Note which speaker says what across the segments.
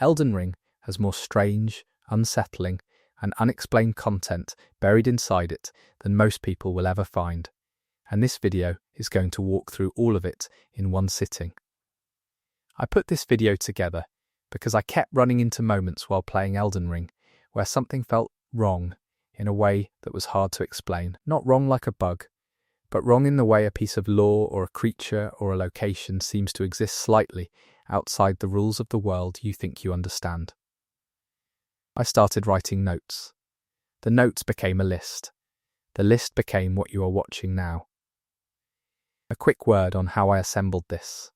Speaker 1: Elden Ring has more strange, unsettling, and unexplained content buried inside it than most people will ever find, and this video is going to walk through all of it in one sitting. I put this video together because I kept running into moments while playing Elden Ring where something felt wrong in a way that was hard to explain. Not wrong like a bug, but wrong in the way a piece of lore or a creature or a location seems to exist slightly outside the rules of the world you think you understand. I started writing notes. The notes became a list. The list became what you are watching now. A quick word on how I assembled this.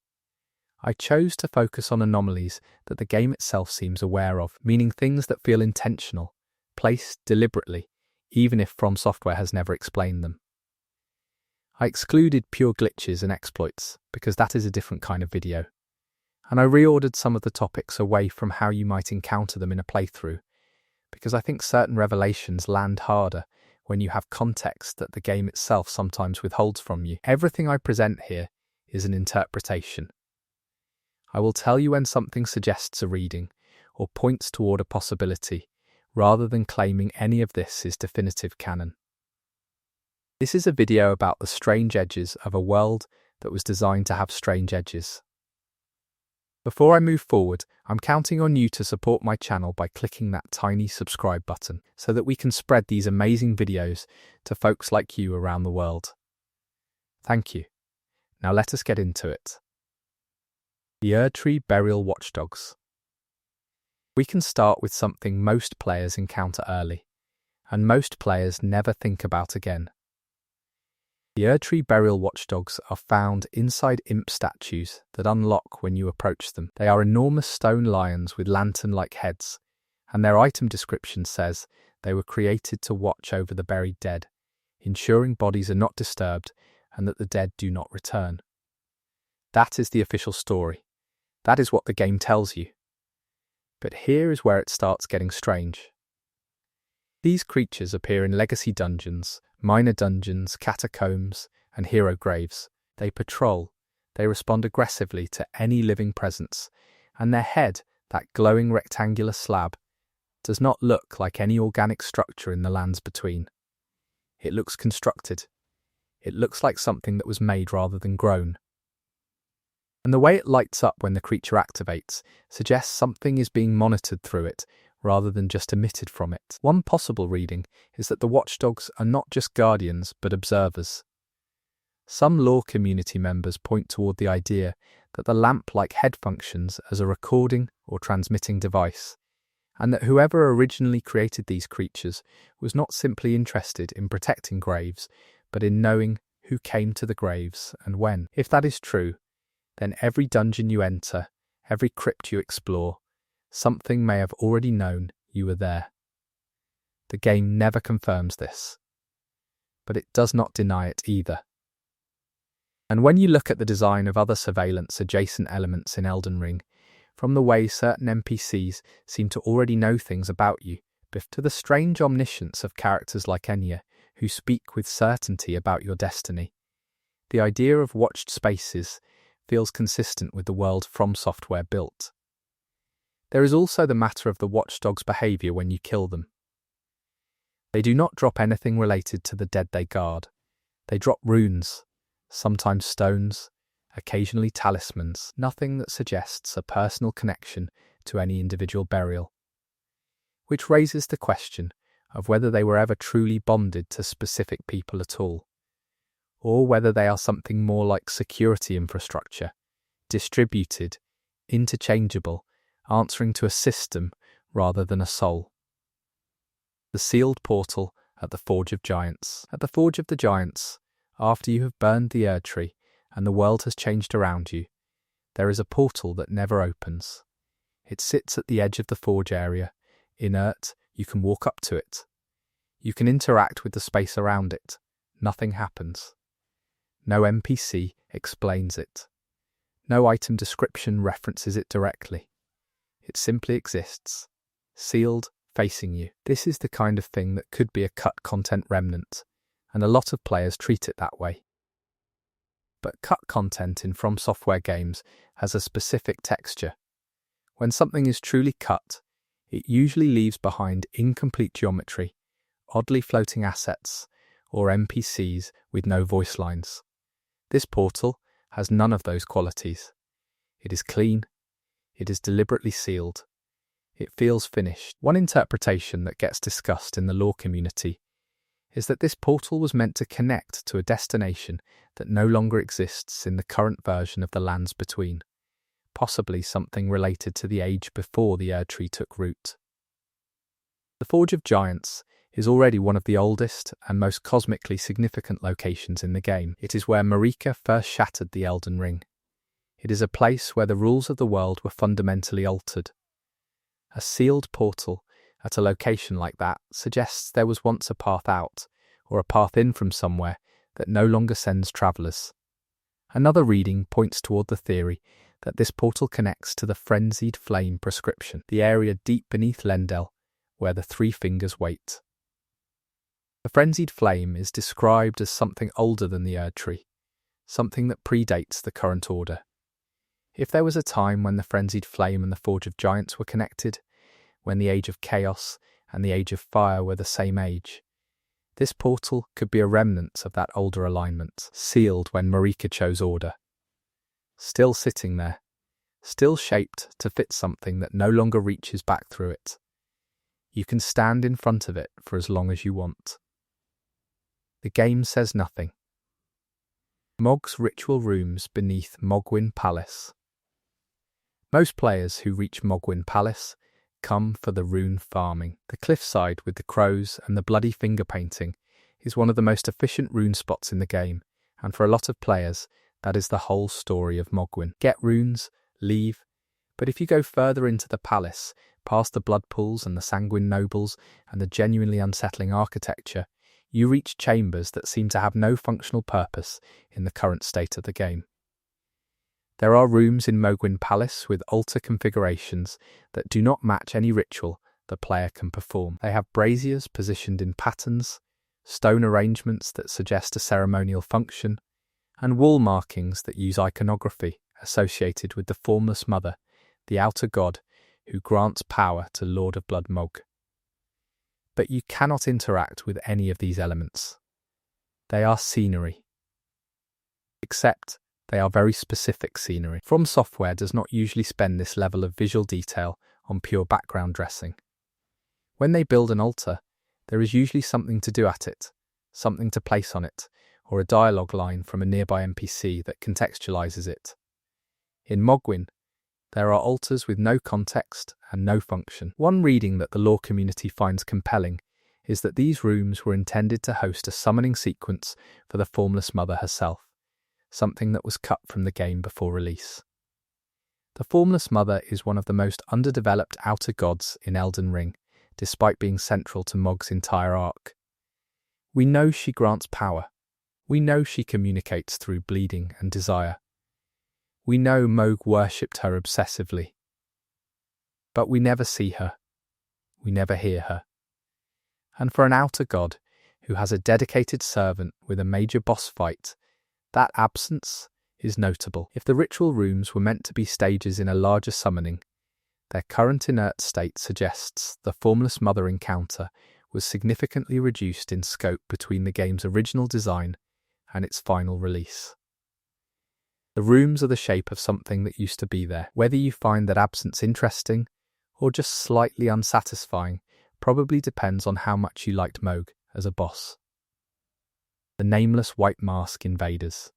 Speaker 1: I chose to focus on anomalies that the game itself seems aware of, meaning things that feel intentional, placed deliberately, even if From Software has never explained them. I excluded pure glitches and exploits because that is a different kind of video, and I reordered some of the topics away from how you might encounter them in a playthrough, because I think certain revelations land harder when you have context that the game itself sometimes withholds from you. Everything I present here is an interpretation. I will tell you when something suggests a reading or points toward a possibility, rather than claiming any of this is definitive canon. This is a video about the strange edges of a world that was designed to have strange edges. Before I move forward, I'm counting on you to support my channel by clicking that tiny subscribe button so that we can spread these amazing videos to folks like you around the world. Thank you. Now let us get into it. The Erdtree Burial Watchdogs. We can start with something most players encounter early, and most players never think about again. The Erdtree Burial Watchdogs are found inside imp statues that unlock when you approach them. They are enormous stone lions with lantern-like heads, and their item description says they were created to watch over the buried dead, ensuring bodies are not disturbed and that the dead do not return. That is the official story. That is what the game tells you. But here is where it starts getting strange. These creatures appear in legacy dungeons, minor dungeons, catacombs, and hero graves. They patrol, they respond aggressively to any living presence, and their head, that glowing rectangular slab, does not look like any organic structure in the lands between. It looks constructed. It looks like something that was made rather than grown. And the way it lights up when the creature activates suggests something is being monitored through it, rather than just emitted from it. One possible reading is that the watchdogs are not just guardians, but observers. Some lore community members point toward the idea that the lamp-like head functions as a recording or transmitting device, and that whoever originally created these creatures was not simply interested in protecting graves, but in knowing who came to the graves and when. If that is true, then every dungeon you enter, every crypt you explore, something may have already known you were there. The game never confirms this, but it does not deny it either. And when you look at the design of other surveillance-adjacent elements in Elden Ring, from the way certain NPCs seem to already know things about you, to the strange omniscience of characters like Enya, who speak with certainty about your destiny, the idea of watched spaces feels consistent with the world From Software built. There is also the matter of the watchdog's behaviour when you kill them. They do not drop anything related to the dead they guard. They drop runes, sometimes stones, occasionally talismans, nothing that suggests a personal connection to any individual burial. Which raises the question of whether they were ever truly bonded to specific people at all, or whether they are something more like security infrastructure, distributed, interchangeable, answering to a system rather than a soul. The sealed portal at the Forge of Giants. At the Forge of the Giants, after you have burned the Erdtree and the world has changed around you, there is a portal that never opens. It sits at the edge of the forge area, inert. You can walk up to it. You can interact with the space around it. Nothing happens. No NPC explains it. No item description references it directly. It simply exists, sealed, facing you. This is the kind of thing that could be a cut content remnant, and a lot of players treat it that way. But cut content in From Software games has a specific texture. When something is truly cut, it usually leaves behind incomplete geometry, oddly floating assets, or NPCs with no voice lines. This portal has none of those qualities. It is clean. It is deliberately sealed. It feels finished. One interpretation that gets discussed in the lore community is that this portal was meant to connect to a destination that no longer exists in the current version of the Lands Between, possibly something related to the age before the Erdtree took root. The Forge of Giants is already one of the oldest and most cosmically significant locations in the game. It is where Marika first shattered the Elden Ring. It is a place where the rules of the world were fundamentally altered. A sealed portal at a location like that suggests there was once a path out, or a path in from somewhere, that no longer sends travellers. Another reading points toward the theory that this portal connects to the Frenzied Flame prescription, the area deep beneath Lendel, where the Three Fingers wait. The Frenzied Flame is described as something older than the Erdtree, something that predates the current order. If there was a time when the Frenzied Flame and the Forge of Giants were connected, when the Age of Chaos and the Age of Fire were the same age, this portal could be a remnant of that older alignment, sealed when Marika chose order. Still sitting there, still shaped to fit something that no longer reaches back through it. You can stand in front of it for as long as you want. The game says nothing. Mog's ritual rooms beneath Mogwyn Palace. Most players who reach Mogwyn Palace come for the rune farming. The cliffside with the crows and the bloody finger painting is one of the most efficient rune spots in the game, and for a lot of players, that is the whole story of Mogwyn. Get runes, leave, but if you go further into the palace, past the blood pools and the sanguine nobles and the genuinely unsettling architecture, you reach chambers that seem to have no functional purpose in the current state of the game. There are rooms in Mogwyn Palace with altar configurations that do not match any ritual the player can perform. They have braziers positioned in patterns, stone arrangements that suggest a ceremonial function, and wall markings that use iconography associated with the Formless Mother, the outer god who grants power to Lord of Blood Mog. But you cannot interact with any of these elements. They are scenery. Except they are very specific scenery. From Software does not usually spend this level of visual detail on pure background dressing. When they build an altar, there is usually something to do at it, something to place on it, or a dialogue line from a nearby NPC that contextualizes it. In Mogwyn, there are altars with no context and no function. One reading that the lore community finds compelling is that these rooms were intended to host a summoning sequence for the Formless Mother herself, something that was cut from the game before release. The Formless Mother is one of the most underdeveloped outer gods in Elden Ring, despite being central to Mog's entire arc. We know she grants power. We know she communicates through bleeding and desire. We know Mog worshipped her obsessively. But we never see her. We never hear her. And for an outer god who has a dedicated servant with a major boss fight, that absence is notable. If the ritual rooms were meant to be stages in a larger summoning, their current inert state suggests the Formless Mother encounter was significantly reduced in scope between the game's original design and its final release. The rooms are the shape of something that used to be there. Whether you find that absence interesting or just slightly unsatisfying probably depends on how much you liked Mog as a boss. The nameless white mask invaders.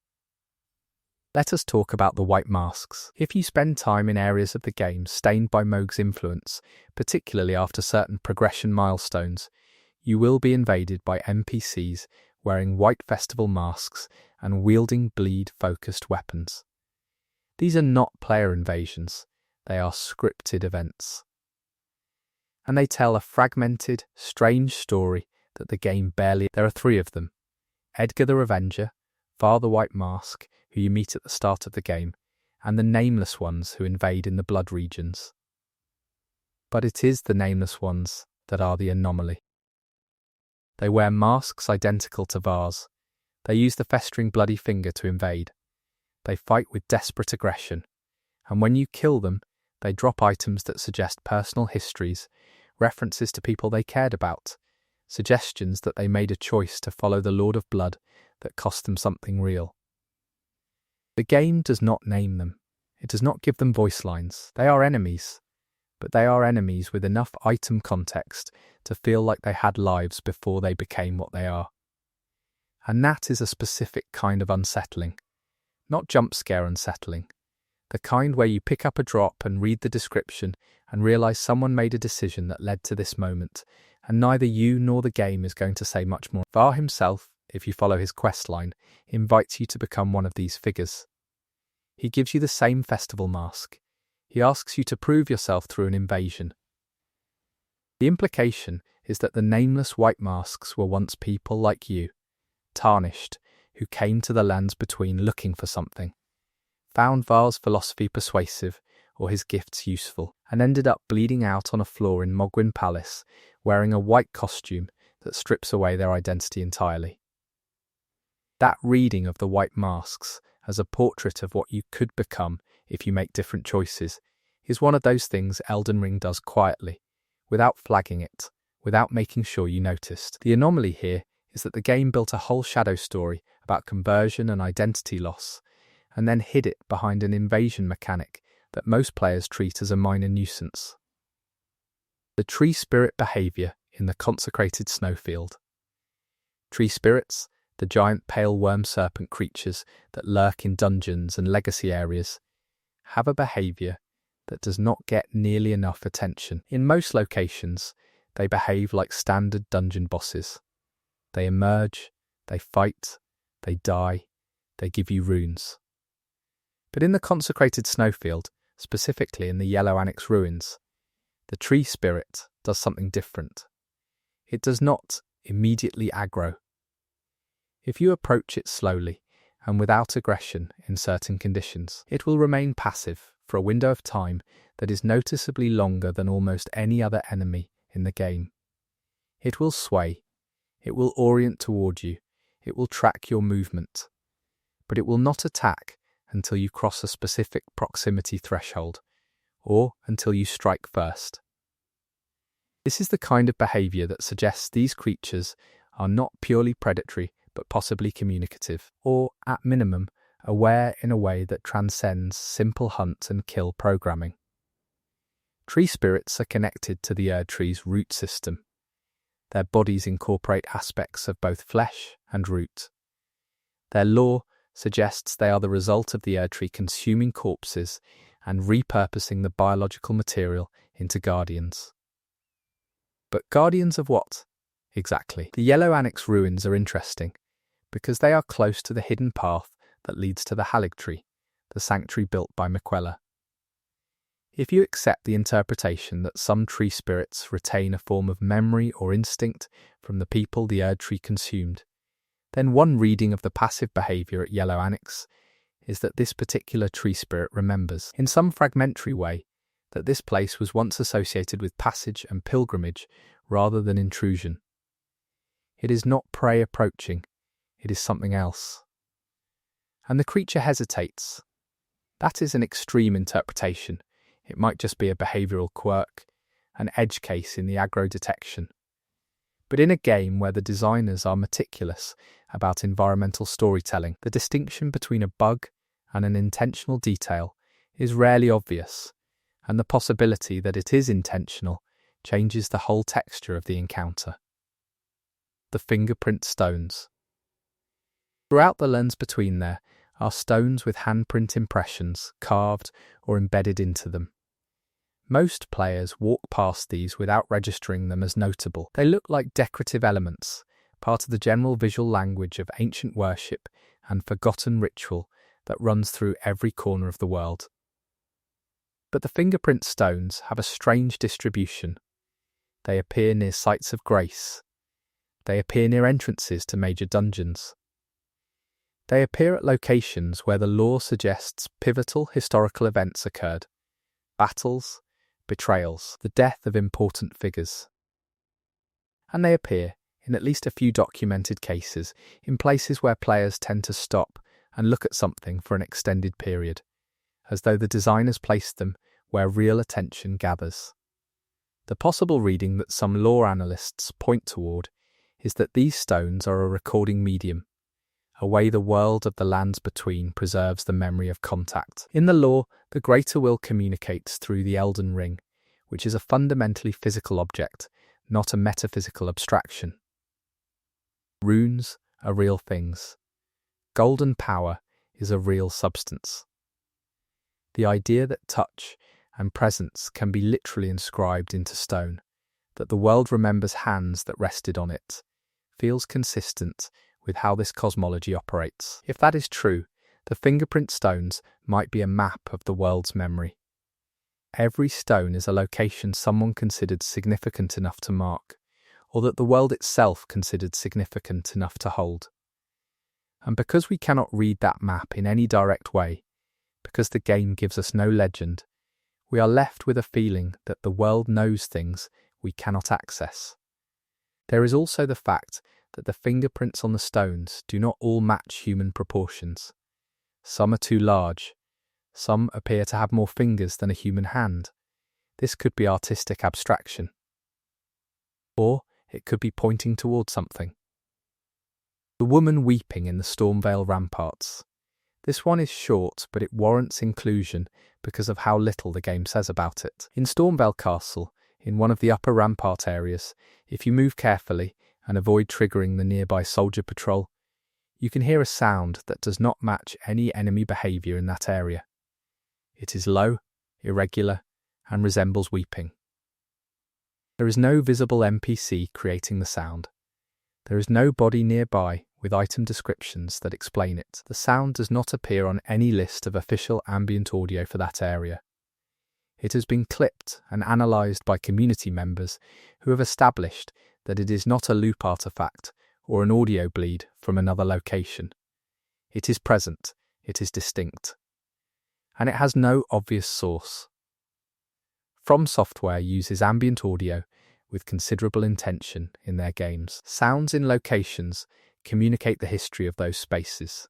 Speaker 1: Let us talk about the white masks. If you spend time in areas of the game stained by Mog's influence, particularly after certain progression milestones, you will be invaded by NPCs wearing white festival masks and wielding bleed-focused weapons. These are not player invasions, they are scripted events. And they tell a fragmented, strange story that the game barely... There are three of them: Edgar the Revenger, Father White Mask, who you meet at the start of the game, and the nameless ones who invade in the blood regions. But it is the nameless ones that are the anomaly. They wear masks identical to Var's. They use the festering bloody finger to invade. They fight with desperate aggression, and when you kill them, They drop items that suggest personal histories, references to people they cared about, suggestions that they made a choice to follow the Lord of Blood that cost them something real. The game does not name them. It does not give them voice lines. They are enemies, but they are enemies with enough item context to feel like they had lives before they became what they are. And that is a specific kind of unsettling, not jump scare unsettling, the kind where you pick up a drop and read the description and realise someone made a decision that led to this moment, and neither you nor the game is going to say much more. Var himself, if you follow his questline, invites you to become one of these figures. He gives you the same festival mask. He asks you to prove yourself through an invasion. The implication is that the nameless white masks were once people like you, Tarnished, who came to the lands between looking for something, found Var's philosophy persuasive or his gifts useful, and ended up bleeding out on a floor in Mogwin Palace, wearing a white costume that strips away their identity entirely. That reading of the white masks as a portrait of what you could become if you make different choices is one of those things Elden Ring does quietly, without flagging it, without making sure you noticed. The anomaly here is that the game built a whole shadow story about conversion and identity loss, and then hid it behind an invasion mechanic that most players treat as a minor nuisance. The tree spirit behaviour in the consecrated snowfield. Tree spirits, the giant pale worm serpent creatures that lurk in dungeons and legacy areas, have a behaviour that does not get nearly enough attention. In most locations, they behave like standard dungeon bosses. They emerge, they fight, they die, they give you runes. But in the consecrated snowfield, specifically in the Yellow Annex ruins, the tree spirit does something different. It does not immediately aggro. If you approach it slowly and without aggression in certain conditions, it will remain passive for a window of time that is noticeably longer than almost any other enemy in the game. It will sway, it will orient toward you, it will track your movement, but it will not attack until you cross a specific proximity threshold, or until you strike first. This is the kind of behaviour that suggests these creatures are not purely predatory but possibly communicative, or, at minimum, aware in a way that transcends simple hunt and kill programming. Tree spirits are connected to the Erd tree's root system. Their bodies incorporate aspects of both flesh and root. Their lore suggests they are the result of the Erd tree consuming corpses and repurposing the biological material into guardians. But guardians of what, exactly? The Yellow Annex ruins are interesting because they are close to the hidden path that leads to the Halig tree, the sanctuary built by Miquella. If you accept the interpretation that some tree spirits retain a form of memory or instinct from the people the Erd tree consumed, then one reading of the passive behaviour at Yellow Annex is that this particular tree spirit remembers, in some fragmentary way, that this place was once associated with passage and pilgrimage rather than intrusion. It is not prey approaching, it is something else. And the creature hesitates. That is an extreme interpretation. It might just be a behavioural quirk, an edge case in the aggro detection. But in a game where the designers are meticulous about environmental storytelling, the distinction between a bug and an intentional detail is rarely obvious, and the possibility that it is intentional changes the whole texture of the encounter. The fingerprint stones. Throughout the lens between there are stones with handprint impressions carved or embedded into them. Most players walk past these without registering them as notable. They look like decorative elements, part of the general visual language of ancient worship and forgotten ritual that runs through every corner of the world. But the fingerprint stones have a strange distribution. They appear near sites of grace. They appear near entrances to major dungeons. They appear at locations where the lore suggests pivotal historical events occurred. Battles, betrayals, the death of important figures. And they appear, in at least a few documented cases, in places where players tend to stop and look at something for an extended period, as though the designers placed them where real attention gathers. The possible reading that some lore analysts point toward is that these stones are a recording medium, a way the world of the lands between preserves the memory of contact. In the lore, the greater will communicates through the Elden Ring, which is a fundamentally physical object, not a metaphysical abstraction. Runes are real things. Golden power is a real substance. The idea that touch and presence can be literally inscribed into stone, that the world remembers hands that rested on it, feels consistent with how this cosmology operates. If that is true, the fingerprint stones might be a map of the world's memory. Every stone is a location someone considered significant enough to mark, or that the world itself considered significant enough to hold. And because we cannot read that map in any direct way, because the game gives us no legend, we are left with a feeling that the world knows things we cannot access. There is also the fact that the fingerprints on the stones do not all match human proportions. Some are too large. Some appear to have more fingers than a human hand. This could be artistic abstraction. Or it could be pointing toward something. The woman weeping in the Stormvale ramparts. This one is short, but it warrants inclusion because of how little the game says about it. In Stormvale Castle, in one of the upper rampart areas, if you move carefully and avoid triggering the nearby soldier patrol, you can hear a sound that does not match any enemy behavior in that area. It is low, irregular, and resembles weeping. There is no visible NPC creating the sound. There is no body nearby with item descriptions that explain it. The sound does not appear on any list of official ambient audio for that area. It has been clipped and analysed by community members who have established that it is not a loop artifact or an audio bleed from another location. It is present, it is distinct, and it has no obvious source. From Software uses ambient audio with considerable intention in their games. Sounds in locations communicate the history of those spaces.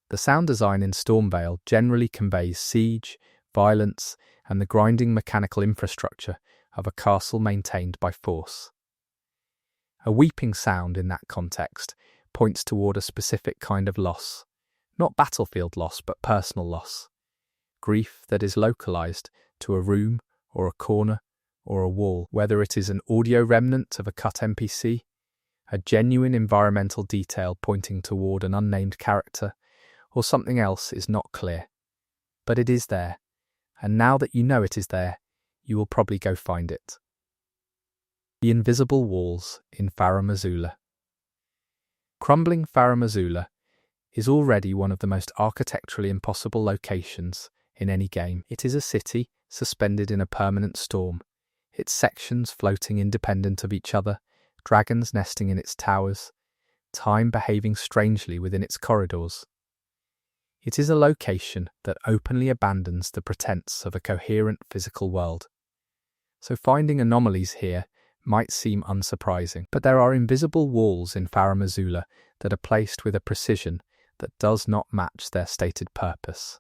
Speaker 1: The sound design in Stormvale generally conveys siege, violence, and the grinding mechanical infrastructure of a castle maintained by force. A weeping sound in that context points toward a specific kind of loss, not battlefield loss but personal loss. Grief that is localized to a room or a corner or a wall, whether it is an audio remnant of a cut NPC, a genuine environmental detail pointing toward an unnamed character, or something else is not clear. But it is there, and now that you know it is there, you will probably go find it. The invisible walls in Farum Azula. Crumbling Farum Azula is already one of the most architecturally impossible locations in any game. It is a city suspended in a permanent storm, its sections floating independent of each other, dragons nesting in its towers, time behaving strangely within its corridors. It is a location that openly abandons the pretense of a coherent physical world. So finding anomalies here might seem unsurprising, but there are invisible walls in Farum Azula that are placed with a precision that does not match their stated purpose.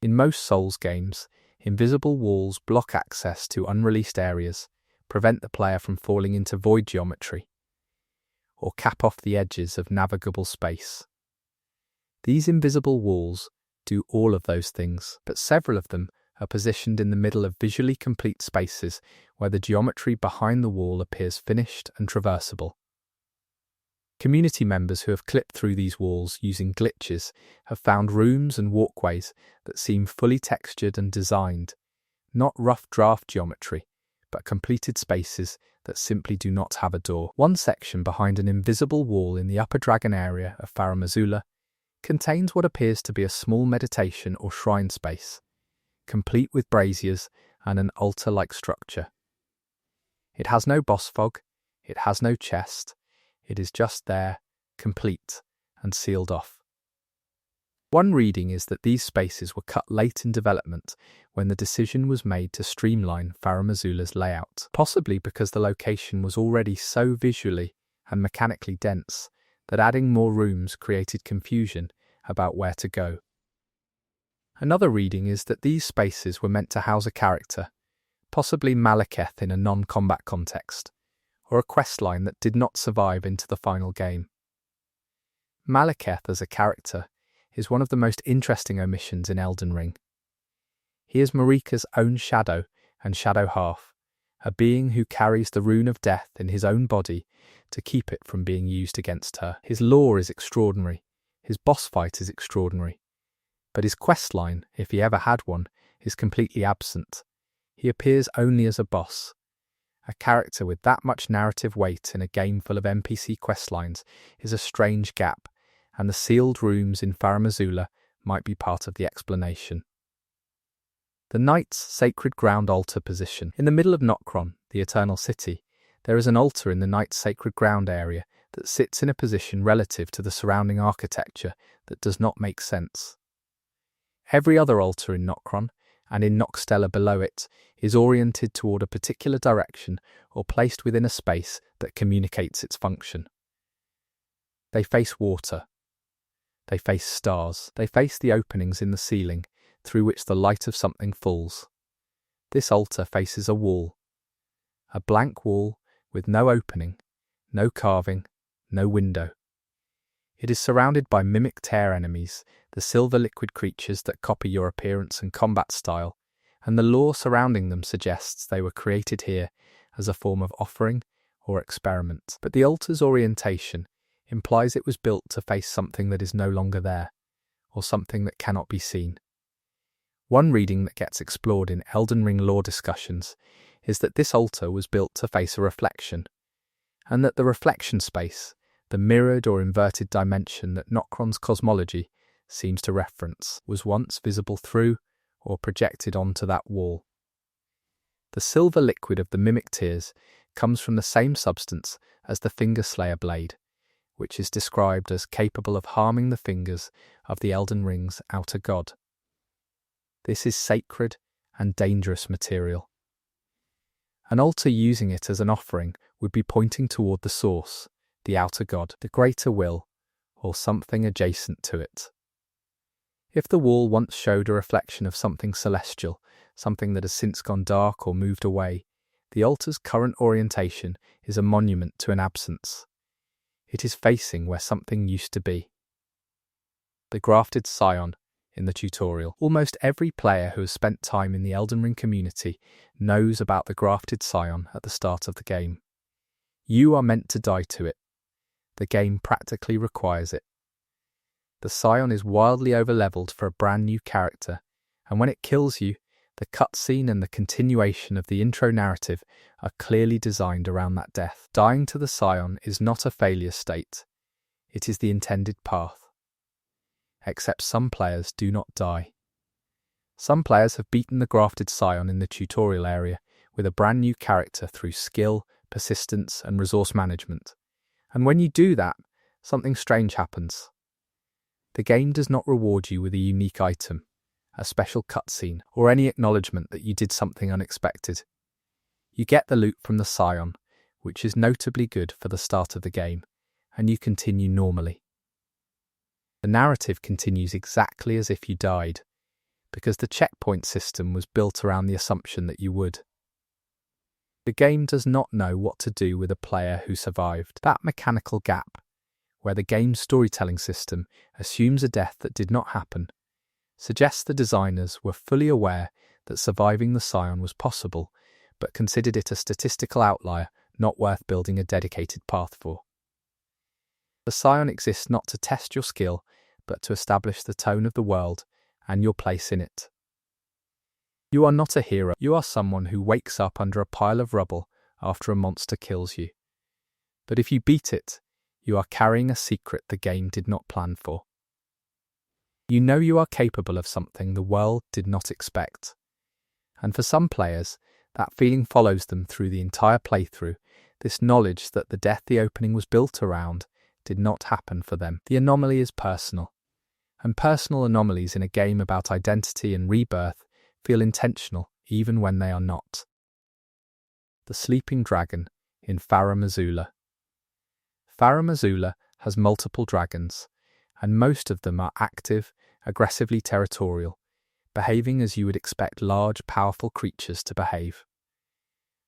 Speaker 1: In most Souls games, invisible walls block access to unreleased areas, prevent the player from falling into void geometry, or cap off the edges of navigable space. These invisible walls do all of those things, but several of them are positioned in the middle of visually complete spaces where the geometry behind the wall appears finished and traversable. Community members who have clipped through these walls using glitches have found rooms and walkways that seem fully textured and designed, not rough draft geometry, but completed spaces that simply do not have a door. One section behind an invisible wall in the upper dragon area of Farum Azula contains what appears to be a small meditation or shrine space, complete with braziers and an altar-like structure. It has no boss fog, it has no chest, it is just there, complete and sealed off. One reading is that these spaces were cut late in development when the decision was made to streamline Farum Azula's layout, possibly because the location was already so visually and mechanically dense that adding more rooms created confusion about where to go. Another reading is that these spaces were meant to house a character, possibly Malekith in a non-combat context, or a questline that did not survive into the final game. Malekith as a character is one of the most interesting omissions in Elden Ring. He is Marika's own shadow and shadow half, a being who carries the rune of death in his own body to keep it from being used against her. His lore is extraordinary, his boss fight is extraordinary, but his questline, if he ever had one, is completely absent. He appears only as a boss. A character with that much narrative weight in a game full of NPC questlines is a strange gap, and the sealed rooms in Farum Azula might be part of the explanation. The Knight's Sacred Ground altar position. In the middle of Nokron, the Eternal City, there is an altar in the Knight's Sacred Ground area that sits in a position relative to the surrounding architecture that does not make sense. Every other altar in Nokron, and in Nokstella below it, is oriented toward a particular direction or placed within a space that communicates its function. They face water. They face stars. They face the openings in the ceiling through which the light of something falls. This altar faces a wall. A blank wall with no opening, no carving, no window. It is surrounded by mimic tear enemies, the silver liquid creatures that copy your appearance and combat style, and the lore surrounding them suggests they were created here as a form of offering or experiment. But the altar's orientation implies it was built to face something that is no longer there, or something that cannot be seen. One reading that gets explored in Elden Ring lore discussions is that this altar was built to face a reflection, and that the reflection space, the mirrored or inverted dimension that Nokron's cosmology seems to reference, was once visible through or projected onto that wall. The silver liquid of the mimic tears comes from the same substance as the Finger Slayer blade, which is described as capable of harming the fingers of the Elden Ring's outer god. This is sacred and dangerous material. An altar using it as an offering would be pointing toward the source, the outer god, the greater will, or something adjacent to it. If the wall once showed a reflection of something celestial, something that has since gone dark or moved away, the altar's current orientation is a monument to an absence. It is facing where something used to be. The grafted scion in the tutorial. Almost every player who has spent time in the Elden Ring community knows about the grafted scion at the start of the game. You are meant to die to it. The game practically requires it. The scion is wildly overleveled for a brand new character, and when it kills you, the cutscene and the continuation of the intro narrative are clearly designed around that death. Dying to the scion is not a failure state. It is the intended path. Except some players do not die. Some players have beaten the grafted scion in the tutorial area with a brand new character through skill, persistence, and resource management. And when you do that, something strange happens. The game does not reward you with a unique item, a special cutscene, or any acknowledgement that you did something unexpected. You get the loot from the scion, which is notably good for the start of the game, and you continue normally. The narrative continues exactly as if you died, because the checkpoint system was built around the assumption that you would. The game does not know what to do with a player who survived. That mechanical gap, where the game's storytelling system assumes a death that did not happen, suggests the designers were fully aware that surviving the scion was possible, but considered it a statistical outlier not worth building a dedicated path for. The scion exists not to test your skill, but to establish the tone of the world and your place in it. You are not a hero. You are someone who wakes up under a pile of rubble after a monster kills you. But if you beat it, you are carrying a secret the game did not plan for. You know you are capable of something the world did not expect. And for some players, that feeling follows them through the entire playthrough, this knowledge that the death the opening was built around did not happen for them. The anomaly is personal, and personal anomalies in a game about identity and rebirth feel intentional even when they are not. The Sleeping Dragon in Farum Azula. Farum Azula has multiple dragons, and most of them are active, aggressively territorial, behaving as you would expect large, powerful creatures to behave.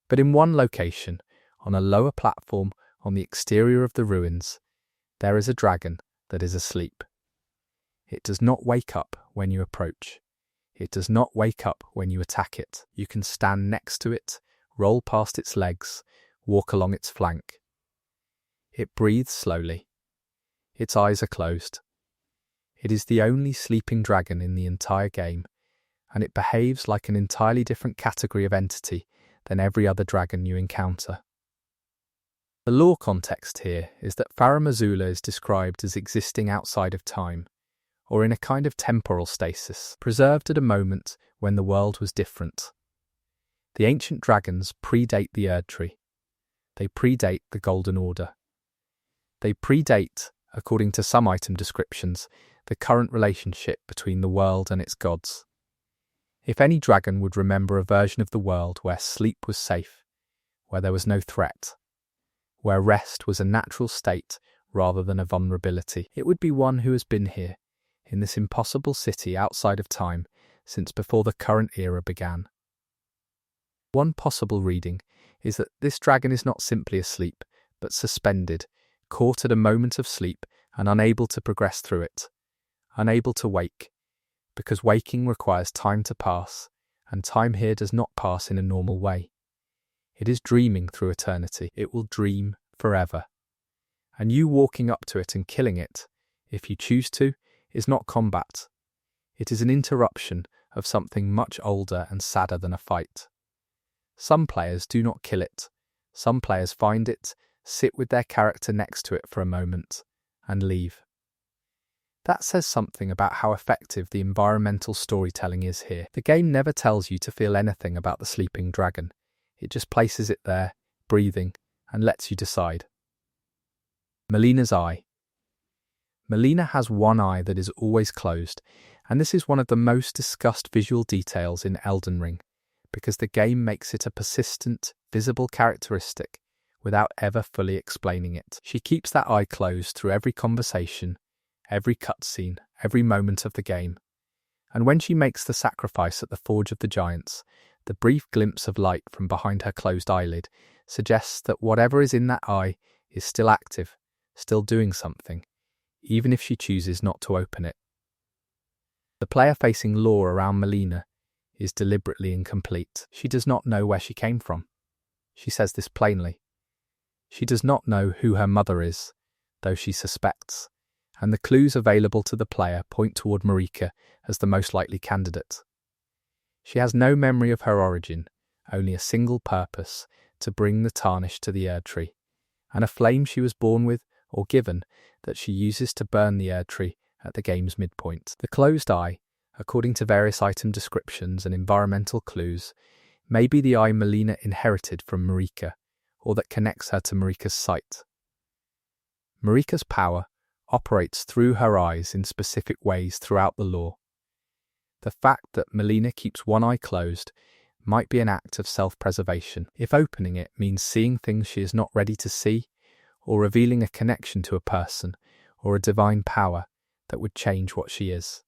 Speaker 1: But in one location, on a lower platform on the exterior of the ruins, there is a dragon that is asleep. It does not wake up when you approach. It does not wake up when you attack it. You can stand next to it, roll past its legs, walk along its flank. It breathes slowly. Its eyes are closed. It is the only sleeping dragon in the entire game, and it behaves like an entirely different category of entity than every other dragon you encounter. The lore context here is that Faramazula is described as existing outside of time, or in a kind of temporal stasis, preserved at a moment when the world was different. The ancient dragons predate the Erdtree. They predate the Golden Order. They predate, according to some item descriptions, the current relationship between the world and its gods. If any dragon would remember a version of the world where sleep was safe, where there was no threat, where rest was a natural state rather than a vulnerability, it would be one who has been here, in this impossible city outside of time, since before the current era began. One possible reading is that this dragon is not simply asleep, but suspended, caught at a moment of sleep and unable to progress through it, unable to wake, because waking requires time to pass, and time here does not pass in a normal way. It is dreaming through eternity. It will dream forever. And you walking up to it and killing it, if you choose to, is not combat. It is an interruption of something much older and sadder than a fight. Some players do not kill it. Some players find it, sit with their character next to it for a moment, and leave. That says something about how effective the environmental storytelling is here. The game never tells you to feel anything about the sleeping dragon. It just places it there, breathing, and lets you decide. Melina's eye. Melina has one eye that is always closed, and this is one of the most discussed visual details in Elden Ring, because the game makes it a persistent, visible characteristic without ever fully explaining it. She keeps that eye closed through every conversation, every cutscene, every moment of the game. And when she makes the sacrifice at the Forge of the Giants, the brief glimpse of light from behind her closed eyelid suggests that whatever is in that eye is still active, still doing something, even if she chooses not to open it. The player-facing lore around Melina is deliberately incomplete. She does not know where she came from. She says this plainly. She does not know who her mother is, though she suspects, and the clues available to the player point toward Marika as the most likely candidate. She has no memory of her origin, only a single purpose, to bring the Tarnished to the Erdtree, and a flame she was born with or given that she uses to burn the Erdtree at the game's midpoint. The closed eye, according to various item descriptions and environmental clues, may be the eye Melina inherited from Marika, or that connects her to Marika's sight. Marika's power operates through her eyes in specific ways throughout the lore. The fact that Melina keeps one eye closed might be an act of self-preservation, if opening it means seeing things she is not ready to see, or revealing a connection to a person or a divine power that would change what she is.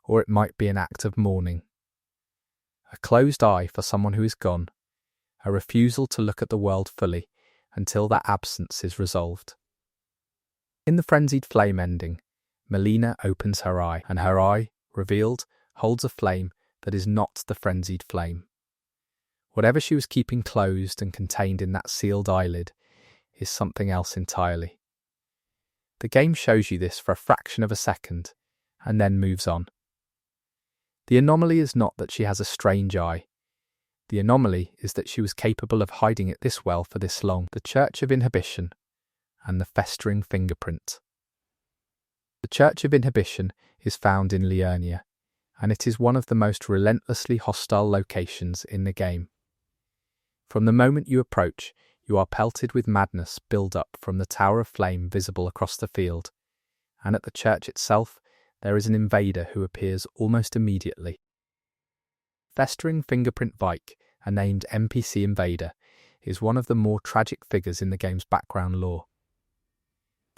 Speaker 1: Or it might be an act of mourning. A closed eye for someone who is gone, a refusal to look at the world fully until that absence is resolved. In the frenzied flame ending, Melina opens her eye, and her eye, revealed, holds a flame that is not the frenzied flame. Whatever she was keeping closed and contained in that sealed eyelid is something else entirely. The game shows you this for a fraction of a second, and then moves on. The anomaly is not that she has a strange eye. The anomaly is that she was capable of hiding it this well for this long. The Church of Inhibition and the festering fingerprint. The Church of Inhibition is found in Liurnia, and it is one of the most relentlessly hostile locations in the game. From the moment you approach, you are pelted with madness build up from the tower of flame visible across the field, and at the church itself there is an invader who appears almost immediately. Festering Fingerprint Vike, a named NPC invader, is one of the more tragic figures in the game's background lore.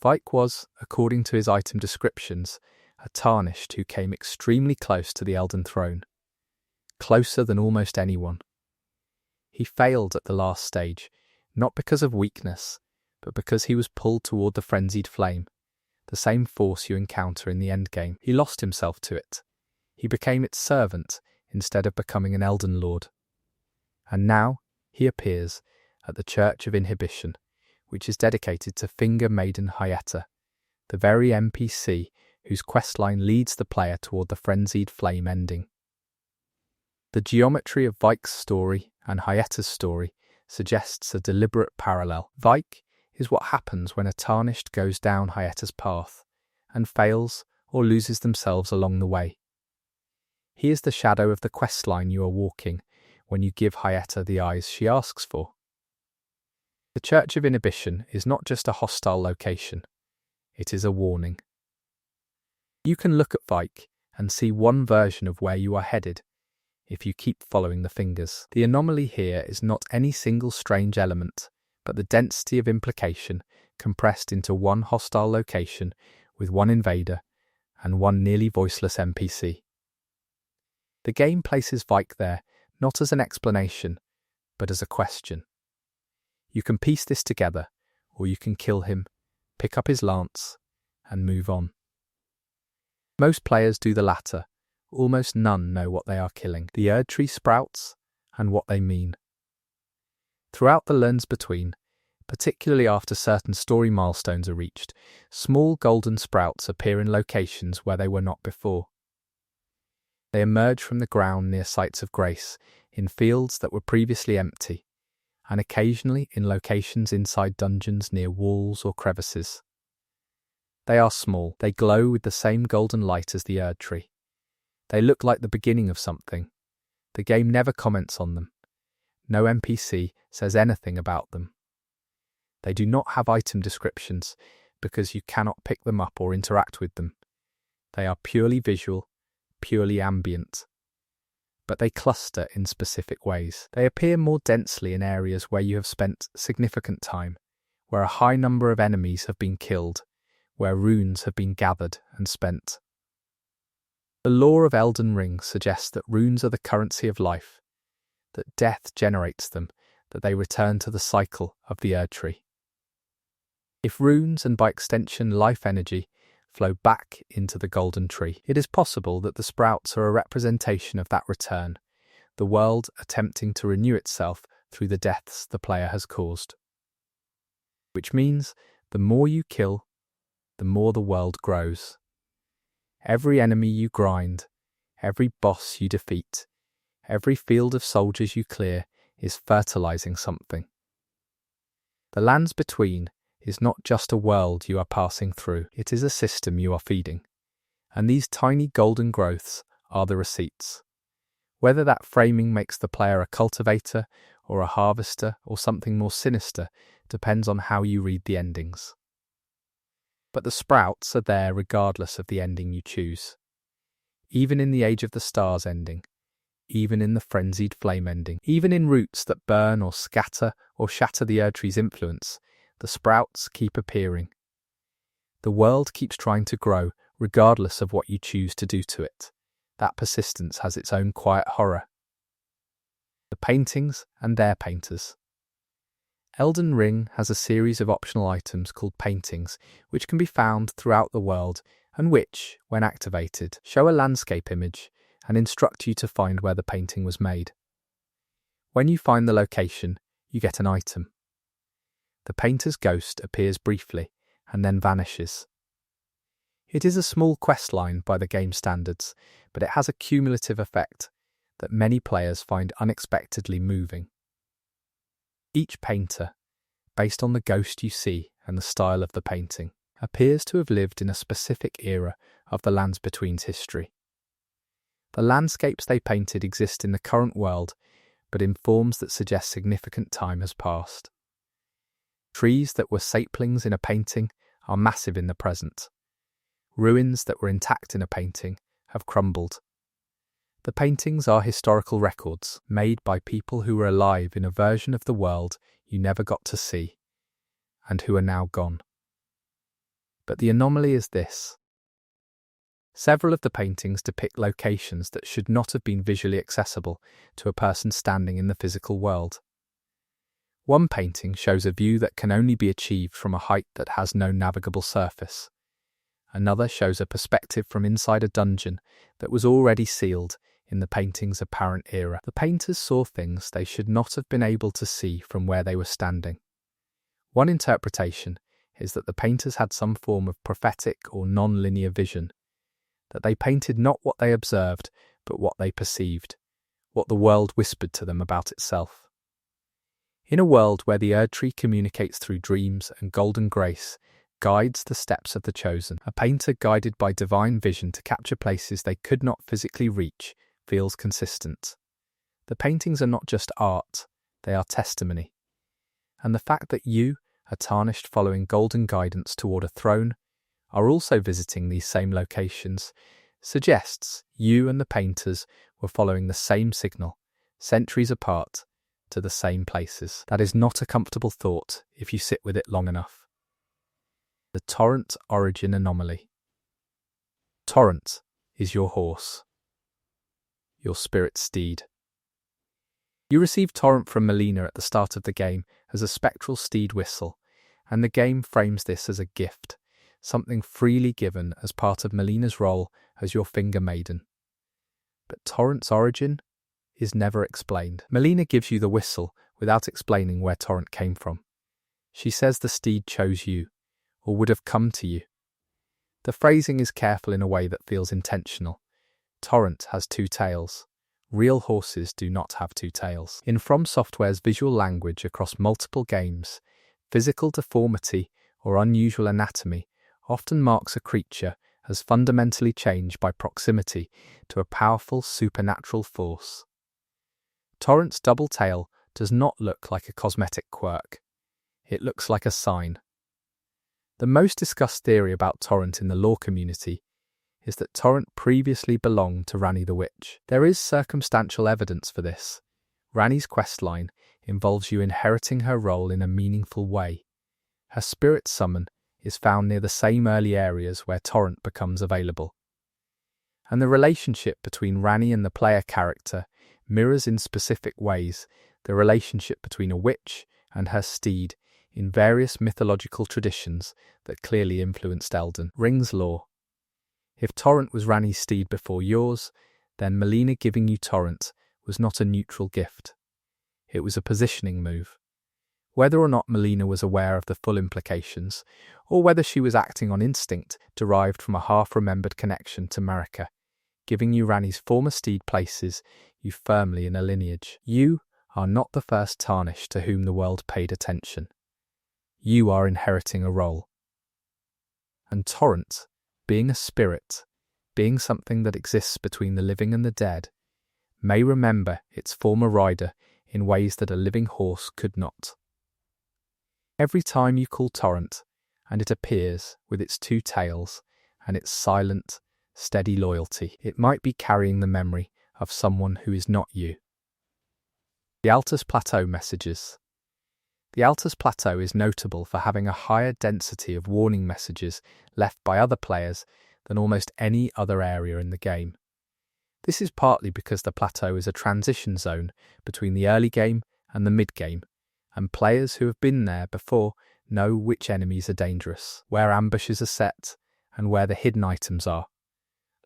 Speaker 1: Vike was, according to his item descriptions, a Tarnished who came extremely close to the Elden Throne. Closer than almost anyone. He failed at the last stage, not because of weakness, but because he was pulled toward the frenzied flame, the same force you encounter in the endgame. He lost himself to it. He became its servant instead of becoming an Elden Lord. And now he appears at the Church of Inhibition, which is dedicated to Finger Maiden Hyetta, the very NPC whose questline leads the player toward the frenzied flame ending. The geometry of Vike's story and Hyetta's story suggests a deliberate parallel. Vike is what happens when a Tarnished goes down Hyetta's path and fails or loses themselves along the way. He is the shadow of the questline you are walking when you give Hyetta the eyes she asks for. The Church of Inhibition is not just a hostile location, it is a warning. You can look at Vike and see one version of where you are headed if you keep following the fingers. The anomaly here is not any single strange element, but the density of implication compressed into one hostile location with one invader and one nearly voiceless NPC. The game places Vike there not as an explanation, but as a question. You can piece this together, or you can kill him, pick up his lance, and move on. Most players do the latter. Almost none know what they are killing, the Erd Tree sprouts, and what they mean. Throughout the lands between, particularly after certain story milestones are reached, small golden sprouts appear in locations where they were not before. They emerge from the ground near sites of grace, in fields that were previously empty, and occasionally in locations inside dungeons near walls or crevices. They are small, they glow with the same golden light as the Erd Tree. They look like the beginning of something. The game never comments on them. No NPC says anything about them. They do not have item descriptions because you cannot pick them up or interact with them. They are purely visual, purely ambient. But they cluster in specific ways. They appear more densely in areas where you have spent significant time, where a high number of enemies have been killed, where runes have been gathered and spent. The lore of Elden Ring suggests that runes are the currency of life, that death generates them, that they return to the cycle of the Erd Tree. If runes, and by extension life energy, flow back into the golden tree, it is possible that the sprouts are a representation of that return, the world attempting to renew itself through the deaths the player has caused. Which means the more you kill, the more the world grows. Every enemy you grind, every boss you defeat, every field of soldiers you clear is fertilizing something. The lands between is not just a world you are passing through, it is a system you are feeding. And these tiny golden growths are the receipts. Whether that framing makes the player a cultivator or a harvester or something more sinister depends on how you read the endings. But the sprouts are there regardless of the ending you choose. Even in the Age of the Stars ending, even in the Frenzied Flame ending, even in roots that burn or scatter or shatter the Erd Tree's influence, the sprouts keep appearing. The world keeps trying to grow regardless of what you choose to do to it. That persistence has its own quiet horror. The paintings and their painters. Elden Ring has a series of optional items called paintings, which can be found throughout the world and which, when activated, show a landscape image and instruct you to find where the painting was made. When you find the location, you get an item. The painter's ghost appears briefly and then vanishes. It is a small quest line by the game standards, but it has a cumulative effect that many players find unexpectedly moving. Each painter, based on the ghost you see and the style of the painting, appears to have lived in a specific era of the Lands Between's history. The landscapes they painted exist in the current world, but in forms that suggest significant time has passed. Trees that were saplings in a painting are massive in the present. Ruins that were intact in a painting have crumbled. The paintings are historical records made by people who were alive in a version of the world you never got to see, and who are now gone. But the anomaly is this. Several of the paintings depict locations that should not have been visually accessible to a person standing in the physical world. One painting shows a view that can only be achieved from a height that has no navigable surface. Another shows a perspective from inside a dungeon that was already sealed in the painting's apparent era. The painters saw things they should not have been able to see from where they were standing. One interpretation is that the painters had some form of prophetic or non-linear vision, that they painted not what they observed, but what they perceived, what the world whispered to them about itself. In a world where the Erdtree communicates through dreams and golden grace guides the steps of the chosen, a painter guided by divine vision to capture places they could not physically reach feels consistent. The paintings are not just art, they are testimony. And the fact that you, a Tarnished following golden guidance toward a throne, are also visiting these same locations suggests you and the painters were following the same signal, centuries apart, to the same places. That is not a comfortable thought if you sit with it long enough. The Torrent Origin Anomaly. Torrent is your horse, your spirit steed. You receive Torrent from Melina at the start of the game as a spectral steed whistle, and the game frames this as a gift, something freely given as part of Melina's role as your finger maiden. But Torrent's origin is never explained. Melina gives you the whistle without explaining where Torrent came from. She says the steed chose you, or would have come to you. The phrasing is careful in a way that feels intentional. Torrent has two tails. Real horses do not have two tails. In From Software's visual language across multiple games, physical deformity or unusual anatomy often marks a creature as fundamentally changed by proximity to a powerful supernatural force. Torrent's double tail does not look like a cosmetic quirk. It looks like a sign. The most discussed theory about Torrent in the lore community is that Torrent previously belonged to Ranni the Witch. There is circumstantial evidence for this. Ranni's questline involves you inheriting her role in a meaningful way. Her spirit summon is found near the same early areas where Torrent becomes available. And the relationship between Ranni and the player character mirrors in specific ways the relationship between a witch and her steed in various mythological traditions that clearly influenced Elden Ring's lore. If Torrent was Ranni's steed before yours, then Melina giving you Torrent was not a neutral gift. It was a positioning move. Whether or not Melina was aware of the full implications, or whether she was acting on instinct derived from a half-remembered connection to Marika, giving you Ranni's former steed places you firmly in a lineage. You are not the first Tarnished to whom the world paid attention. You are inheriting a role. And Torrent, being a spirit, being something that exists between the living and the dead, may remember its former rider in ways that a living horse could not. Every time you call Torrent, and it appears with its two tails and its silent, steady loyalty, it might be carrying the memory of someone who is not you. The Altus Plateau messages. The Altus Plateau is notable for having a higher density of warning messages left by other players than almost any other area in the game. This is partly because the plateau is a transition zone between the early game and the mid-game, and players who have been there before know which enemies are dangerous, where ambushes are set, and where the hidden items are.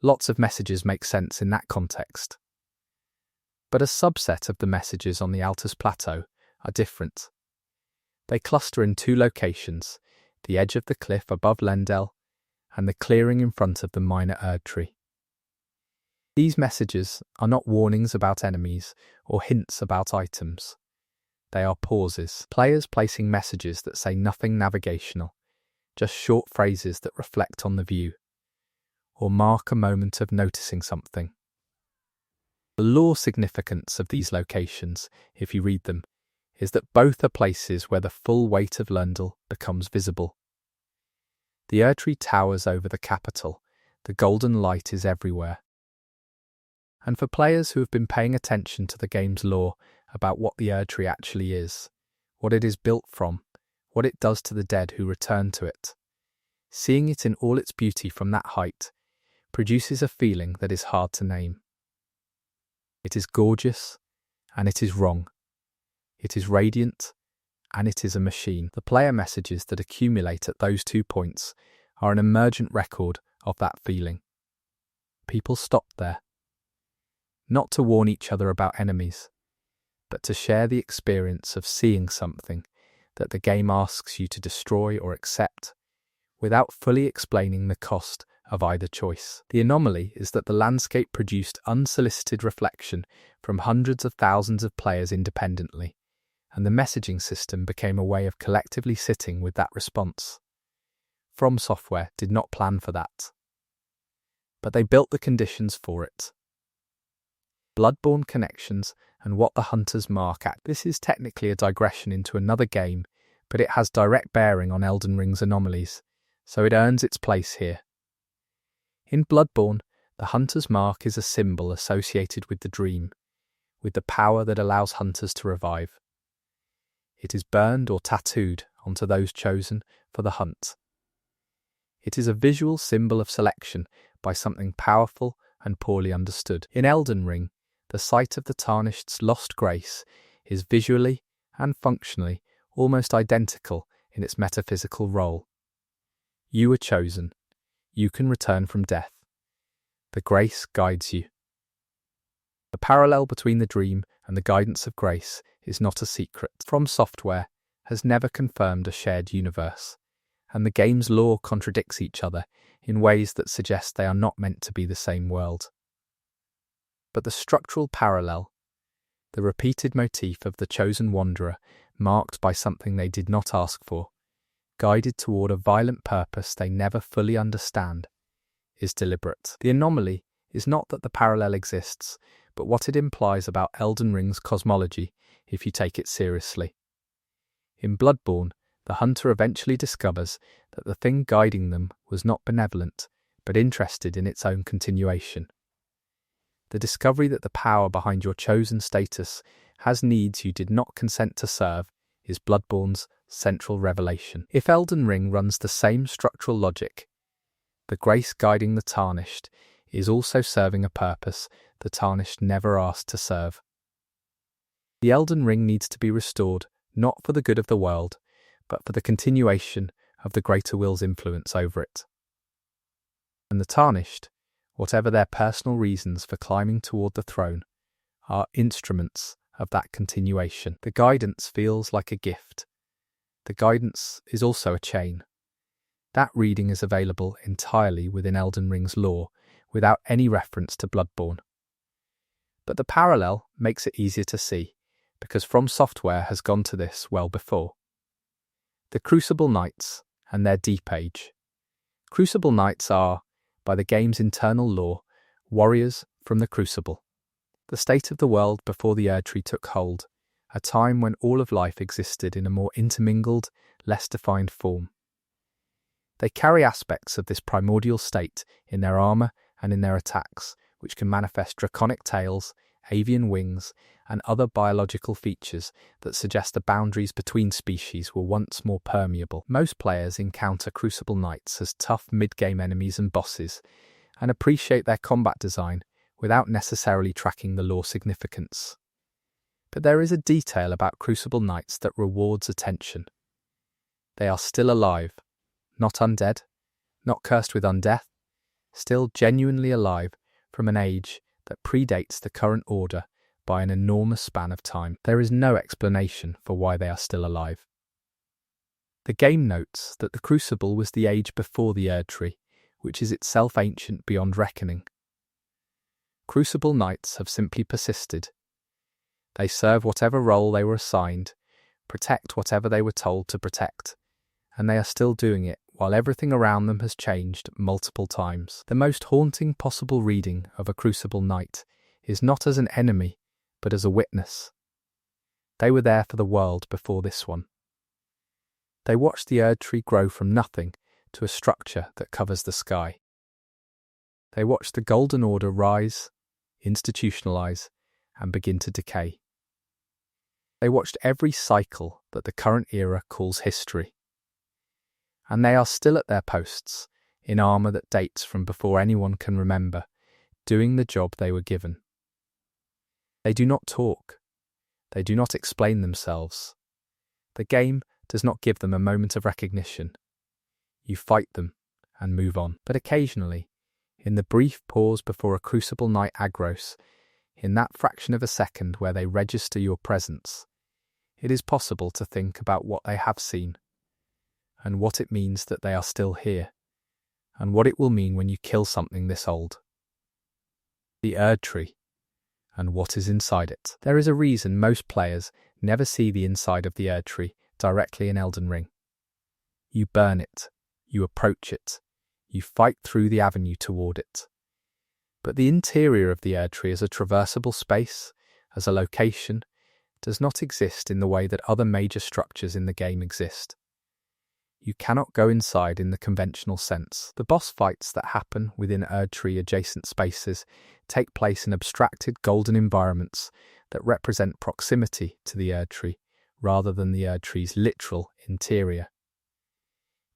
Speaker 1: Lots of messages make sense in that context. But a subset of the messages on the Altus Plateau are different. They cluster in two locations, the edge of the cliff above Lendel and the clearing in front of the minor Erdtree. These messages are not warnings about enemies or hints about items. They are pauses, players placing messages that say nothing navigational, just short phrases that reflect on the view, or mark a moment of noticing something. The lore significance of these locations, if you read them, is that both are places where the full weight of Lendel becomes visible. The Erdtree towers over the capital, the golden light is everywhere. And for players who have been paying attention to the game's lore about what the Erdtree actually is, what it is built from, what it does to the dead who return to it, seeing it in all its beauty from that height produces a feeling that is hard to name. It is gorgeous, and it is wrong. It is radiant, and it is a machine. The player messages that accumulate at those 2 points are an emergent record of that feeling. People stopped there, not to warn each other about enemies, but to share the experience of seeing something that the game asks you to destroy or accept, without fully explaining the cost of either choice. The anomaly is that the landscape produced unsolicited reflection from hundreds of thousands of players independently, and the messaging system became a way of collectively sitting with that response. From Software did not plan for that, but they built the conditions for it. Bloodborne connections and what the hunters mark at. This is technically a digression into another game, but it has direct bearing on Elden Ring's Anomalies, so it earns its place here. In Bloodborne, the hunter's mark is a symbol associated with the dream, with the power that allows hunters to revive. It is burned or tattooed onto those chosen for the hunt. It is a visual symbol of selection by something powerful and poorly understood. In Elden Ring, the sight of the Tarnished's lost grace is visually and functionally almost identical in its metaphysical role. You were chosen. You can return from death. The grace guides you. The parallel between the dream and the guidance of grace is not a secret. From Software has never confirmed a shared universe, and the game's lore contradicts each other in ways that suggest they are not meant to be the same world. But the structural parallel, the repeated motif of the chosen wanderer marked by something they did not ask for, guided toward a violent purpose they never fully understand, is deliberate. The anomaly is not that the parallel exists, but what it implies about Elden Ring's cosmology if you take it seriously. In Bloodborne, the hunter eventually discovers that the thing guiding them was not benevolent, but interested in its own continuation. The discovery that the power behind your chosen status has needs you did not consent to serve is Bloodborne's central revelation. If Elden Ring runs the same structural logic, the grace guiding the Tarnished is also serving a purpose the Tarnished never asked to serve. The Elden Ring needs to be restored not for the good of the world, but for the continuation of the greater will's influence over it. And the Tarnished, whatever their personal reasons for climbing toward the throne, are instruments of that continuation. The guidance feels like a gift. The guidance is also a chain. That reading is available entirely within Elden Ring's lore, without any reference to Bloodborne. But the parallel makes it easier to see, because From Software has gone to this well before. The Crucible Knights and their Deep Age. Crucible Knights are, by the game's internal lore, warriors from the Crucible, the state of the world before the Erdtree took hold, a time when all of life existed in a more intermingled, less defined form. They carry aspects of this primordial state in their armour and in their attacks, which can manifest draconic tails, avian wings, and other biological features that suggest the boundaries between species were once more permeable. Most players encounter Crucible Knights as tough mid-game enemies and bosses, and appreciate their combat design without necessarily tracking the lore significance. But there is a detail about Crucible Knights that rewards attention. They are still alive, not undead, not cursed with undeath, still genuinely alive from an age that predates the current order by an enormous span of time. There is no explanation for why they are still alive. The game notes that the Crucible was the age before the Erdtree, which is itself ancient beyond reckoning. Crucible Knights have simply persisted. They serve whatever role they were assigned, protect whatever they were told to protect, and they are still doing it while everything around them has changed multiple times. The most haunting possible reading of a Crucible Knight is not as an enemy, but as a witness. They were there for the world before this one. They watched the Erdtree grow from nothing to a structure that covers the sky. They watched the Golden Order rise, institutionalize, and begin to decay. They watched every cycle that the current era calls history. And they are still at their posts, in armor that dates from before anyone can remember, doing the job they were given. They do not talk. They do not explain themselves. The game does not give them a moment of recognition. You fight them and move on. But occasionally, in the brief pause before a crucible night aggros, in that fraction of a second where they register your presence, it is possible to think about what they have seen, and what it means that they are still here, and what it will mean when you kill something this old. The Erd Tree, and what is inside it. There is a reason most players never see the inside of the Erd Tree directly in Elden Ring. You burn it, you approach it, you fight through the avenue toward it. But the interior of the Erd Tree as a traversable space, as a location, does not exist in the way that other major structures in the game exist. You cannot go inside in the conventional sense. The boss fights that happen within Erd Tree adjacent spaces take place in abstracted golden environments that represent proximity to the Erd Tree rather than the Erd Tree's literal interior.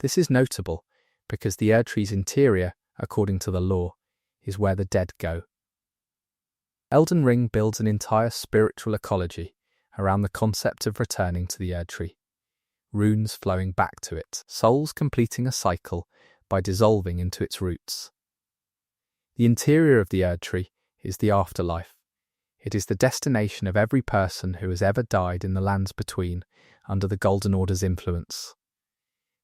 Speaker 1: This is notable because the Erd Tree's interior, according to the lore, is where the dead go. Elden Ring builds an entire spiritual ecology around the concept of returning to the Erd Tree, runes flowing back to it, souls completing a cycle by dissolving into its roots. The interior of the Erd Tree is the afterlife. It is the destination of every person who has ever died in the lands between under the Golden Order's influence.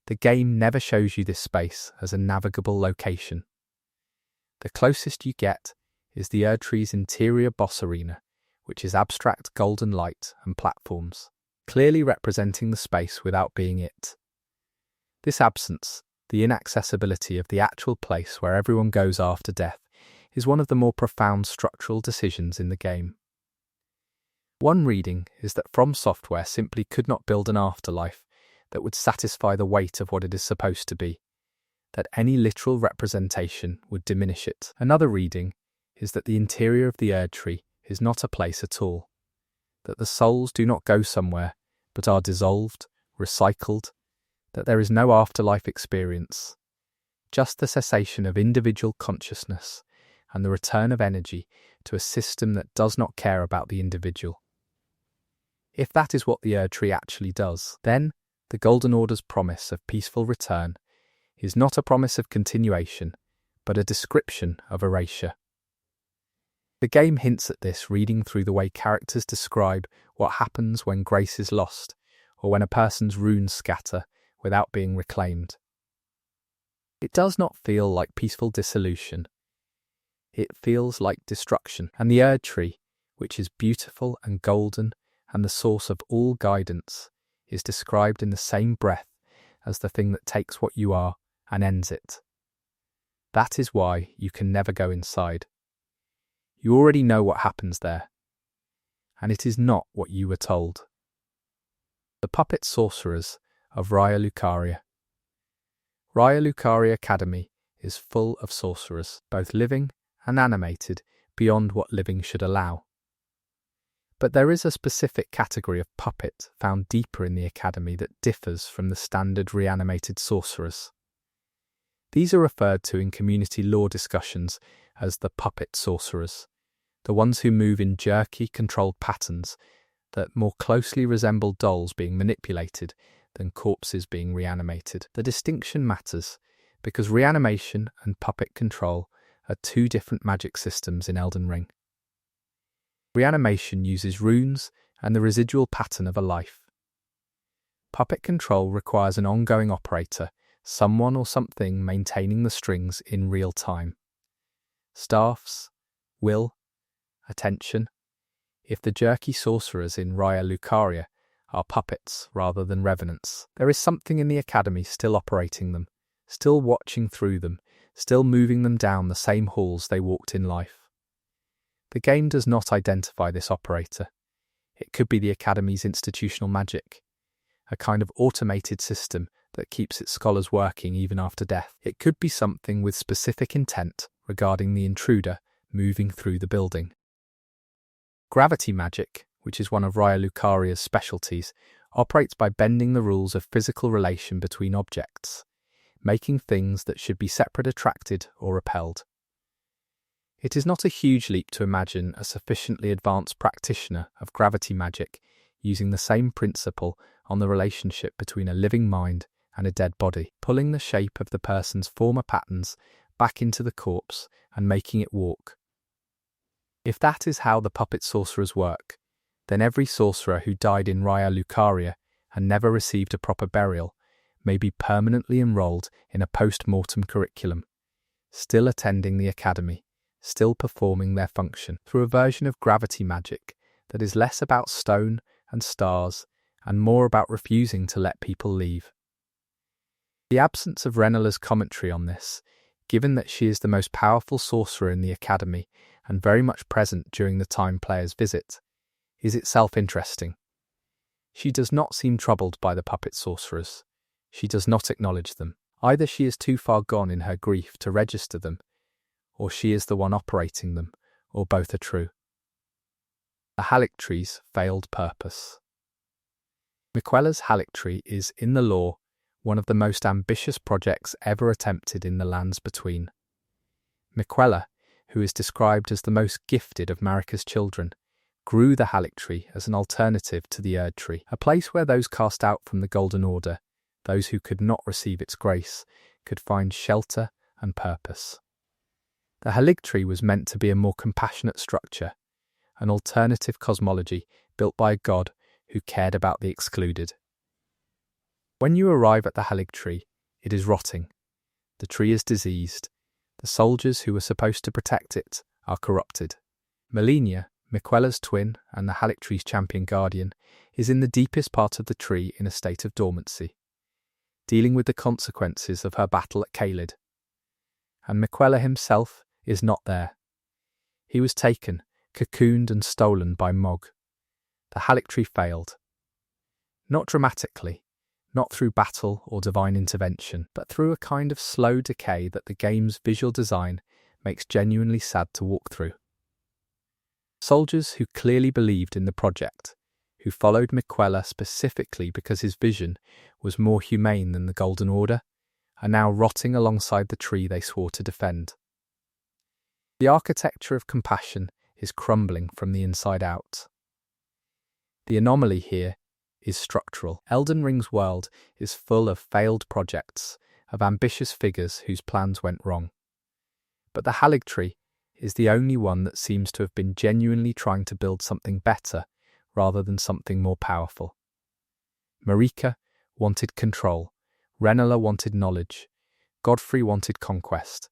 Speaker 1: The game never shows you this space as a navigable location. The closest you get is the Erd Tree's interior boss arena, which is abstract golden light and platforms, clearly representing the space without being it. This absence, the inaccessibility of the actual place where everyone goes after death, is one of the more profound structural decisions in the game. One reading is that From Software simply could not build an afterlife that would satisfy the weight of what it is supposed to be, that any literal representation would diminish it. Another reading is that the interior of the Erd Tree is not a place at all, that the souls do not go somewhere, but are dissolved, recycled, that there is no afterlife experience, just the cessation of individual consciousness and the return of energy to a system that does not care about the individual. If that is what the Erd Tree actually does, then the Golden Order's promise of peaceful return is not a promise of continuation, but a description of erasure. The game hints at this reading through the way characters describe what happens when grace is lost, or when a person's runes scatter without being reclaimed. It does not feel like peaceful dissolution. It feels like destruction, and the Erd Tree, which is beautiful and golden and the source of all guidance, is described in the same breath as the thing that takes what you are and ends it. That is why you can never go inside. You already know what happens there, and it is not what you were told. The Puppet Sorcerers of Raya Lucaria. Raya Lucaria Academy is full of sorcerers, both living and animated, beyond what living should allow. But there is a specific category of puppet found deeper in the academy that differs from the standard reanimated sorcerers. These are referred to in community lore discussions as the puppet sorcerers, the ones who move in jerky, controlled patterns that more closely resemble dolls being manipulated than corpses being reanimated. The distinction matters because reanimation and puppet control are two different magic systems in Elden Ring. Reanimation uses runes and the residual pattern of a life. Puppet control requires an ongoing operator, someone or something maintaining the strings in real time. Staffs, will, attention. If the jerky sorcerers in Raya Lucaria are puppets rather than revenants, there is something in the academy still operating them, still watching through them, still moving them down the same halls they walked in life. The game does not identify this operator. It could be the academy's institutional magic, a kind of automated system that keeps its scholars working even after death. It could be something with specific intent regarding the intruder moving through the building. Gravity magic, which is one of Raya Lucaria's specialties, operates by bending the rules of physical relation between objects, making things that should be separate attracted or repelled. It is not a huge leap to imagine a sufficiently advanced practitioner of gravity magic using the same principle on the relationship between a living mind and a dead body, pulling the shape of the person's former patterns back into the corpse and making it walk. If that is how the puppet sorcerers work, then every sorcerer who died in Raya Lucaria and never received a proper burial may be permanently enrolled in a post-mortem curriculum, still attending the academy, still performing their function through a version of gravity magic that is less about stone and stars and more about refusing to let people leave. The absence of Renala's commentary on this, given that she is the most powerful sorcerer in the academy and very much present during the time players visit, is itself interesting. She does not seem troubled by the puppet sorcerers. She does not acknowledge them. Either she is too far gone in her grief to register them, or she is the one operating them, or both are true. The Halictree's failed purpose. Miquella's Halictree is, in the lore, one of the most ambitious projects ever attempted in the lands between. Miquella, who is described as the most gifted of Marika's children, grew the Halictree as an alternative to the Erdtree, a place where those cast out from the Golden Order, those who could not receive its grace, could find shelter and purpose. The Halictree was meant to be a more compassionate structure, an alternative cosmology built by a god who cared about the excluded. When you arrive at the Halictree, it is rotting. The tree is diseased. The soldiers who were supposed to protect it are corrupted. Melina, Miquella's twin and the Halictree's champion guardian, is in the deepest part of the tree in a state of dormancy, dealing with the consequences of her battle at Caelid. And Miquella himself is not there. He was taken, cocooned and stolen by Mog. The Halictree failed. Not dramatically, not through battle or divine intervention, but through a kind of slow decay that the game's visual design makes genuinely sad to walk through. Soldiers who clearly believed in the project, who followed Miquella specifically because his vision was more humane than the Golden Order, are now rotting alongside the tree they swore to defend. The architecture of compassion is crumbling from the inside out. The anomaly here is structural. Elden Ring's world is full of failed projects, of ambitious figures whose plans went wrong. But the Halictree is the only one that seems to have been genuinely trying to build something better rather than something more powerful. Marika wanted control, Renala wanted knowledge, Godfrey wanted conquest,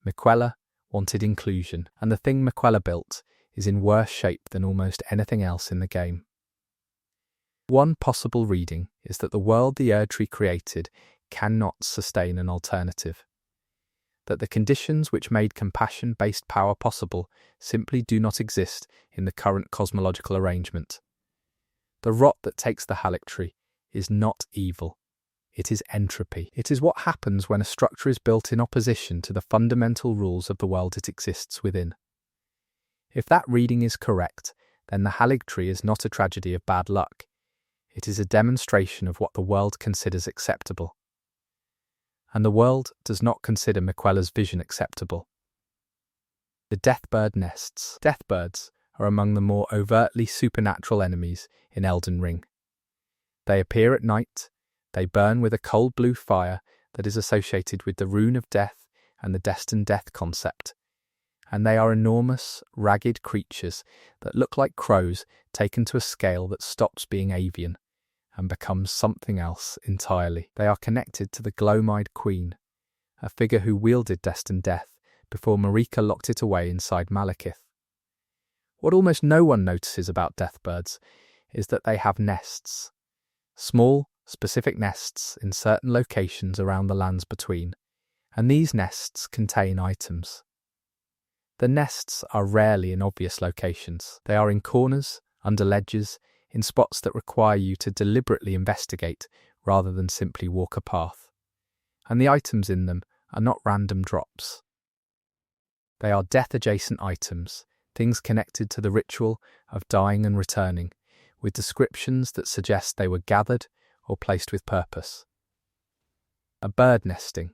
Speaker 1: Miquella wanted inclusion, and the thing Miquella built is in worse shape than almost anything else in the game. One possible reading is that the world the Erdtree created cannot sustain an alternative, that the conditions which made compassion-based power possible simply do not exist in the current cosmological arrangement. The rot that takes the Halictree is not evil. It is entropy. It is what happens when a structure is built in opposition to the fundamental rules of the world it exists within. If that reading is correct, then the Halictree is not a tragedy of bad luck. It is a demonstration of what the world considers acceptable. And the world does not consider Miquella's vision acceptable. The Deathbird nests. Deathbirds are among the more overtly supernatural enemies in Elden Ring. They appear at night. They burn with a cold blue fire that is associated with the rune of death and the destined death concept. And they are enormous, ragged creatures that look like crows taken to a scale that stops being avian and becomes something else entirely. They are connected to the glow-eyed queen, a figure who wielded destined death before Marika locked it away inside Malekith. What almost no one notices about deathbirds is that they have nests. Small, specific nests in certain locations around the lands between, and these nests contain items. The nests are rarely in obvious locations. They are in corners, under ledges, in spots that require you to deliberately investigate rather than simply walk a path. And the items in them are not random drops. They are death-adjacent items, things connected to the ritual of dying and returning, with descriptions that suggest they were gathered or placed with purpose. A bird nesting.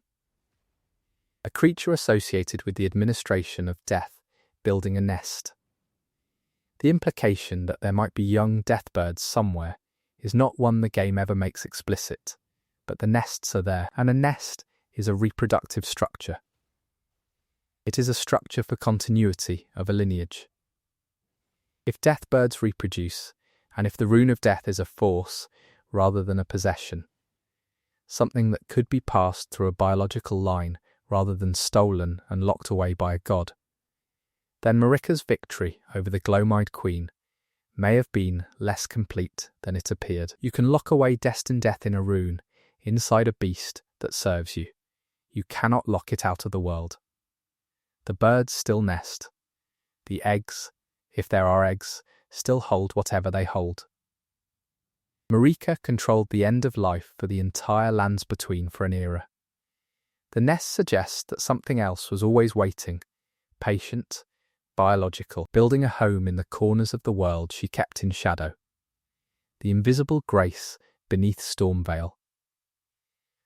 Speaker 1: a creature associated with the administration of death, building a nest. The implication that there might be young death birds somewhere is not one the game ever makes explicit, but the nests are there, and a nest is a reproductive structure. It is a structure for continuity of a lineage. If death birds reproduce, and if the rune of death is a force rather than a possession, something that could be passed through a biological line rather than stolen and locked away by a god, then Marika's victory over the glow-eyed queen may have been less complete than it appeared. You can lock away destined death in a rune inside a beast that serves you. You cannot lock it out of the world. The birds still nest. The eggs, if there are eggs, still hold whatever they hold. Marika controlled the end of life for the entire Lands Between for an era. The nest suggests that something else was always waiting, patient, biological, building a home in the corners of the world she kept in shadow. The invisible grace beneath Stormveil.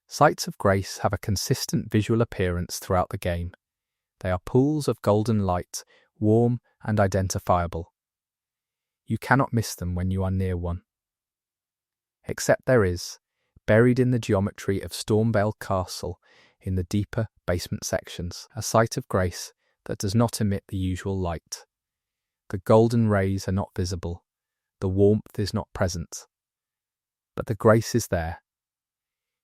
Speaker 1: Sites of grace have a consistent visual appearance throughout the game. They are pools of golden light, warm and identifiable. You cannot miss them when you are near one. Except there is, buried in the geometry of Stormveil Castle in the deeper basement sections, a site of grace that does not emit the usual light. The golden rays are not visible, the warmth is not present, but the grace is there.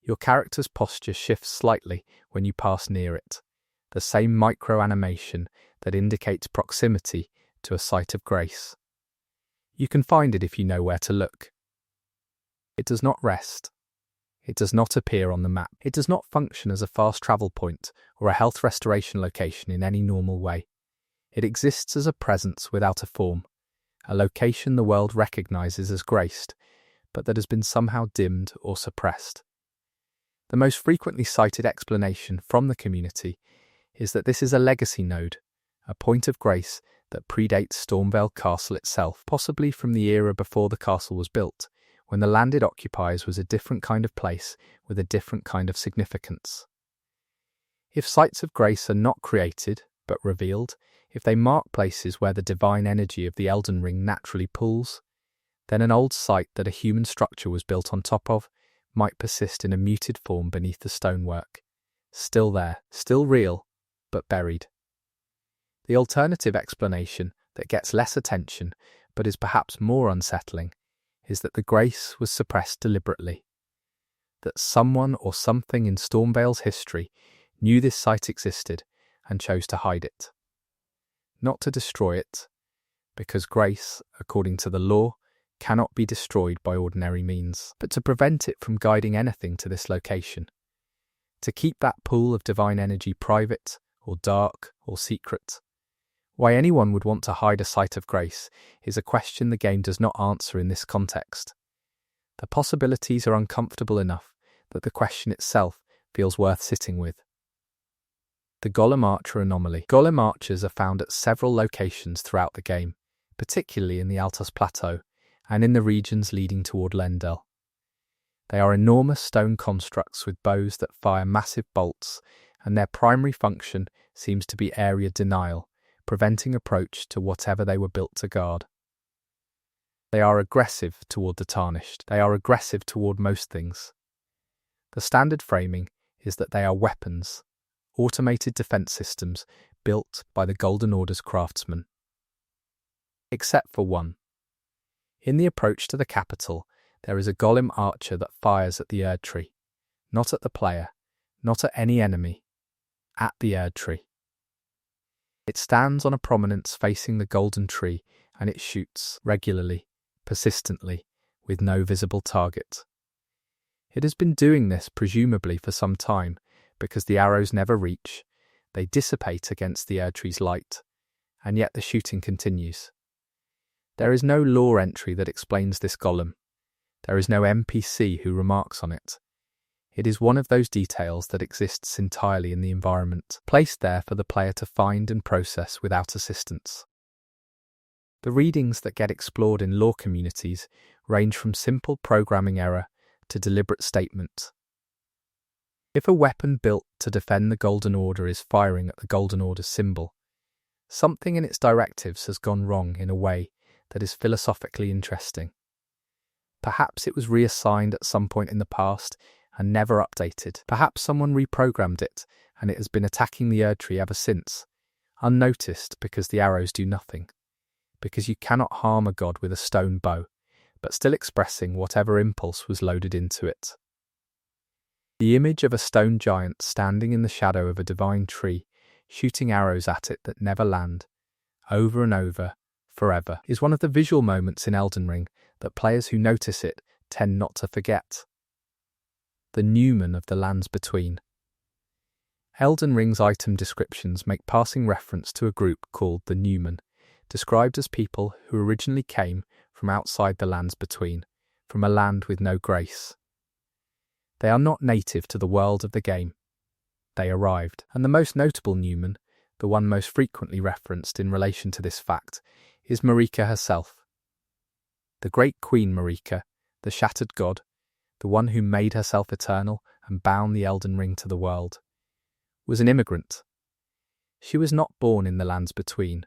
Speaker 1: Your character's posture shifts slightly when you pass near it, the same micro-animation that indicates proximity to a site of grace. You can find it if you know where to look. It does not rest. It does not appear on the map. It does not function as a fast travel point or a health restoration location in any normal way. It exists as a presence without a form, a location the world recognizes as graced, but that has been somehow dimmed or suppressed. The most frequently cited explanation from the community is that this is a legacy node, a point of grace that predates Stormveil Castle itself, possibly from the era before the castle was built, when the land it occupies was a different kind of place with a different kind of significance. If sites of grace are not created, but revealed, if they mark places where the divine energy of the Elden Ring naturally pulls, then an old site that a human structure was built on top of might persist in a muted form beneath the stonework. Still there, still real, but buried. The alternative explanation that gets less attention, but is perhaps more unsettling, is that the grace was suppressed deliberately. That someone or something in Stormveil's history knew this site existed and chose to hide it. Not to destroy it, because grace, according to the law, cannot be destroyed by ordinary means, but to prevent it from guiding anything to this location. To keep that pool of divine energy private, or dark, or secret. Why anyone would want to hide a site of grace is a question the game does not answer in this context. The possibilities are uncomfortable enough that the question itself feels worth sitting with. The Golem Archer Anomaly. Golem Archers are found at several locations throughout the game, particularly in the Altos Plateau and in the regions leading toward Lendel. They are enormous stone constructs with bows that fire massive bolts, and their primary function seems to be area denial, preventing approach to whatever they were built to guard. They are aggressive toward the Tarnished. They are aggressive toward most things. The standard framing is that they are weapons, automated defense systems built by the Golden Order's craftsmen. Except for one. In the approach to the capital, there is a golem archer that fires at the Erd Tree, not at the player, not at any enemy, at the Erd Tree. It stands on a prominence facing the golden tree, and it shoots regularly, persistently, with no visible target. It has been doing this presumably for some time, because the arrows never reach, they dissipate against the Erd Tree's light, and yet the shooting continues. There is no lore entry that explains this golem. There is no NPC who remarks on it. It is one of those details that exists entirely in the environment, placed there for the player to find and process without assistance. The readings that get explored in lore communities range from simple programming error to deliberate statement. If a weapon built to defend the Golden Order is firing at the Golden Order symbol, something in its directives has gone wrong in a way that is philosophically interesting. Perhaps it was reassigned at some point in the past and never updated. Perhaps someone reprogrammed it and it has been attacking the Erd Tree ever since, unnoticed because the arrows do nothing. Because you cannot harm a god with a stone bow, but still expressing whatever impulse was loaded into it. The image of a stone giant standing in the shadow of a divine tree, shooting arrows at it that never land, over and over, forever, is one of the visual moments in Elden Ring that players who notice it tend not to forget. The Numen of the Lands Between. Elden Ring's item descriptions make passing reference to a group called the Numen, described as people who originally came from outside the Lands Between, from a land with no grace. They are not native to the world of the game. They arrived, and the most notable Numen, the one most frequently referenced in relation to this fact, is Marika herself. The great Queen Marika, the shattered god, the one who made herself eternal and bound the Elden Ring to the world, was an immigrant. She was not born in the Lands Between.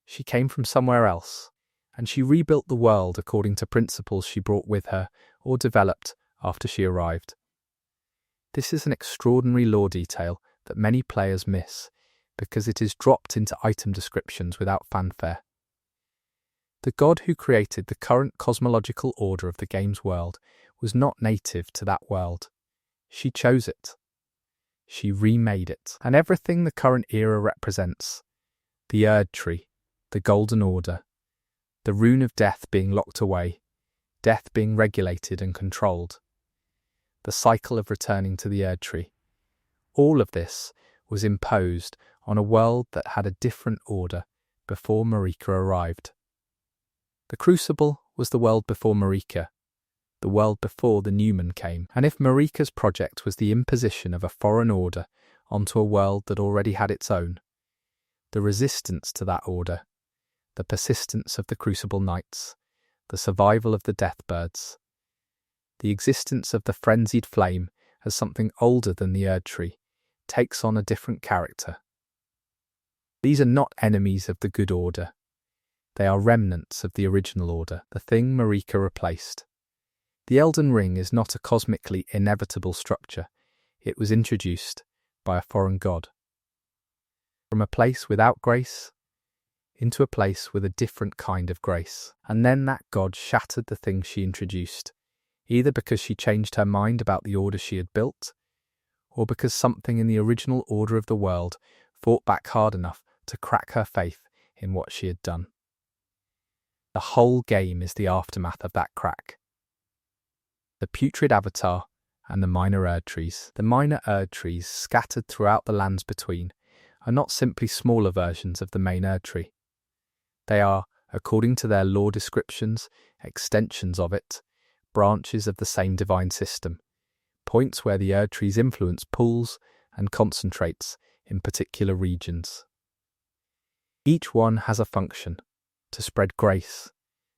Speaker 1: She came from somewhere else, and she rebuilt the world according to principles she brought with her or developed after she arrived. This is an extraordinary lore detail that many players miss because it is dropped into item descriptions without fanfare. The god who created the current cosmological order of the game's world was not native to that world. She chose it. She remade it. And everything the current era represents, the Erd Tree, the Golden Order, the Rune of Death being locked away, death being regulated and controlled, the cycle of returning to the Erd Tree. All of this was imposed on a world that had a different order before Marika arrived. The Crucible was the world before Marika, the world before the Numen came, and if Marika's project was the imposition of a foreign order onto a world that already had its own, the resistance to that order, the persistence of the Crucible Knights, the survival of the Deathbirds, the existence of the frenzied flame as something older than the Erd Tree, takes on a different character. These are not enemies of the good order. They are remnants of the original order, the thing Marika replaced. The Elden Ring is not a cosmically inevitable structure. It was introduced by a foreign god. From a place without grace into a place with a different kind of grace. And then that god shattered the thing she introduced, either because she changed her mind about the order she had built, or because something in the original order of the world fought back hard enough to crack her faith in what she had done. The whole game is the aftermath of that crack. The putrid avatar and the minor Erd Trees. The minor Erd Trees scattered throughout the Lands Between are not simply smaller versions of the main Erd Tree. They are, according to their lore descriptions, extensions of it, branches of the same divine system, points where the Erd Tree's influence pools and concentrates in particular regions. Each one has a function: to spread grace,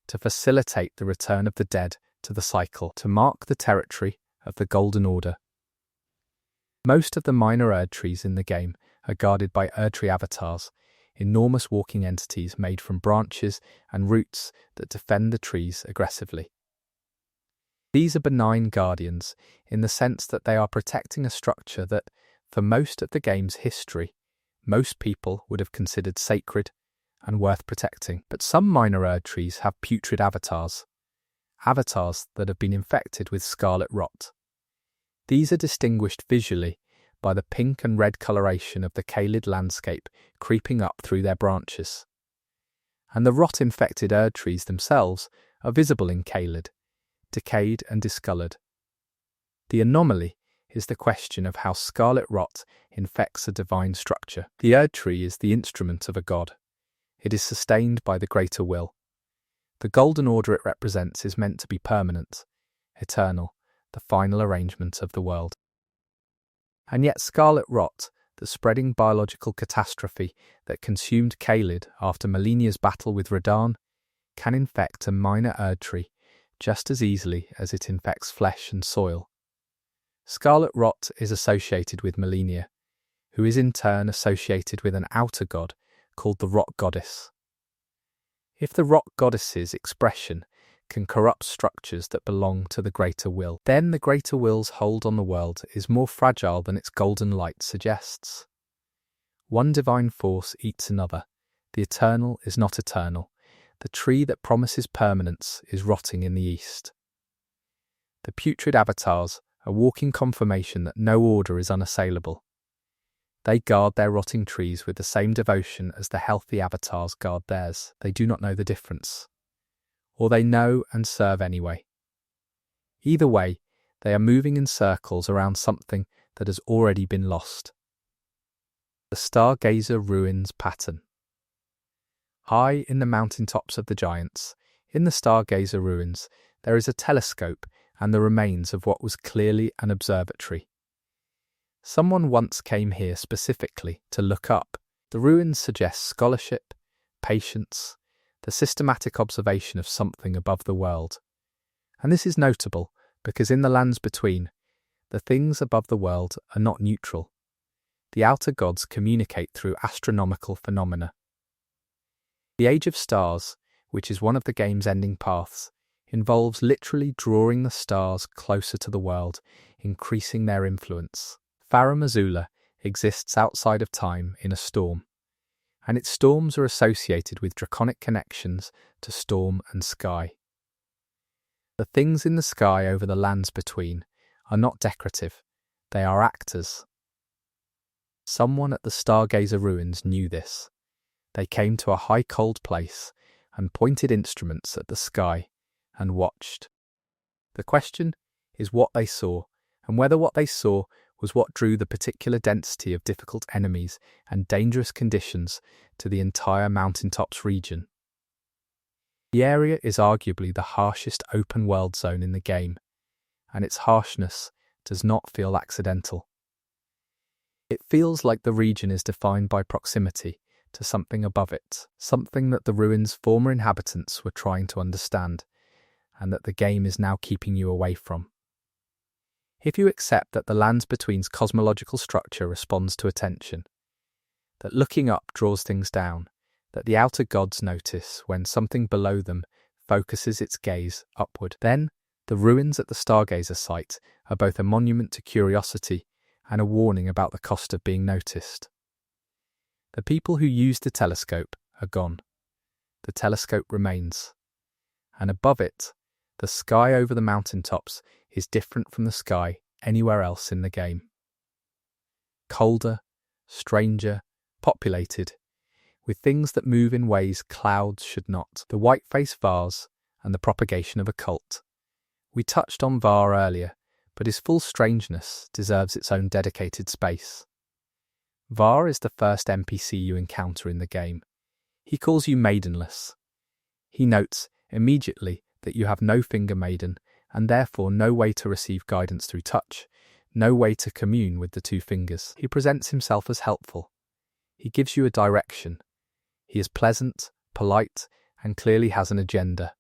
Speaker 1: to facilitate the return of the dead to the cycle, to mark the territory of the Golden Order. Most of the minor Erd Trees in the game are guarded by Erd Tree avatars, enormous walking entities made from branches and roots that defend the trees aggressively. These are benign guardians in the sense that they are protecting a structure that, for most of the game's history, most people would have considered sacred and worth protecting. But some minor Erd Trees have putrid avatars that have been infected with scarlet rot. These are distinguished visually by the pink and red coloration of the Caelid landscape creeping up through their branches. And the rot-infected Erd Trees themselves are visible in Caelid, decayed and discoloured. The anomaly is the question of how scarlet rot infects a divine structure. The Erd Tree is the instrument of a god. It is sustained by the greater will. The golden order it represents is meant to be permanent, eternal, the final arrangement of the world. And yet scarlet rot, the spreading biological catastrophe that consumed Caelid after Malenia's battle with Radahn, can infect a minor Erd Tree just as easily as it infects flesh and soil. Scarlet rot is associated with Melania, who is in turn associated with an outer god called the rot goddess. If the rot goddess's expression can corrupt structures that belong to the greater will, then the greater will's hold on the world is more fragile than its golden light suggests. One divine force eats another. The eternal is not eternal. The tree that promises permanence is rotting in the east. The putrid avatars are walking confirmation that no order is unassailable. They guard their rotting trees with the same devotion as the healthy avatars guard theirs. They do not know the difference. Or they know and serve anyway. Either way, they are moving in circles around something that has already been lost. The Stargazer Ruins Pattern. High in the mountaintops of the giants, in the Stargazer ruins, there is a telescope and the remains of what was clearly an observatory. Someone once came here specifically to look up. The ruins suggest scholarship, patience, the systematic observation of something above the world. And this is notable because in the lands between, the things above the world are not neutral. The outer gods communicate through astronomical phenomena. The Age of Stars, which is one of the game's ending paths, involves literally drawing the stars closer to the world, increasing their influence. Farum Azula exists outside of time in a storm, and its storms are associated with draconic connections to storm and sky. The things in the sky over the lands between are not decorative, they are actors. Someone at the Stargazer ruins knew this. They came to a high cold place and pointed instruments at the sky and watched. The question is what they saw, and whether what they saw was what drew the particular density of difficult enemies and dangerous conditions to the entire mountaintops region. The area is arguably the harshest open-world zone in the game, and its harshness does not feel accidental. It feels like the region is defined by proximity to something above it, something that the ruins' former inhabitants were trying to understand, and that the game is now keeping you away from. If you accept that the lands between's cosmological structure responds to attention, that looking up draws things down, that the outer gods notice when something below them focuses its gaze upward, then the ruins at the Stargazer site are both a monument to curiosity and a warning about the cost of being noticed. The people who used the telescope are gone. The telescope remains. And above it, the sky over the mountaintops is different from the sky anywhere else in the game. Colder, stranger, populated, with things that move in ways clouds should not. The white-faced vase and the propagation of a cult. We touched on Var earlier, but his full strangeness deserves its own dedicated space. Var is the first NPC you encounter in the game. He calls you maidenless. He notes immediately that you have no finger maiden and therefore no way to receive guidance through touch, no way to commune with the two fingers. He presents himself as helpful. He gives you a direction. He is pleasant, polite, and clearly has an agenda.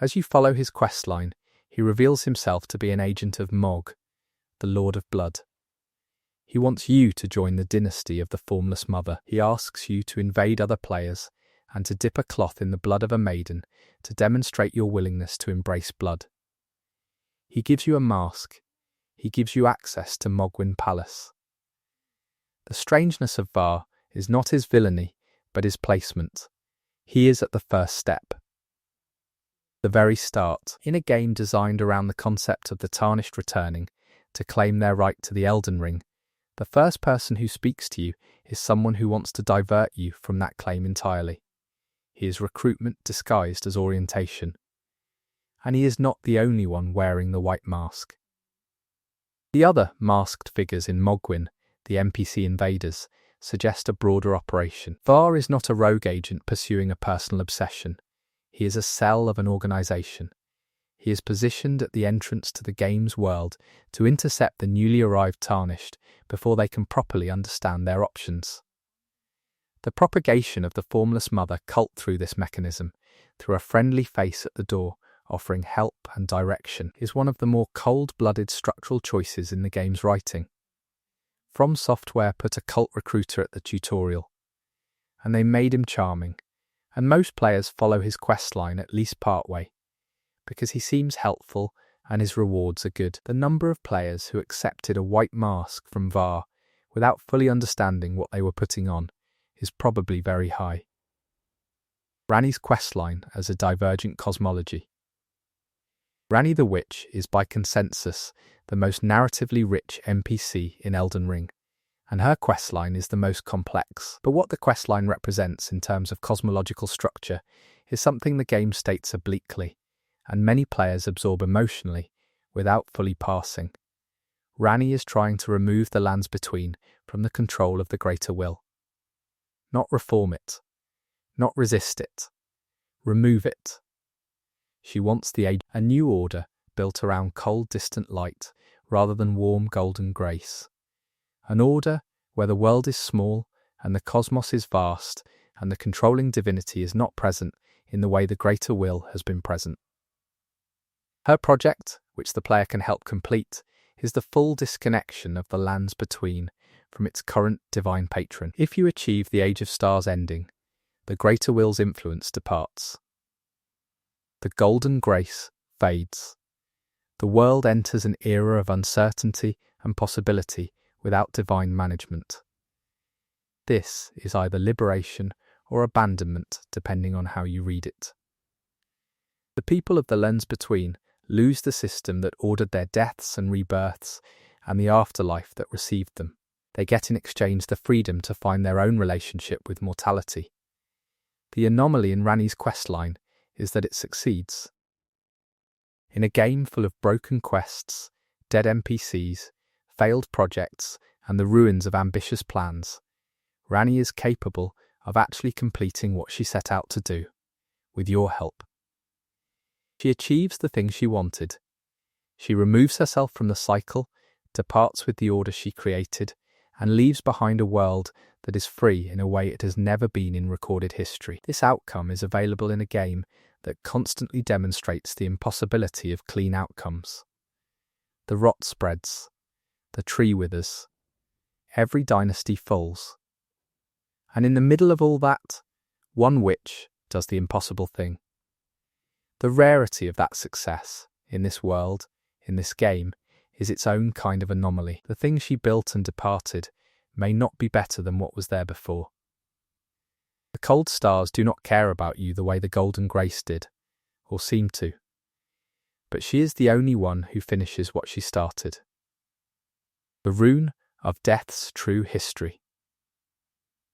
Speaker 1: As you follow his questline, he reveals himself to be an agent of Mog, the Lord of Blood. He wants you to join the dynasty of the Formless Mother. He asks you to invade other players and to dip a cloth in the blood of a maiden to demonstrate your willingness to embrace blood. He gives you a mask. He gives you access to Mogwyn Palace. The strangeness of Var is not his villainy, but his placement. He is at the first step. The very start, in a game designed around the concept of the Tarnished returning to claim their right to the Elden Ring, the first person who speaks to you is someone who wants to divert you from that claim entirely. He is recruitment disguised as orientation. And he is not the only one wearing the white mask. The other masked figures in Mogwyn, the NPC invaders, suggest a broader operation. Var is not a rogue agent pursuing a personal obsession. He is a cell of an organization. He is positioned at the entrance to the game's world to intercept the newly arrived Tarnished before they can properly understand their options. The propagation of the Formless Mother cult through this mechanism, through a friendly face at the door, offering help and direction, is one of the more cold-blooded structural choices in the game's writing. From Software put a cult recruiter at the tutorial, and they made him charming, and most players follow his questline at least partway, because he seems helpful and his rewards are good. The number of players who accepted a white mask from VAR without fully understanding what they were putting on is probably very high. Ranni's questline as a divergent cosmology. Ranni the Witch is by consensus the most narratively rich NPC in Elden Ring, and her questline is the most complex. But what the questline represents in terms of cosmological structure is something the game states obliquely, and many players absorb emotionally without fully parsing. Ranni is trying to remove the lands between from the control of the greater will. Not reform it, not resist it, remove it. She wants a new order built around cold, distant light rather than warm, golden grace. An order where the world is small and the cosmos is vast and the controlling divinity is not present in the way the greater will has been present. Her project, which the player can help complete, is the full disconnection of the lands between from its current divine patron. If you achieve the Age of Stars ending, the greater will's influence departs. The golden grace fades. The world enters an era of uncertainty and possibility without divine management. This is either liberation or abandonment, depending on how you read it. The people of the lands between lose the system that ordered their deaths and rebirths and the afterlife that received them. They get in exchange the freedom to find their own relationship with mortality. The anomaly in Ranni's questline is that it succeeds. In a game full of broken quests, dead NPCs, failed projects, and the ruins of ambitious plans, Ranni is capable of actually completing what she set out to do, with your help. She achieves the thing she wanted. She removes herself from the cycle, departs with the order she created, and leaves behind a world that is free in a way it has never been in recorded history. This outcome is available in a game that constantly demonstrates the impossibility of clean outcomes. The rot spreads, the tree withers, every dynasty falls. And in the middle of all that, one witch does the impossible thing. The rarity of that success, in this world, in this game, is its own kind of anomaly. The thing she built and departed may not be better than what was there before. The cold stars do not care about you the way the golden grace did, or seem to. But she is the only one who finishes what she started. The rune of death's true history.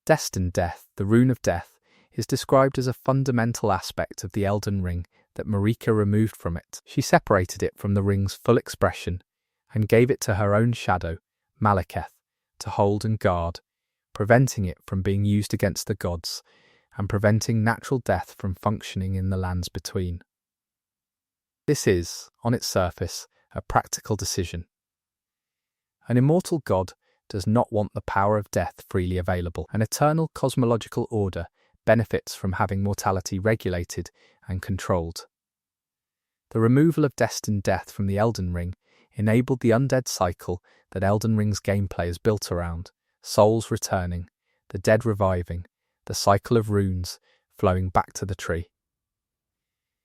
Speaker 1: Destined death, the rune of death, is described as a fundamental aspect of the Elden Ring that Marika removed from it. She separated it from the ring's full expression and gave it to her own shadow, Malekith, to hold and guard, preventing it from being used against the gods and preventing natural death from functioning in the lands between. This is, on its surface, a practical decision. An immortal god does not want the power of death freely available. An eternal cosmological order benefits from having mortality regulated and controlled. The removal of destined death from the Elden Ring enabled the undead cycle that Elden Ring's gameplay is built around, souls returning, the dead reviving, the cycle of runes flowing back to the tree.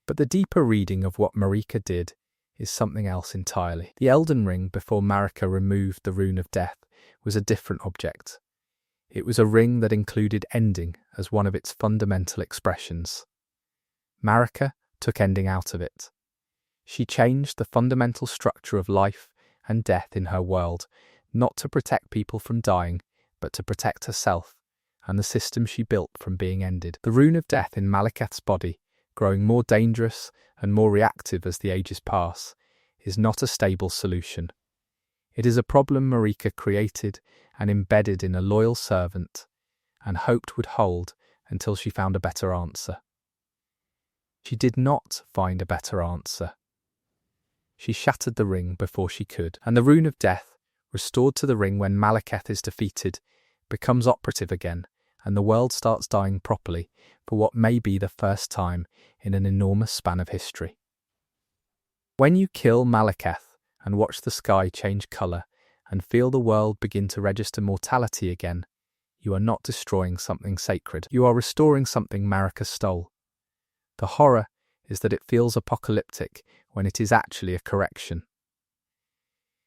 Speaker 1: But the deeper reading of what Marika did is something else entirely. The Elden Ring, before Marika removed the rune of death, was a different object. It was a ring that included ending as one of its fundamental expressions. Marika took ending out of it. She changed the fundamental structure of life and death in her world, not to protect people from dying, but to protect herself and the system she built from being ended. The rune of death in Malekith's body, growing more dangerous and more reactive as the ages pass, is not a stable solution. It is a problem Marika created and embedded in a loyal servant and hoped would hold until she found a better answer. She did not find a better answer. She shattered the ring before she could, and the rune of death, restored to the ring when Malekith is defeated, becomes operative again, and the world starts dying properly for what may be the first time in an enormous span of history. When you kill Malekith and watch the sky change colour and feel the world begin to register mortality again, you are not destroying something sacred. You are restoring something Marika stole. The horror is that it feels apocalyptic when it is actually a correction.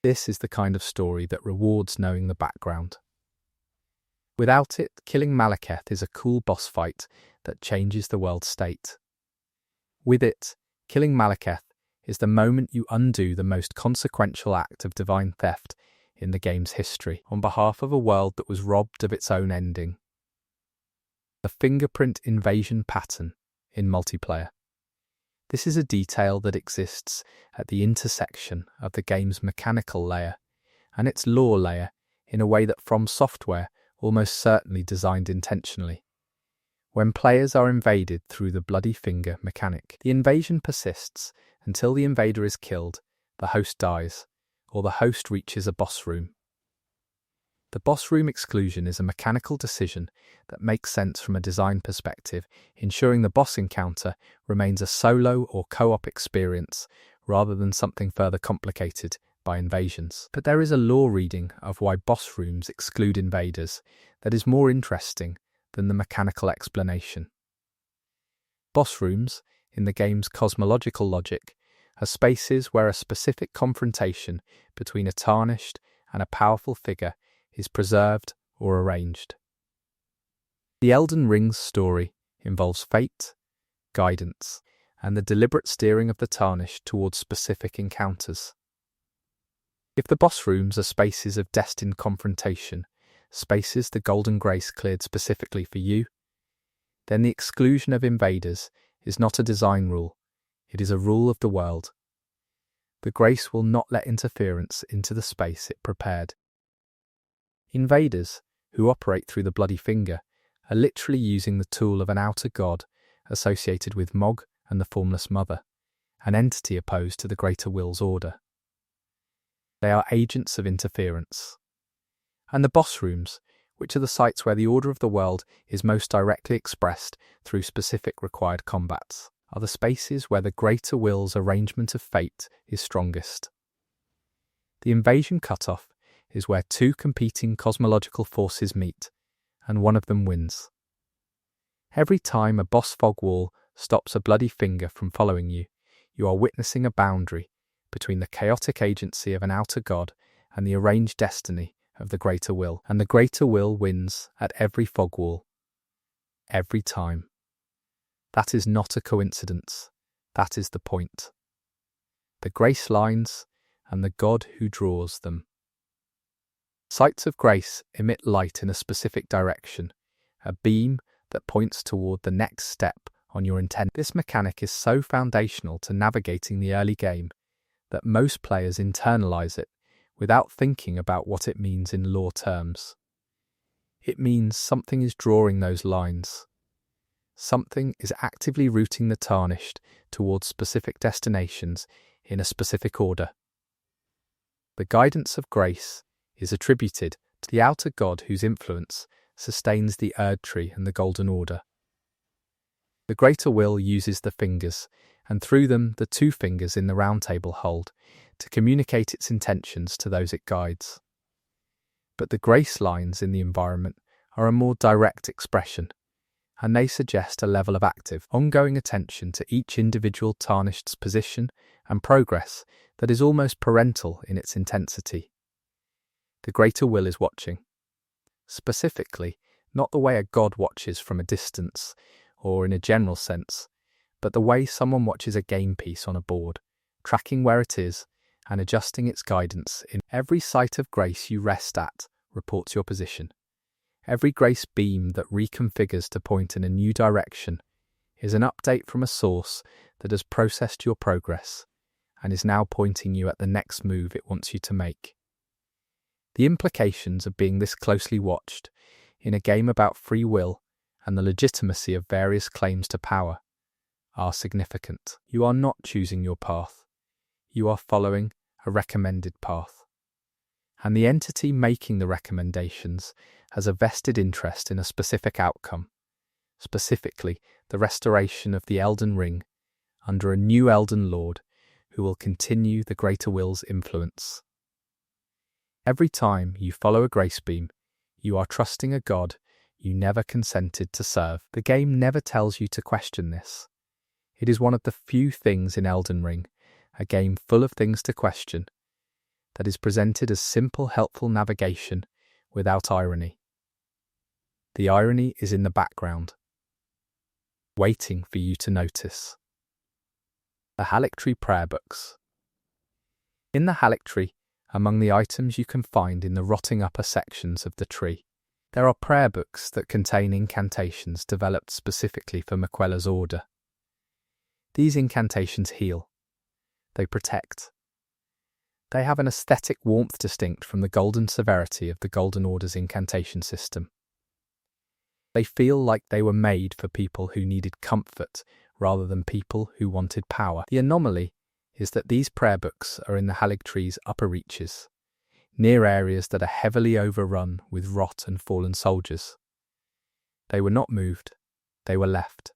Speaker 1: This is the kind of story that rewards knowing the background. Without it, killing Malekith is a cool boss fight that changes the world state. With it, killing Malekith is the moment you undo the most consequential act of divine theft in the game's history, on behalf of a world that was robbed of its own ending. The fingerprint invasion pattern in multiplayer. This is a detail that exists at the intersection of the game's mechanical layer and its lore layer in a way that From Software almost certainly designed intentionally. When players are invaded through the bloody finger mechanic, the invasion persists until the invader is killed, the host dies, or the host reaches a boss room. The boss room exclusion is a mechanical decision that makes sense from a design perspective, ensuring the boss encounter remains a solo or co-op experience rather than something further complicated by invasions. But there is a lore reading of why boss rooms exclude invaders that is more interesting than the mechanical explanation. Boss rooms, in the game's cosmological logic, are spaces where a specific confrontation between a tarnished and a powerful figure is preserved or arranged. The Elden Ring's story involves fate, guidance, and the deliberate steering of the Tarnished towards specific encounters. If the boss rooms are spaces of destined confrontation, spaces the Golden Grace cleared specifically for you, then the exclusion of invaders is not a design rule, it is a rule of the world. The Grace will not let interference into the space it prepared. Invaders, who operate through the bloody finger, are literally using the tool of an outer god associated with Mog and the Formless Mother, an entity opposed to the Greater Will's order. They are agents of interference. And the boss rooms, which are the sites where the order of the world is most directly expressed through specific required combats, are the spaces where the Greater Will's arrangement of fate is strongest. The invasion cutoff is where two competing cosmological forces meet, and one of them wins. Every time a boss fog wall stops a bloody finger from following you, you are witnessing a boundary between the chaotic agency of an outer god and the arranged destiny of the Greater Will, and the Greater Will wins at every fog wall. Every time. That is not a coincidence. That is the point. The grace lines and the god who draws them. Sights of grace emit light in a specific direction, a beam that points toward the next step on your intent. This mechanic is so foundational to navigating the early game that most players internalize it without thinking about what it means in lore terms. It means something is drawing those lines. Something is actively routing the Tarnished towards specific destinations in a specific order. The guidance of grace is attributed to the outer god whose influence sustains the Erdtree and the Golden Order. The Greater Will uses the fingers, and through them the two fingers in the round table hold, to communicate its intentions to those it guides. But the grace lines in the environment are a more direct expression, and they suggest a level of active, ongoing attention to each individual Tarnished's position and progress that is almost parental in its intensity. The Greater Will is watching. Specifically, not the way a god watches from a distance, or in a general sense, but the way someone watches a game piece on a board, tracking where it is and adjusting its guidance. In every site of grace you rest at reports your position. Every grace beam that reconfigures to point in a new direction is an update from a source that has processed your progress and is now pointing you at the next move it wants you to make. The implications of being this closely watched in a game about free will and the legitimacy of various claims to power are significant. You are not choosing your path. You are following a recommended path. And the entity making the recommendations has a vested interest in a specific outcome, specifically the restoration of the Elden Ring under a new Elden Lord who will continue the greater will's influence. Every time you follow a grace beam, you are trusting a God you never consented to serve. The game never tells you to question this. It is one of the few things in Elden Ring, a game full of things to question, that is presented as simple, helpful navigation without irony. The irony is in the background, waiting for you to notice. The Halictree Prayer Books. In the Halictree, among the items you can find in the rotting upper sections of the tree, there are prayer books that contain incantations developed specifically for Miquella's order. These incantations heal. They protect. They have an aesthetic warmth distinct from the golden severity of the Golden Order's incantation system. They feel like they were made for people who needed comfort rather than people who wanted power. The anomaly is that these prayer books are in the Halictree's upper reaches, near areas that are heavily overrun with rot and fallen soldiers. They were not moved, they were left.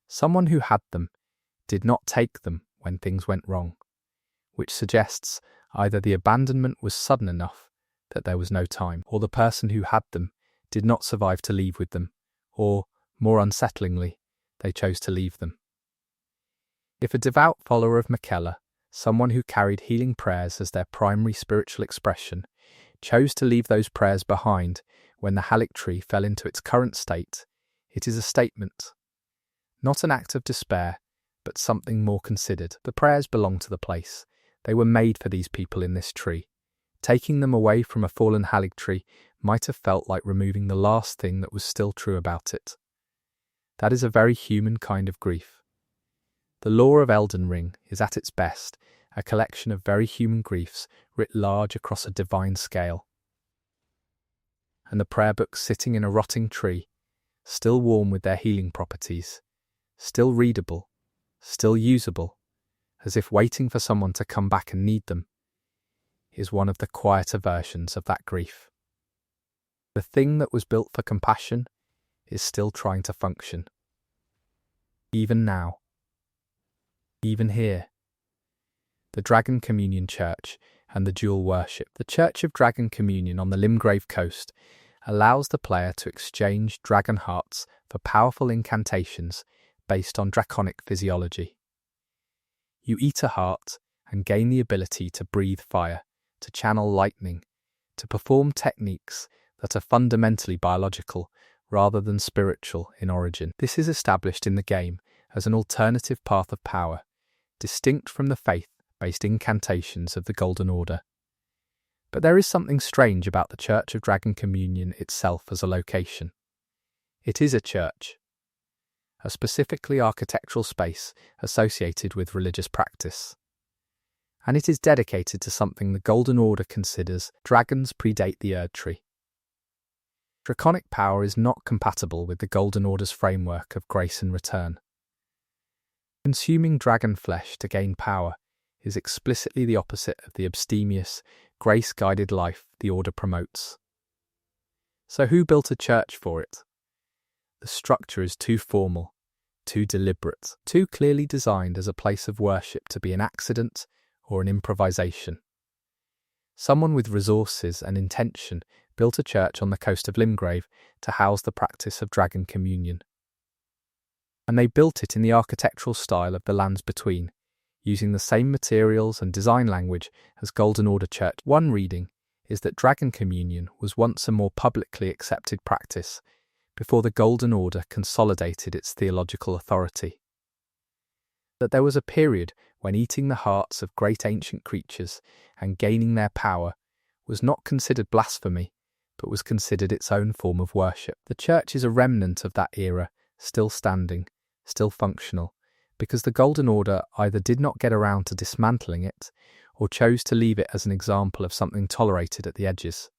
Speaker 1: Someone who had them did not take them when things went wrong, which suggests either the abandonment was sudden enough that there was no time, or the person who had them did not survive to leave with them, or, more unsettlingly, they chose to leave them. If a devout follower of Miquella, someone who carried healing prayers as their primary spiritual expression, chose to leave those prayers behind when the Halictree fell into its current state, it is a statement. Not an act of despair, but something more considered. The prayers belong to the place. They were made for these people in this tree. Taking them away from a fallen Halictree might have felt like removing the last thing that was still true about it. That is a very human kind of grief. The lore of Elden Ring is at its best a collection of very human griefs writ large across a divine scale. And the prayer books sitting in a rotting tree, still warm with their healing properties, still readable, still usable, as if waiting for someone to come back and need them, is one of the quieter versions of that grief. The thing that was built for compassion is still trying to function. Even now. Even here. The Dragon Communion Church and the dual worship. The Church of Dragon Communion on the Limgrave coast allows the player to exchange dragon hearts for powerful incantations based on draconic physiology. You eat a heart and gain the ability to breathe fire, to channel lightning, to perform techniques that are fundamentally biological rather than spiritual in origin. This is established in the game as an alternative path of power, distinct from the faith-based incantations of the Golden Order. But there is something strange about the Church of Dragon Communion itself as a location. It is a church, a specifically architectural space associated with religious practice. And it is dedicated to something the Golden Order considers dragons predate the Erdtree. Draconic power is not compatible with the Golden Order's framework of grace and return. Consuming dragon flesh to gain power is explicitly the opposite of the abstemious, grace-guided life the Order promotes. So who built a church for it? The structure is too formal, too deliberate, too clearly designed as a place of worship to be an accident or an improvisation. Someone with resources and intention built a church on the coast of Limgrave to house the practice of Dragon Communion. And they built it in the architectural style of the Lands Between, using the same materials and design language as Golden Order Church. One reading is that Dragon Communion was once a more publicly accepted practice before the Golden Order consolidated its theological authority. That there was a period when eating the hearts of great ancient creatures and gaining their power was not considered blasphemy, but was considered its own form of worship. The church is a remnant of that era, still standing, still functional, because the Golden Order either did not get around to dismantling it, or chose to leave it as an example of something tolerated at the edges.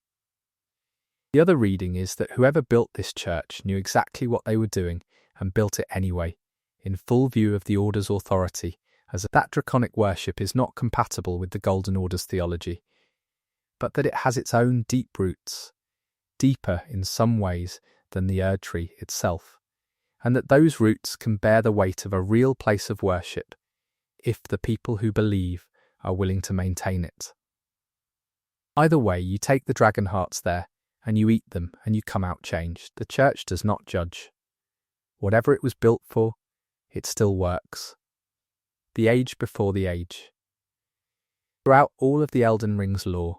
Speaker 1: The other reading is that whoever built this church knew exactly what they were doing and built it anyway, in full view of the Order's authority, as that draconic worship is not compatible with the Golden Order's theology, but that it has its own deep roots, deeper in some ways than the Erdtree itself, and that those roots can bear the weight of a real place of worship, if the people who believe are willing to maintain it. Either way, you take the dragon hearts there, and you eat them, and you come out changed. The church does not judge. Whatever it was built for, it still works. The age before the age. Throughout all of the Elden Ring's lore,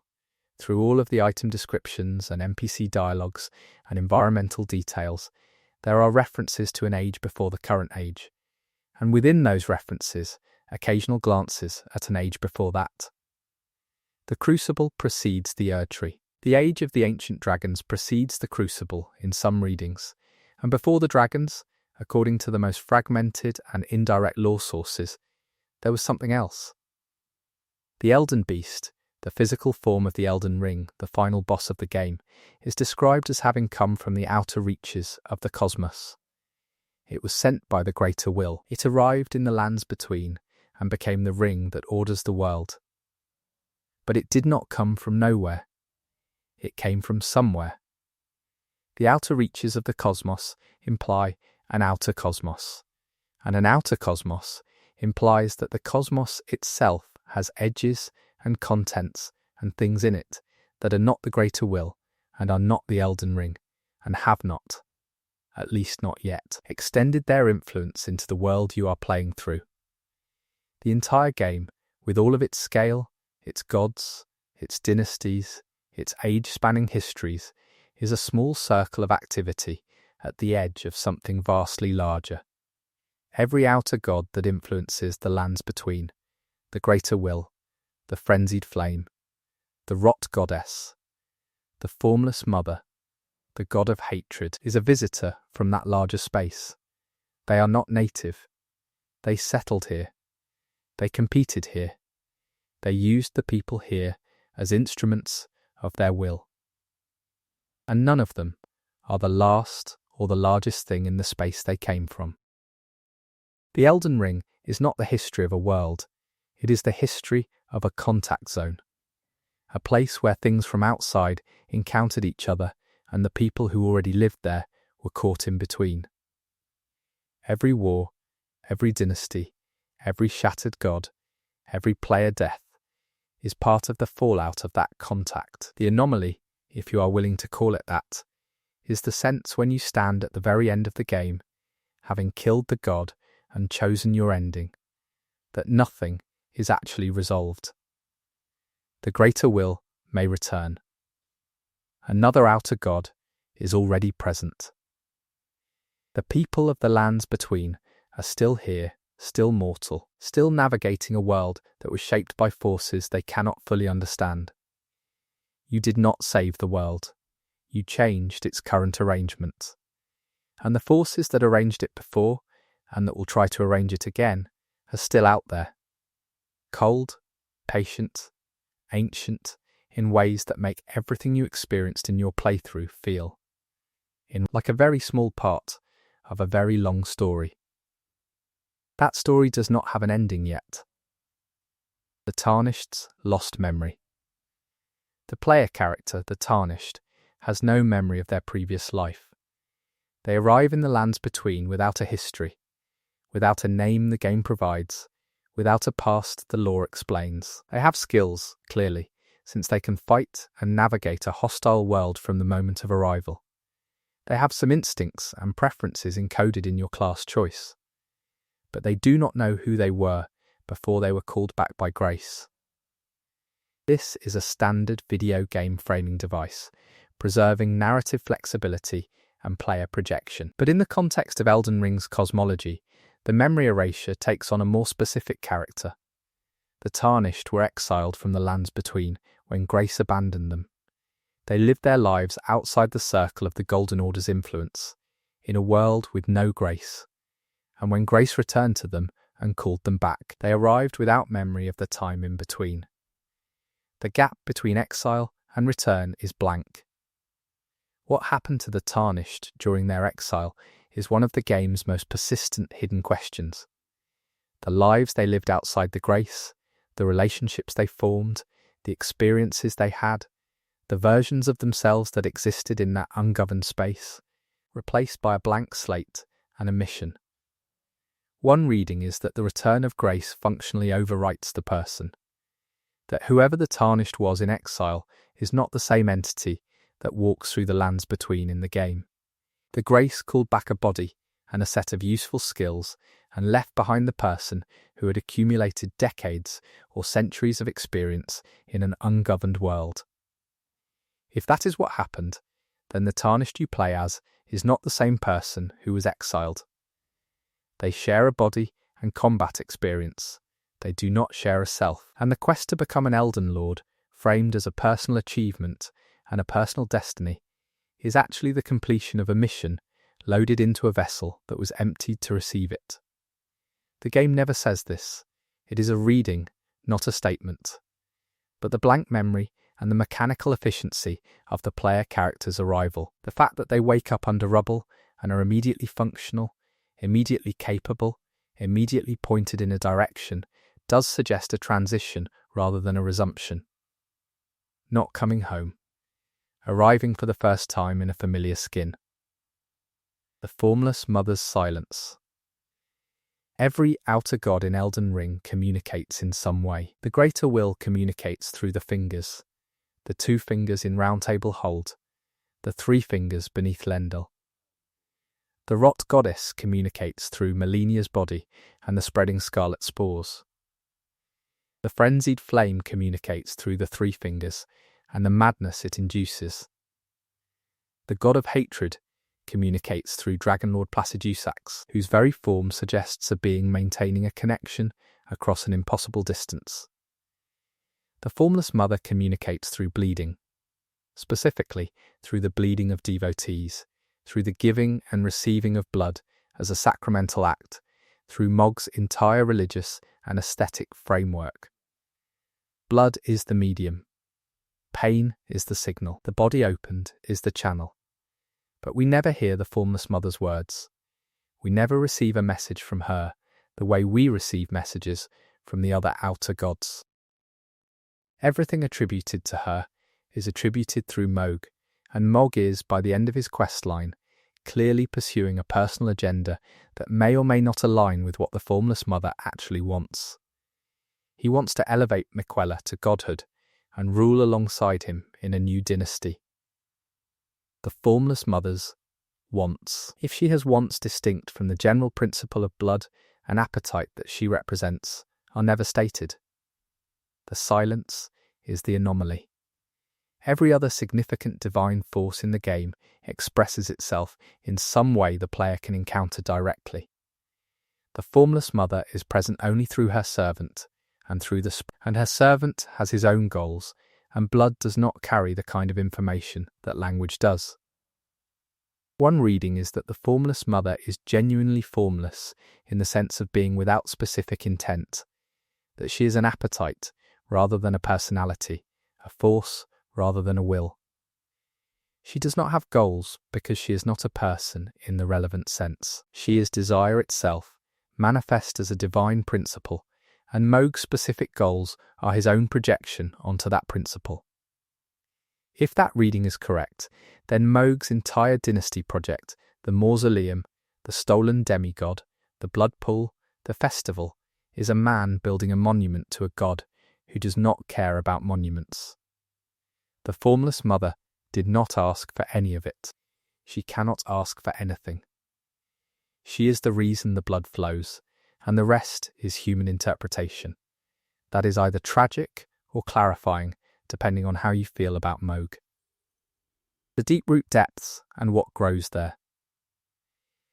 Speaker 1: through all of the item descriptions and NPC dialogues and environmental details, there are references to an age before the current age, and within those references, occasional glances at an age before that. The Crucible precedes the Erdtree. The age of the ancient dragons precedes the Crucible in some readings, and before the dragons, according to the most fragmented and indirect lore sources, there was something else. The Elden Beast, the physical form of the Elden Ring, the final boss of the game, is described as having come from the outer reaches of the cosmos. It was sent by the Greater Will. It arrived in the lands between and became the ring that orders the world. But it did not come from nowhere. It came from somewhere. The outer reaches of the cosmos imply an outer cosmos, and an outer cosmos implies that the cosmos itself has edges and contents and things in it that are not the Greater Will and are not the Elden Ring, and have not, at least not yet, extended their influence into the world you are playing through. The entire game, with all of its scale, its gods, its dynasties, its age-spanning histories, is a small circle of activity at the edge of something vastly larger. Every outer god that influences the lands between, the Greater Will, the Frenzied Flame, the Rot Goddess, the Formless Mother, the God of Hatred, is a visitor from that larger space. They are not native. They settled here. They competed here. They used the people here as instruments of their will. And none of them are the last or the largest thing in the space they came from. The Elden Ring is not the history of a world. It is the history of a contact zone, a place where things from outside encountered each other and the people who already lived there were caught in between. Every war, every dynasty, every shattered god, every player death is part of the fallout of that contact. The anomaly, if you are willing to call it that, is the sense when you stand at the very end of the game, having killed the god and chosen your ending, that nothing is actually resolved. The Greater Will may return. Another outer god is already present. The people of the lands between are still here, still mortal, still navigating a world that was shaped by forces they cannot fully understand. You did not save the world. You changed its current arrangements. And the forces that arranged it before, and that will try to arrange it again, are still out there. Cold, patient, ancient, in ways that make everything you experienced in your playthrough feel like a very small part of a very long story. That story does not have an ending yet. The Tarnished's lost memory. The player character, the Tarnished, has no memory of their previous life. They arrive in the lands between without a history, without a name the game provides, without a past the lore explains. They have skills, clearly, since they can fight and navigate a hostile world from the moment of arrival. They have some instincts and preferences encoded in your class choice, but they do not know who they were before they were called back by grace. This is a standard video game framing device, preserving narrative flexibility and player projection. But in the context of Elden Ring's cosmology, the memory erasure takes on a more specific character. The Tarnished were exiled from the lands between when grace abandoned them. They lived their lives outside the circle of the Golden Order's influence, in a world with no grace. And when grace returned to them and called them back, they arrived without memory of the time in between. The gap between exile and return is blank. What happened to the Tarnished during their exile is one of the game's most persistent hidden questions. The lives they lived outside the grace, the relationships they formed, the experiences they had, the versions of themselves that existed in that ungoverned space, replaced by a blank slate and a mission. One reading is that the return of grace functionally overwrites the person, that whoever the Tarnished was in exile is not the same entity that walks through the lands between in the game. The grace called back a body and a set of useful skills and left behind the person who had accumulated decades or centuries of experience in an ungoverned world. If that is what happened, then the Tarnished you play as is not the same person who was exiled. They share a body and combat experience. They do not share a self, and the quest to become an Elden Lord, framed as a personal achievement and a personal destiny, is actually the completion of a mission loaded into a vessel that was emptied to receive it. The game never says this. It is a reading, not a statement. But the blank memory and the mechanical efficiency of the player character's arrival, the fact that they wake up under rubble and are immediately functional, immediately capable, immediately pointed in a direction, does suggest a transition rather than a resumption. Not coming home. Arriving for the first time in a familiar skin. The formless mother's silence. Every outer god in Elden Ring communicates in some way. The greater will communicates through the fingers, the 2 fingers in Round Table hold, the 3 fingers beneath Lendl. The rot goddess communicates through Melinia's body and the spreading scarlet spores. The frenzied flame communicates through the 3 fingers and the madness it induces. The god of hatred communicates through Dragonlord Placidusax, whose very form suggests a being maintaining a connection across an impossible distance. The formless mother communicates through bleeding, specifically through the bleeding of devotees, through the giving and receiving of blood as a sacramental act, through Mog's entire religious and aesthetic framework. Blood is the medium. Pain is the signal. The body opened is the channel. But we never hear the formless mother's words. We never receive a message from her the way we receive messages from the other outer gods. Everything attributed to her is attributed through Mog, and Mog is, by the end of his questline, clearly pursuing a personal agenda that may or may not align with what the formless mother actually wants. He wants to elevate Miquella to godhood and rule alongside him in a new dynasty. The formless mother's wants. If she has wants distinct from the general principle of blood and appetite that she represents, are never stated. The silence is the anomaly. Every other significant divine force in the game expresses itself in some way the player can encounter directly. The formless mother is present only through her servant and through and her servant has his own goals, and blood does not carry the kind of information that language does. One reading is that the formless mother is genuinely formless in the sense of being without specific intent, that she is an appetite rather than a personality, a force rather than a will. She does not have goals because she is not a person in the relevant sense. She is desire itself, manifest as a divine principle, and Mog's specific goals are his own projection onto that principle. If that reading is correct, then Mog's entire dynasty project, the mausoleum, the stolen demigod, the blood pool, the festival, is a man building a monument to a god who does not care about monuments. The formless mother did not ask for any of it. She cannot ask for anything. She is the reason the blood flows, and the rest is human interpretation. That is either tragic or clarifying, depending on how you feel about Mog. The deep-root depths and what grows there.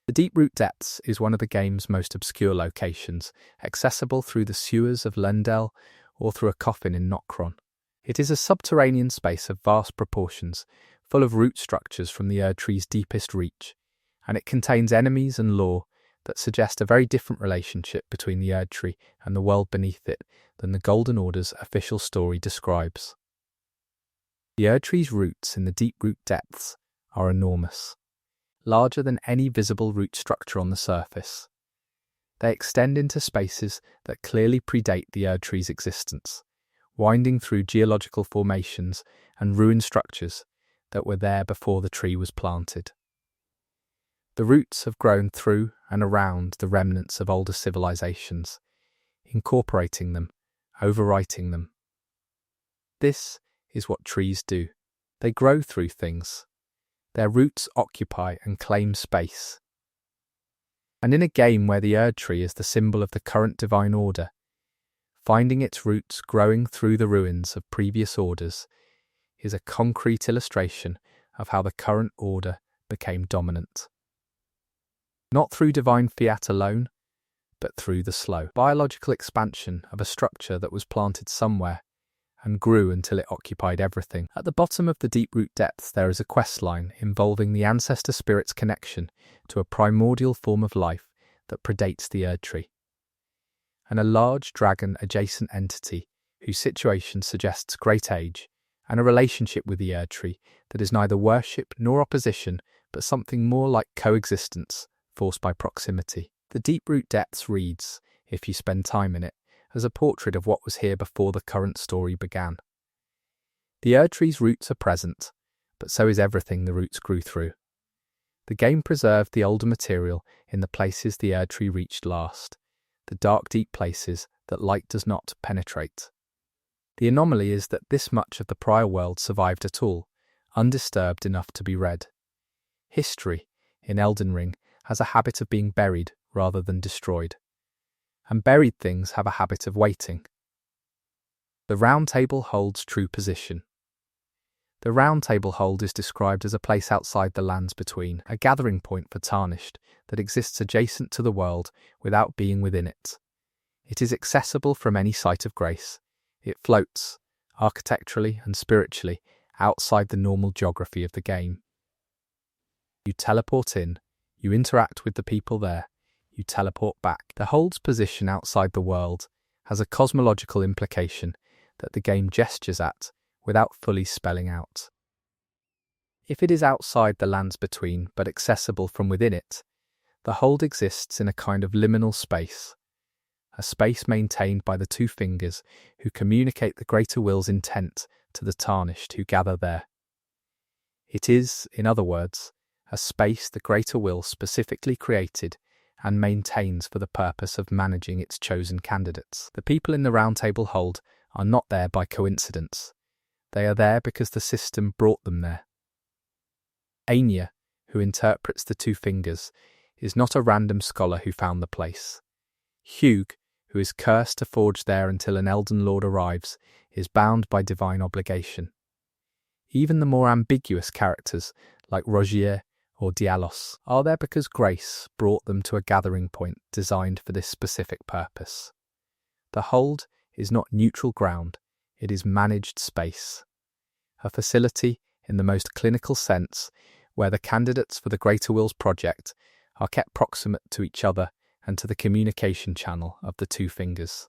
Speaker 1: The deep-root depths is one of the game's most obscure locations, accessible through the sewers of Lendl or through a coffin in Nokron. It is a subterranean space of vast proportions, full of root structures from the Erd Tree's deepest reach, and it contains enemies and lore that suggest a very different relationship between the Erd Tree and the world beneath it than the Golden Order's official story describes. The Erd Tree's roots in the deep root depths are enormous, larger than any visible root structure on the surface. They extend into spaces that clearly predate the Erd Tree's existence, winding through geological formations and ruined structures that were there before the tree was planted. The roots have grown through and around the remnants of older civilizations, incorporating them, overwriting them. This is what trees do. They grow through things. Their roots occupy and claim space. And in a game where the Erd tree is the symbol of the current divine order, finding its roots growing through the ruins of previous orders is a concrete illustration of how the current order became dominant. Not through divine fiat alone, but through the slow biological expansion of a structure that was planted somewhere and grew until it occupied everything. At the bottom of the deep-root depths there is a quest line involving the ancestor spirit's connection to a primordial form of life that predates the Erd tree, and a large dragon-adjacent entity whose situation suggests great age and a relationship with the Erd tree that is neither worship nor opposition, but something more like coexistence, forced by proximity. The deep-root depths reads, if you spend time in it, as a portrait of what was here before the current story began. The Erd tree's roots are present, but so is everything the roots grew through. The game preserved the older material in the places the Erd tree reached last, the dark, deep places that light does not penetrate. The anomaly is that this much of the prior world survived at all, undisturbed enough to be read. History, in Elden Ring, has a habit of being buried rather than destroyed, and buried things have a habit of waiting. The Round Table holds true position. The Round Table hold is described as a place outside the lands between, a gathering point for Tarnished that exists adjacent to the world without being within it. It is accessible from any site of grace. It floats, architecturally and spiritually, outside the normal geography of the game. You teleport in, you interact with the people there, you teleport back. The hold's position outside the world has a cosmological implication that the game gestures at without fully spelling out. If it is outside the lands between but accessible from within it, the hold exists in a kind of liminal space, a space maintained by the two fingers who communicate the greater will's intent to the Tarnished who gather there. It is, in other words, a space the greater will specifically created and maintains for the purpose of managing its chosen candidates. The people in the Round Table hold are not there by coincidence. They are there because the system brought them there. Anya, who interprets the two fingers, is not a random scholar who found the place. Hugh, who is cursed to forge there until an Elden Lord arrives, is bound by divine obligation. Even the more ambiguous characters, like Rogier or Dialos, are there because grace brought them to a gathering point designed for this specific purpose. The hold is not neutral ground, it is managed space. A facility, in the most clinical sense, where the candidates for the Greater Will's project are kept proximate to each other and to the communication channel of the two fingers.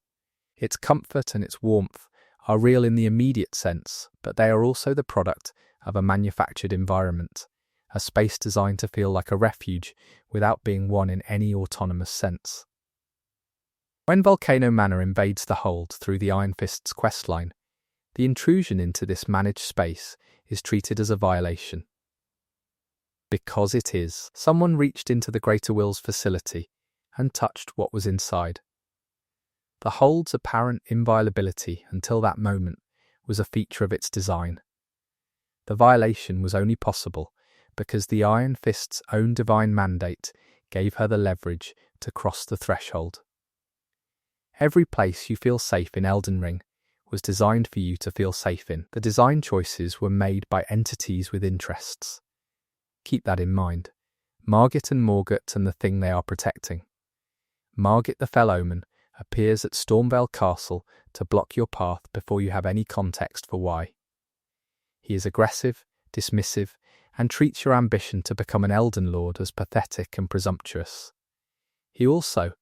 Speaker 1: Its comfort and its warmth are real in the immediate sense, but they are also the product of a manufactured environment, a space designed to feel like a refuge without being one in any autonomous sense. When Volcano Manor invades the hold through the Iron Fist's questline, the intrusion into this managed space is treated as a violation. Because it is. Someone reached into the Greater Will's facility and touched what was inside. The hold's apparent inviolability until that moment was a feature of its design. The violation was only possible because the Iron Fist's own divine mandate gave her the leverage to cross the threshold. Every place you feel safe in Elden Ring was designed for you to feel safe in. The design choices were made by entities with interests. Keep that in mind. Margit and Morgott and the thing they are protecting. Margit the Fell Omen appears at Stormvale Castle to block your path before you have any context for why. He is aggressive, dismissive, and treats your ambition to become an Elden Lord as pathetic and presumptuous. He also,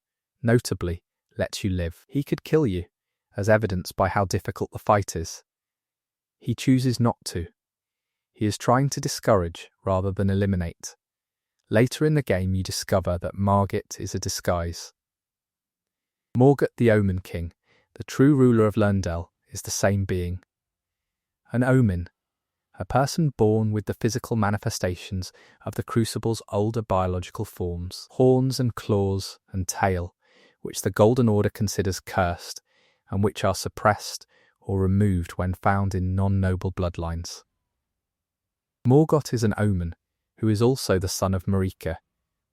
Speaker 1: notably, lets you live. He could kill you, as evidenced by how difficult the fight is. He chooses not to. He is trying to discourage rather than eliminate. Later in the game you discover that Margit is a disguise. Morgott the Omen King, the true ruler of Lerndell, is the same being. An omen, a person born with the physical manifestations of the Crucible's older biological forms, horns and claws and tail, which the Golden Order considers cursed and which are suppressed or removed when found in non-noble bloodlines. Morgott is an omen, who is also the son of Marika,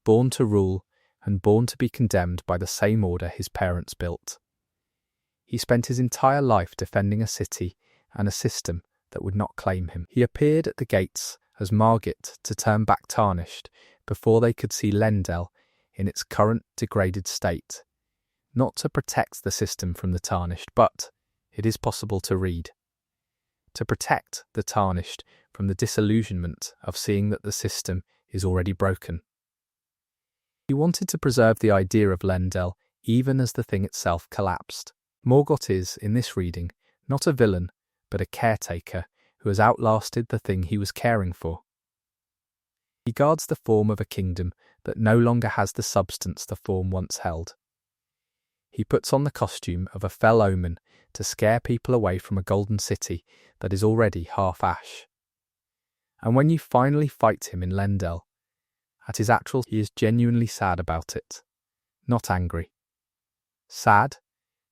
Speaker 1: born to rule and born to be condemned by the same order his parents built. He spent his entire life defending a city and a system that would not claim him. He appeared at the gates as Margit to turn back Tarnished before they could see Lendel in its current degraded state, not to protect the system from the Tarnished, but, it is possible to read, to protect the Tarnished from the disillusionment of seeing that the system is already broken. He wanted to preserve the idea of Lendel even as the thing itself collapsed. Morgott is, in this reading, not a villain, but a caretaker who has outlasted the thing he was caring for. He guards the form of a kingdom that no longer has the substance the form once held. He puts on the costume of a fell omen to scare people away from a golden city that is already half ash. And when you finally fight him in Lendel, at his actual, he is genuinely sad about it, not angry. Sad,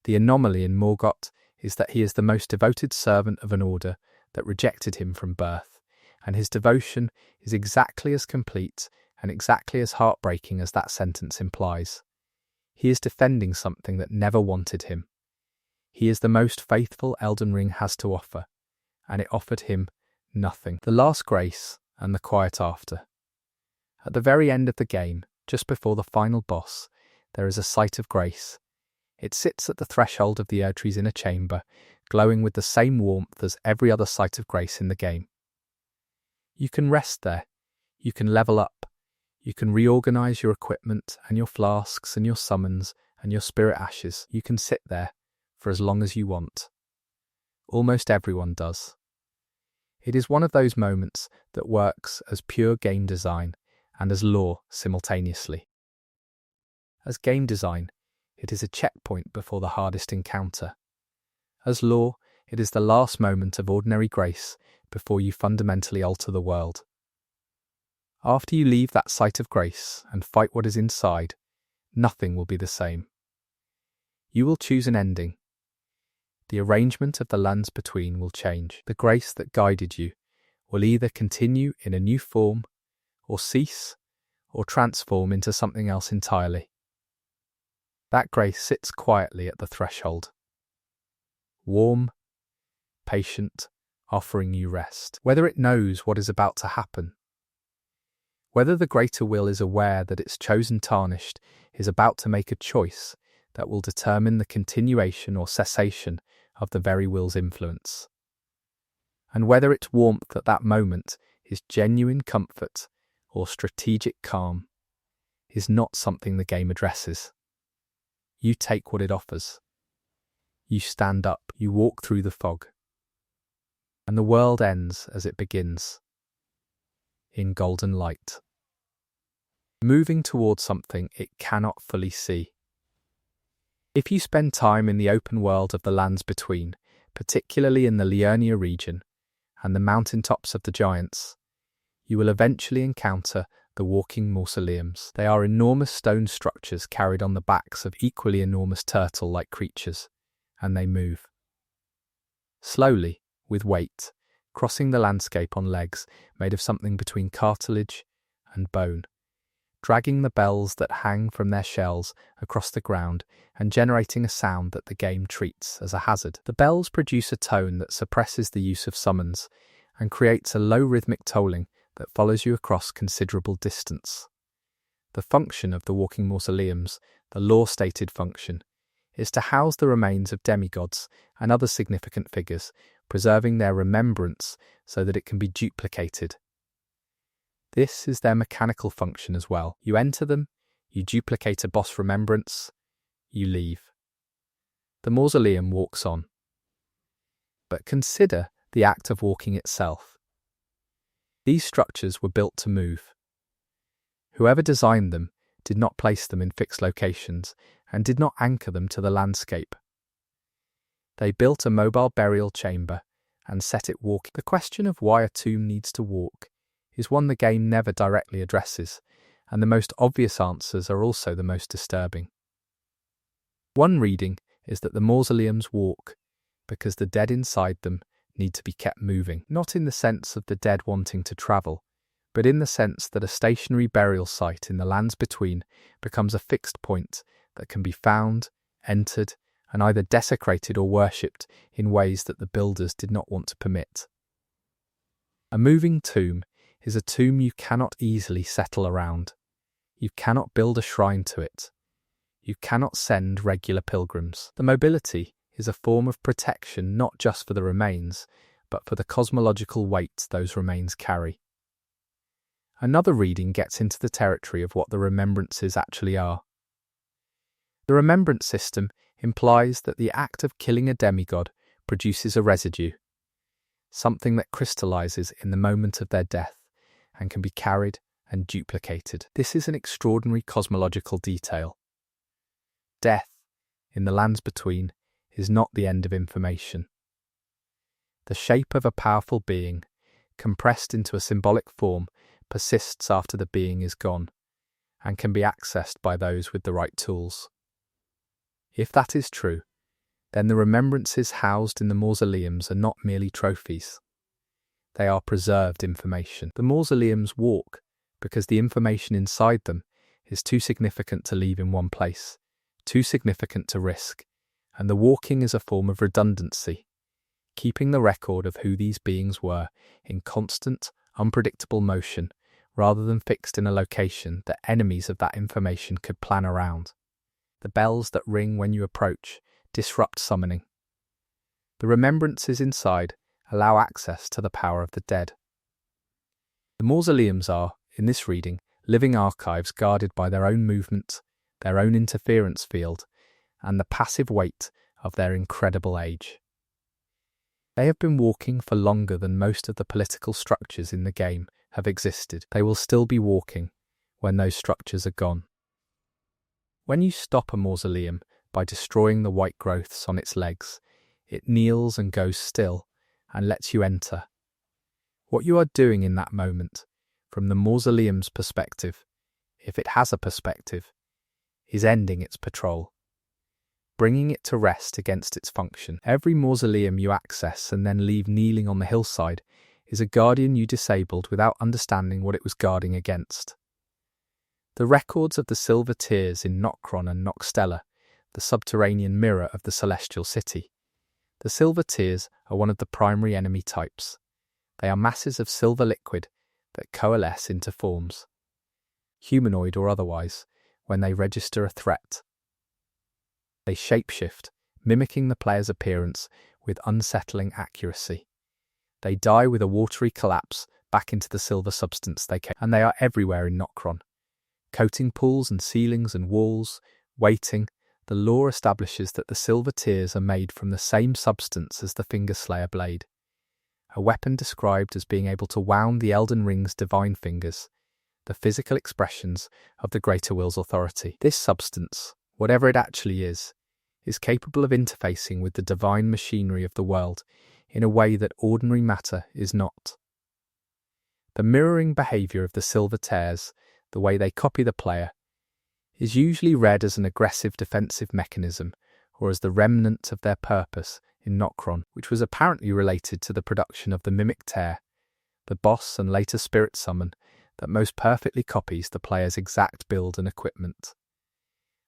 Speaker 1: the anomaly in Morgott is that he is the most devoted servant of an order that rejected him from birth, and his devotion is exactly as complete and exactly as heartbreaking as that sentence implies. He is defending something that never wanted him. He is the most faithful Elden Ring has to offer, and it offered him nothing. The last grace and the quiet after. At the very end of the game, just before the final boss, there is a sight of grace. It sits at the threshold of the Erdtree's inner chamber, glowing with the same warmth as every other sight of grace in the game. You can rest there, you can level up, you can reorganize your equipment and your flasks and your summons and your spirit ashes. You can sit there for as long as you want. Almost everyone does. It is one of those moments that works as pure game design and as lore simultaneously. As game design, it is a checkpoint before the hardest encounter. As lore, it is the last moment of ordinary grace before you fundamentally alter the world. After you leave that site of grace and fight what is inside, nothing will be the same. You will choose an ending. The arrangement of the lands between will change. The grace that guided you will either continue in a new form, or cease, or transform into something else entirely. That grace sits quietly at the threshold. Warm, patient, offering you rest. Whether it knows what is about to happen, whether the greater will is aware that its chosen Tarnished is about to make a choice that will determine the continuation or cessation of the very will's influence, and whether its warmth at that moment is genuine comfort or strategic calm, is not something the game addresses. You take what it offers. You stand up, you walk through the fog, and the world ends as it begins, in golden light, moving towards something it cannot fully see. If you spend time in the open world of the lands between, particularly in the Liurnia region and the mountaintops of the giants, you will eventually encounter the walking mausoleums. They are enormous stone structures carried on the backs of equally enormous turtle-like creatures, and they move. Slowly, with weight, crossing the landscape on legs made of something between cartilage and bone, dragging the bells that hang from their shells across the ground and generating a sound that the game treats as a hazard. The bells produce a tone that suppresses the use of summons and creates a low rhythmic tolling that follows you across considerable distance. The function of the walking mausoleums, the lore-stated function, is to house the remains of demigods and other significant figures, preserving their remembrance so that it can be duplicated. This is their mechanical function as well. You enter them, you duplicate a boss remembrance, you leave. The mausoleum walks on. But consider the act of walking itself. These structures were built to move. Whoever designed them did not place them in fixed locations and did not anchor them to the landscape. They built a mobile burial chamber and set it walking. The question of why a tomb needs to walk is one the game never directly addresses, and the most obvious answers are also the most disturbing. One reading is that the mausoleums walk because the dead inside them need to be kept moving, not in the sense of the dead wanting to travel, but in the sense that a stationary burial site in the lands between becomes a fixed point that can be found, entered, and either desecrated or worshipped in ways that the builders did not want to permit. A moving tomb is a tomb you cannot easily settle around. You cannot build a shrine to it. You cannot send regular pilgrims. The mobility is a form of protection not just for the remains, but for the cosmological weight those remains carry. Another reading gets into the territory of what the remembrances actually are. The remembrance system implies that the act of killing a demigod produces a residue, something that crystallizes in the moment of their death and can be carried and duplicated. This is an extraordinary cosmological detail. Death, in the lands between, is not the end of information. The shape of a powerful being, compressed into a symbolic form, persists after the being is gone, and can be accessed by those with the right tools. If that is true, then the remembrances housed in the mausoleums are not merely trophies. They are preserved information. The mausoleums walk because the information inside them is too significant to leave in one place, too significant to risk, and the walking is a form of redundancy, keeping the record of who these beings were in constant, unpredictable motion rather than fixed in a location that enemies of that information could plan around. The bells that ring when you approach disrupt summoning. The remembrances inside allow access to the power of the dead. The mausoleums are, in this reading, living archives guarded by their own movement, their own interference field, and the passive weight of their incredible age. They have been walking for longer than most of the political structures in the game have existed. They will still be walking when those structures are gone. When you stop a mausoleum by destroying the white growths on its legs, it kneels and goes still and lets you enter. What you are doing in that moment, from the mausoleum's perspective, if it has a perspective, is ending its patrol, bringing it to rest against its function. Every mausoleum you access and then leave kneeling on the hillside is a guardian you disabled without understanding what it was guarding against. The records of the silver tears in Nokron and Nokstella, the subterranean mirror of the celestial city. The silver tears are one of the primary enemy types. They are masses of silver liquid that coalesce into forms, humanoid or otherwise, when they register a threat. They shapeshift, mimicking the player's appearance with unsettling accuracy. They die with a watery collapse back into the silver substance they came, and they are everywhere in Nokron. Coating pools and ceilings and walls, waiting, the lore establishes that the silver tears are made from the same substance as the Fingerslayer blade, a weapon described as being able to wound the Elden Ring's divine fingers, the physical expressions of the Greater Will's authority. This substance, whatever it actually is capable of interfacing with the divine machinery of the world in a way that ordinary matter is not. The mirroring behaviour of the silver tears, the way they copy the player, is usually read as an aggressive defensive mechanism or as the remnant of their purpose in Nokron, which was apparently related to the production of the Mimic Tear, the boss and later spirit summon that most perfectly copies the player's exact build and equipment.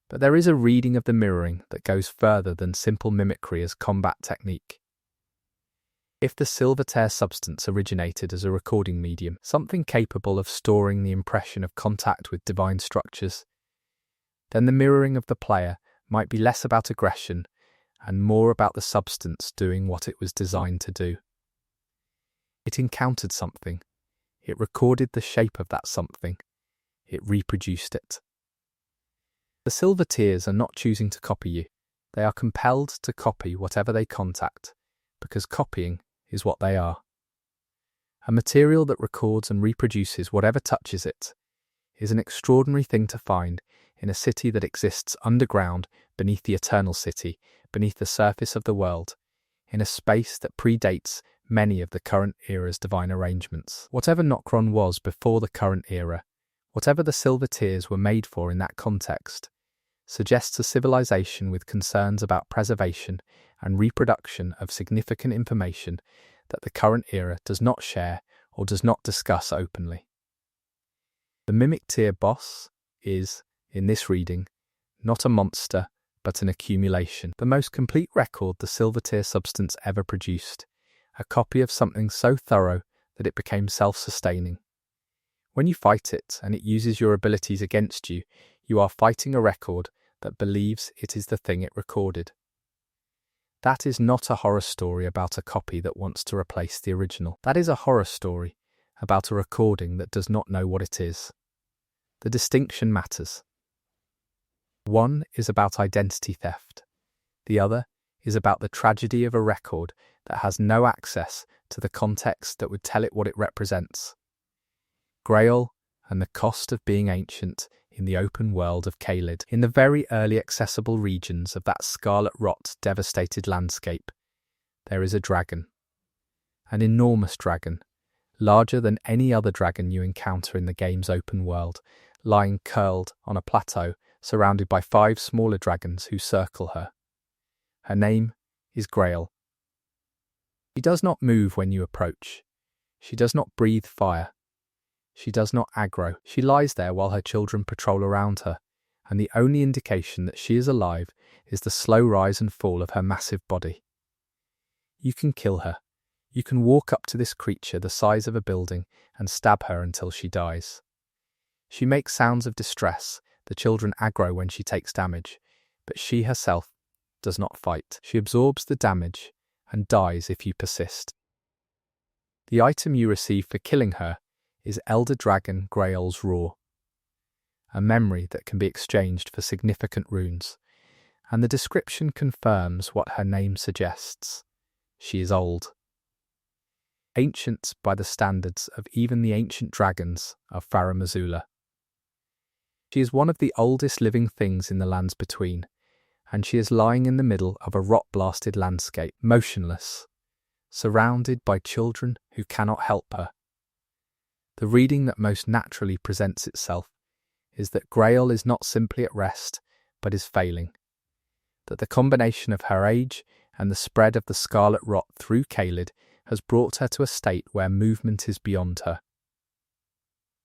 Speaker 1: But there is a reading of the mirroring that goes further than simple mimicry as combat technique. If the silver tear substance originated as a recording medium, something capable of storing the impression of contact with divine structures, then the mirroring of the player might be less about aggression and more about the substance doing what it was designed to do. It encountered something. It recorded the shape of that something. It reproduced it. The silver tears are not choosing to copy you. They are compelled to copy whatever they contact, because copying is what they are. A material that records and reproduces whatever touches it is an extraordinary thing to find in a city that exists underground beneath the eternal city, beneath the surface of the world, in a space that predates many of the current era's divine arrangements. Whatever Nokron was before the current era, whatever the Silver Tears were made for in that context, suggests a civilization with concerns about preservation and reproduction of significant information that the current era does not share or does not discuss openly. The Mimic Tier boss is, in this reading, not a monster, but an accumulation. The most complete record the Silver Tier substance ever produced, a copy of something so thorough that it became self-sustaining. When you fight it and it uses your abilities against you, you are fighting a record that believes it is the thing it recorded. That is not a horror story about a copy that wants to replace the original. That is a horror story about a recording that does not know what it is. The distinction matters. One is about identity theft. The other is about the tragedy of a record that has no access to the context that would tell it what it represents. Grail and the cost of being ancient in the open world of Caelid. In the very early accessible regions of that scarlet rot devastated landscape, there is a dragon. An enormous dragon, larger than any other dragon you encounter in the game's open world, lying curled on a plateau surrounded by 5 smaller dragons who circle her. Her name is Grail. She does not move when you approach. She does not breathe fire. She does not aggro. She lies there while her children patrol around her, and the only indication that she is alive is the slow rise and fall of her massive body. You can kill her. You can walk up to this creature the size of a building and stab her until she dies. She makes sounds of distress. The children aggro when she takes damage, but she herself does not fight. She absorbs the damage and dies if you persist. The item you receive for killing her is Elder Dragon Grail's Roar, a memory that can be exchanged for significant runes, and the description confirms what her name suggests. She is old. Ancient by the standards of even the ancient dragons of Faramazula. She is one of the oldest living things in the lands between, and she is lying in the middle of a rot-blasted landscape, motionless, surrounded by children who cannot help her. The reading that most naturally presents itself is that Grail is not simply at rest, but is failing. That the combination of her age and the spread of the scarlet rot through Caelid has brought her to a state where movement is beyond her.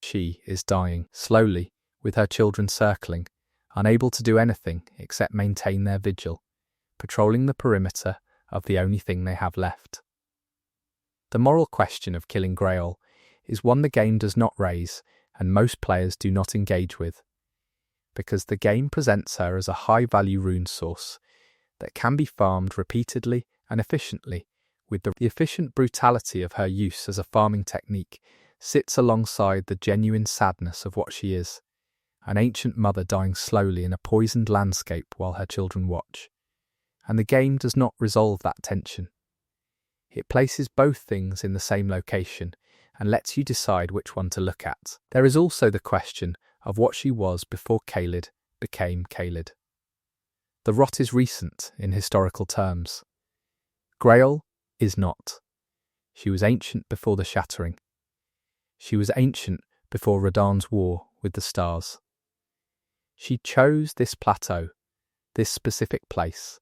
Speaker 1: She is dying, slowly, with her children circling, unable to do anything except maintain their vigil, patrolling the perimeter of the only thing they have left. The moral question of killing Grail is one the game does not raise and most players do not engage with, because the game presents her as a high-value rune source that can be farmed repeatedly and efficiently, with the efficient brutality of her use as a farming technique sits alongside the genuine sadness of what she is, an ancient mother dying slowly in a poisoned landscape while her children watch. And the game does not resolve that tension. It places both things in the same location and lets you decide which one to look at. There is also the question of what she was before Caelid became Caelid. The rot is recent in historical terms. Grail is not. She was ancient before the Shattering. She was ancient before Radahn's war with the stars. She chose this plateau, this specific place,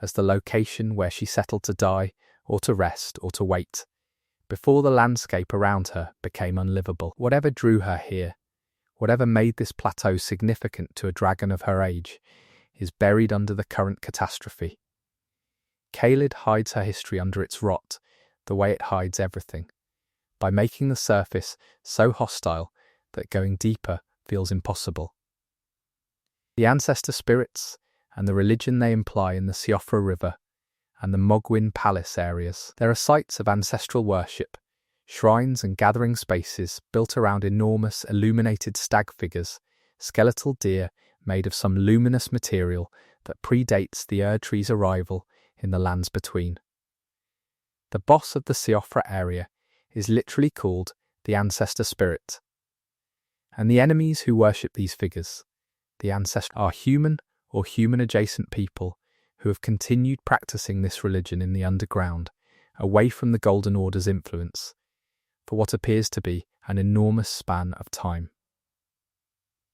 Speaker 1: as the location where she settled to die or to rest or to wait, before the landscape around her became unlivable. Whatever drew her here, whatever made this plateau significant to a dragon of her age, is buried under the current catastrophe. Caelid hides her history under its rot, the way it hides everything, by making the surface so hostile that going deeper feels impossible. The ancestor spirits and the religion they imply in the Siofra River and the Mogwin Palace areas. There are sites of ancestral worship, shrines and gathering spaces built around enormous illuminated stag figures, skeletal deer made of some luminous material that predates the Erdtree's arrival in the lands between. The boss of the Siofra area is literally called the ancestor spirit. And the enemies who worship these figures, the ancestors, are human or human-adjacent people who have continued practicing this religion in the underground away from the Golden Order's influence, for what appears to be an enormous span of time.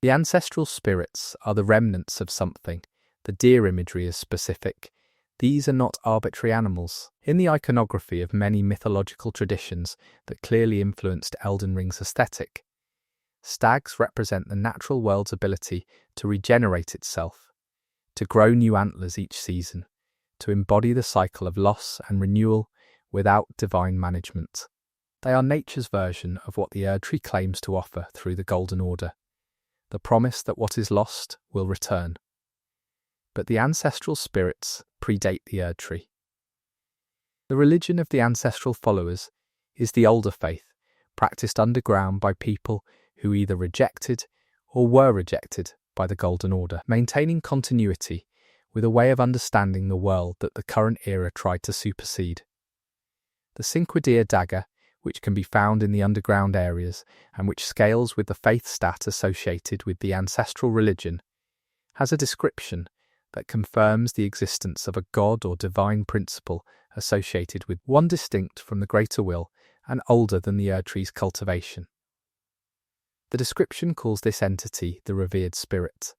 Speaker 1: The ancestral spirits are the remnants of something. The deer imagery is specific. These are not arbitrary animals. In the iconography of many mythological traditions that clearly influenced Elden Ring's aesthetic, stags represent the natural world's ability to regenerate itself, to grow new antlers each season, to embody the cycle of loss and renewal without divine management. They are nature's version of what the Erdtree claims to offer through the Golden Order, the promise that what is lost will return. But the ancestral spirits predate the Erdtree. The religion of the ancestral followers is the older faith, practiced underground by people who either rejected or were rejected by the Golden Order, maintaining continuity with a way of understanding the world that the current era tried to supersede. The Cinquedeer dagger, which can be found in the underground areas and which scales with the faith stat associated with the ancestral religion, has a description that confirms the existence of a god or divine principle associated with one distinct from the greater will and older than the Erdtree's cultivation. The description calls this entity the revered spirit,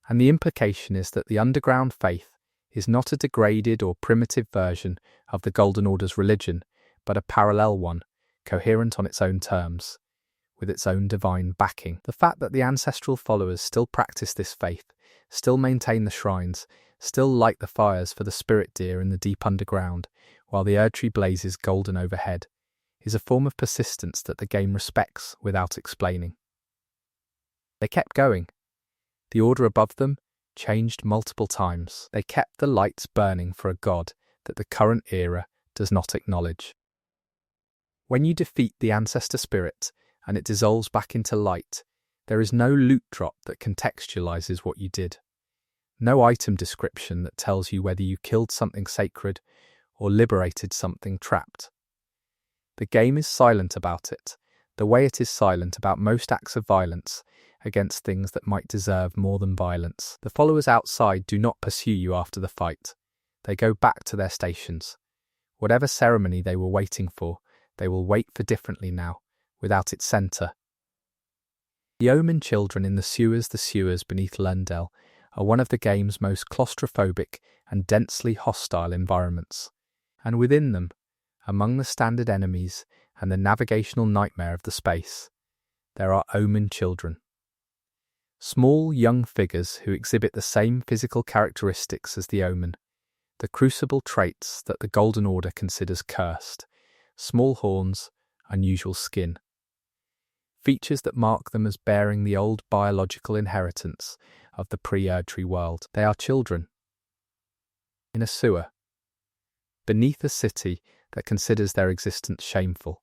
Speaker 1: and the implication is that the underground faith is not a degraded or primitive version of the Golden Order's religion, but a parallel one, coherent on its own terms, with its own divine backing. The fact that the ancestral followers still practice this faith, still maintain the shrines, still light the fires for the spirit deer in the deep underground, while the Erdtree blazes golden overhead, is a form of persistence that the game respects without explaining. They kept going. The order above them changed multiple times. They kept the lights burning for a god that the current era does not acknowledge. When you defeat the ancestor spirit and it dissolves back into light, there is no loot drop that contextualizes what you did. No item description that tells you whether you killed something sacred or liberated something trapped. The game is silent about it, the way it is silent about most acts of violence against things that might deserve more than violence. The followers outside do not pursue you after the fight. They go back to their stations. Whatever ceremony they were waiting for, they will wait for differently now, without its centre. The Omen children in the sewers beneath Lurndell are one of the game's most claustrophobic and densely hostile environments, and within them, among the standard enemies and the navigational nightmare of the space, there are Omen children. Small, young figures who exhibit the same physical characteristics as the Omen, the crucible traits that the Golden Order considers cursed: small horns, unusual skin. Features that mark them as bearing the old biological inheritance of the pre-Erdtree world. They are children. In a sewer. Beneath a city that considers their existence shameful.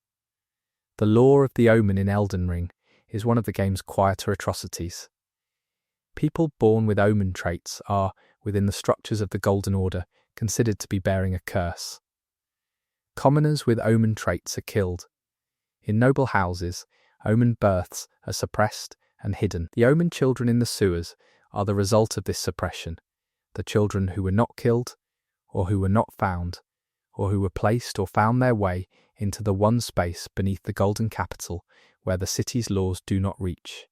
Speaker 1: The lore of the Omen in Elden Ring is one of the game's quieter atrocities. People born with Omen traits are, within the structures of the Golden Order, considered to be bearing a curse. Commoners with Omen traits are killed. In noble houses, Omen births are suppressed and hidden. The Omen children in the sewers are the result of this suppression, the children who were not killed, or who were not found, or who were placed or found their way into the one space beneath the Golden Capital where the city's laws do not reach.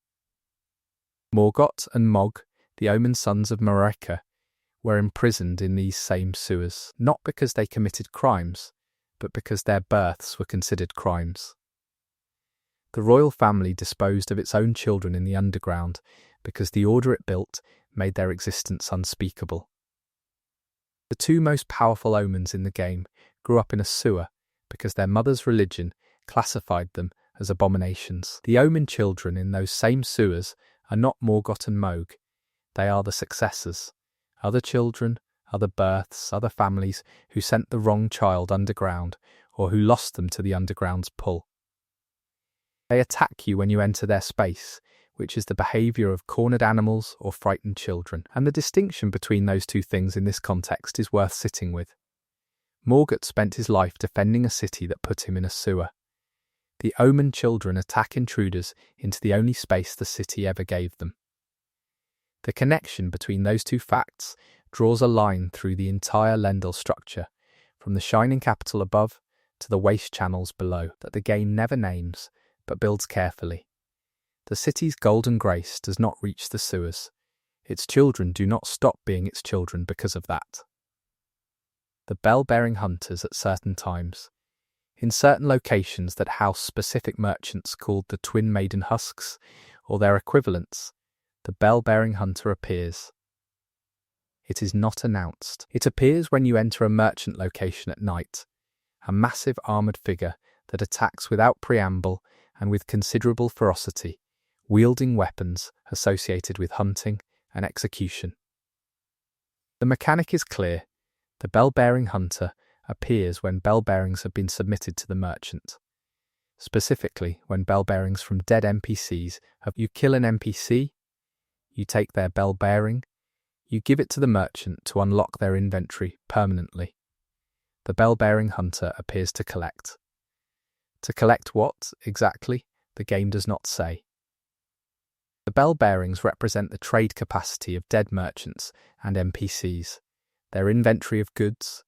Speaker 1: Morgott and Mog, the Omen sons of Mareka, were imprisoned in these same sewers, not because they committed crimes, but because their births were considered crimes. The royal family disposed of its own children in the underground because the order it built made their existence unspeakable. The two most powerful Omens in the game grew up in a sewer because their mother's religion classified them as abominations. The Omen children in those same sewers are not Morgott and Moog. They are the successors. Other children, other births, other families who sent the wrong child underground or who lost them to the underground's pull. They attack you when you enter their space, which is the behaviour of cornered animals or frightened children, and the distinction between those two things in this context is worth sitting with. Morgott spent his life defending a city that put him in a sewer. The Omen children attack intruders into the only space the city ever gave them. The connection between those two facts draws a line through the entire Lurndell structure, from the shining capital above to the waste channels below that the game never names but builds carefully. The city's golden grace does not reach the sewers. Its children do not stop being its children because of that. The bell-bearing hunters at certain times. In certain locations that house specific merchants called the Twin Maiden Husks, or their equivalents, the bell-bearing hunter appears. It is not announced. It appears when you enter a merchant location at night, a massive armoured figure that attacks without preamble and with considerable ferocity, wielding weapons associated with hunting and execution. The mechanic is clear. The bell-bearing hunter appears when bell bearings have been submitted to the merchant. Specifically, when bell bearings from dead NPCs you kill an NPC, you take their bell bearing, you give it to the merchant to unlock their inventory permanently. The bell-bearing hunter appears to collect. To collect what, exactly, the game does not say. The bell bearings represent the trade capacity of dead merchants and NPCs, their inventory of goods,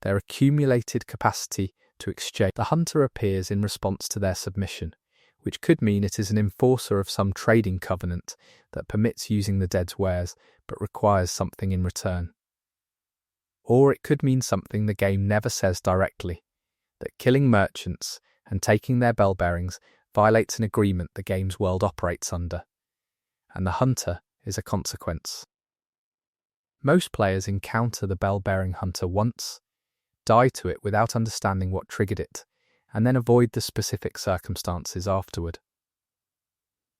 Speaker 1: their accumulated capacity to exchange. The hunter appears in response to their submission, which could mean it is an enforcer of some trading covenant that permits using the dead's wares but requires something in return. Or it could mean something the game never says directly, that killing merchants and taking their bell bearings violates an agreement the game's world operates under, and the hunter is a consequence. Most players encounter the bell-bearing hunter once, die to it without understanding what triggered it, and then avoid the specific circumstances afterward.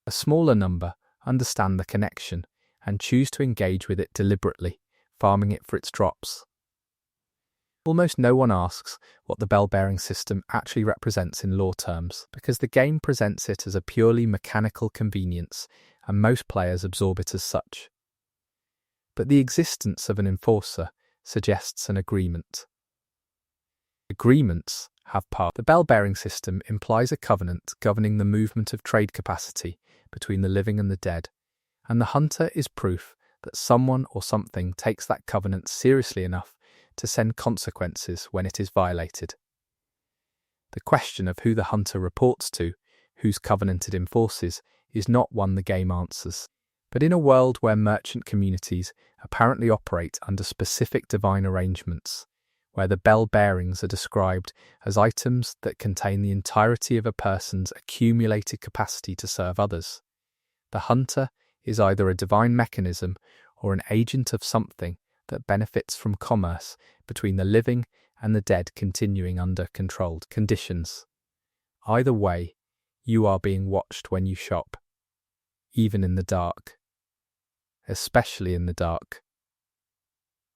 Speaker 1: A smaller number understand the connection and choose to engage with it deliberately, farming it for its drops. Almost no one asks what the bell-bearing system actually represents in lore terms, because the game presents it as a purely mechanical convenience, and most players absorb it as such. But the existence of an enforcer suggests an agreement. Agreements have part. The bell-bearing system implies a covenant governing the movement of trade capacity between the living and the dead, and the hunter is proof that someone or something takes that covenant seriously enough to send consequences when it is violated. The question of who the hunter reports to, whose covenant it enforces, is not one the game answers. But in a world where merchant communities apparently operate under specific divine arrangements, where the bell bearings are described as items that contain the entirety of a person's accumulated capacity to serve others, the hunter is either a divine mechanism or an agent of something that benefits from commerce between the living and the dead continuing under controlled conditions. Either way, you are being watched when you shop, even in the dark. Especially in the dark.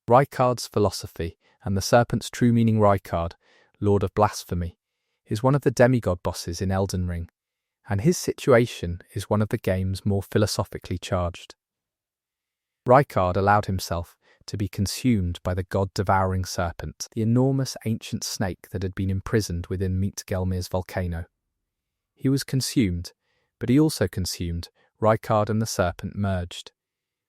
Speaker 1: Rykard's philosophy and the serpent's true meaning. Rykard, Lord of Blasphemy, is one of the demigod bosses in Elden Ring, and his situation is one of the game's more philosophically charged. Rykard allowed himself to be consumed by the god-devouring serpent, the enormous ancient snake that had been imprisoned within Meitgelmir's volcano. He was consumed, but he also consumed. Rykard and the serpent merged,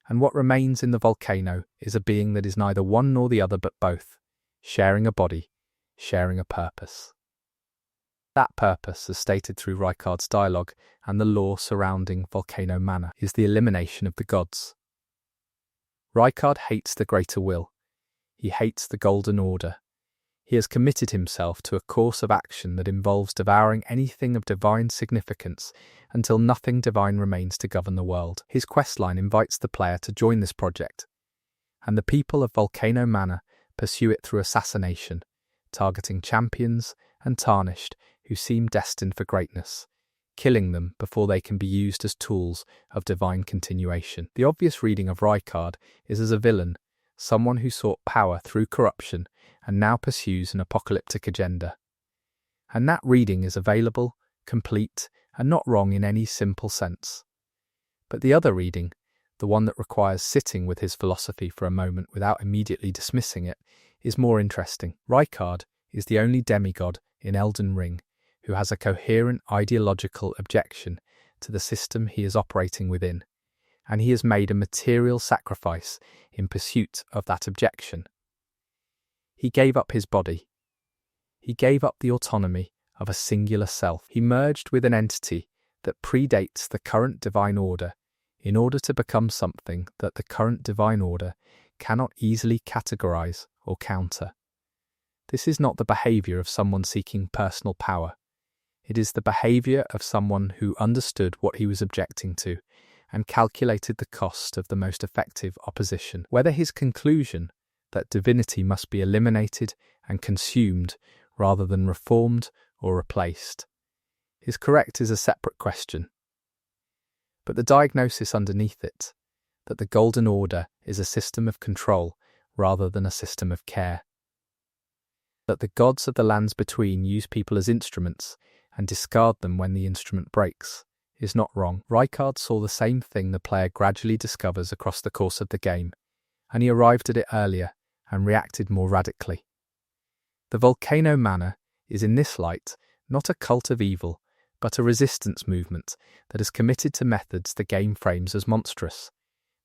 Speaker 1: and what remains in the volcano is a being that is neither one nor the other but both, sharing a body, sharing a purpose. That purpose, as stated through Rykard's dialogue and the lore surrounding Volcano Manor, is the elimination of the gods. Rykard hates the greater will. He hates the Golden Order. He has committed himself to a course of action that involves devouring anything of divine significance until nothing divine remains to govern the world. His questline invites the player to join this project, and the people of Volcano Manor pursue it through assassination, targeting champions and Tarnished who seem destined for greatness, killing them before they can be used as tools of divine continuation. The obvious reading of Rykard is as a villain, someone who sought power through corruption and now pursues an apocalyptic agenda. And that reading is available, complete, and not wrong in any simple sense. But the other reading, the one that requires sitting with his philosophy for a moment without immediately dismissing it, is more interesting. Rykard is the only demigod in Elden Ring who has a coherent ideological objection to the system he is operating within, and he has made a material sacrifice in pursuit of that objection. He gave up his body. He gave up the autonomy of a singular self. He merged with an entity that predates the current divine order in order to become something that the current divine order cannot easily categorize or counter. This is not the behavior of someone seeking personal power. It is the behavior of someone who understood what he was objecting to and calculated the cost of the most effective opposition. Whether his conclusion that divinity must be eliminated and consumed rather than reformed or replaced is correct is a separate question. But the diagnosis underneath it, that the Golden Order is a system of control rather than a system of care, that the gods of the lands between use people as instruments and discard them when the instrument breaks, is not wrong. Rykard saw the same thing the player gradually discovers across the course of the game, and he arrived at it earlier and reacted more radically. The volcano manor is in this light not a cult of evil, but a resistance movement that is committed to methods the game frames as monstrous,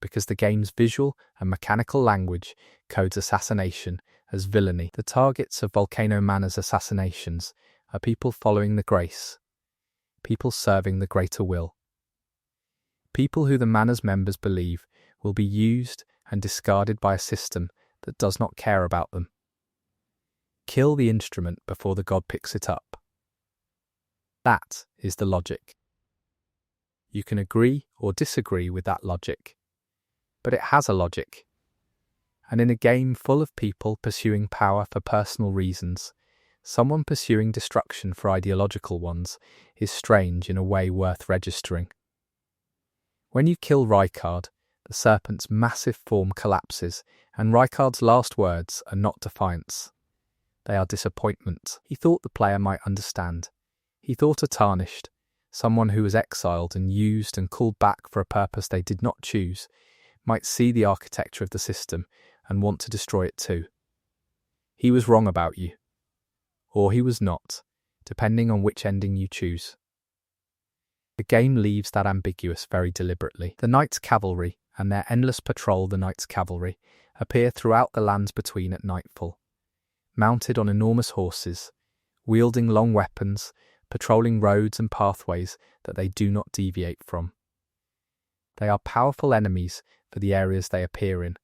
Speaker 1: because the game's visual and mechanical language codes assassination as villainy. The targets of Volcano Manor's assassinations are people following the grace, people serving the greater will, people who the Manor's members believe will be used and discarded by a system that does not care about them. Kill the instrument before the god picks it up. That is the logic. You can agree or disagree with that logic, but it has a logic. And in a game full of people pursuing power for personal reasons, someone pursuing destruction for ideological ones is strange in a way worth registering. When you kill Rykard, the serpent's massive form collapses, and Rykard's last words are not defiance. They are disappointment. He thought the player might understand. He thought a Tarnished, someone who was exiled and used and called back for a purpose they did not choose, might see the architecture of the system and want to destroy it too. He was wrong about you. Or he was not, depending on which ending you choose. The game leaves that ambiguous very deliberately. The Knights' Cavalry and their endless patrol, the Knights' Cavalry, appear throughout the lands between at nightfall, mounted on enormous horses, wielding long weapons, patrolling roads and pathways that they do not deviate from. They are powerful enemies for the areas they appear in,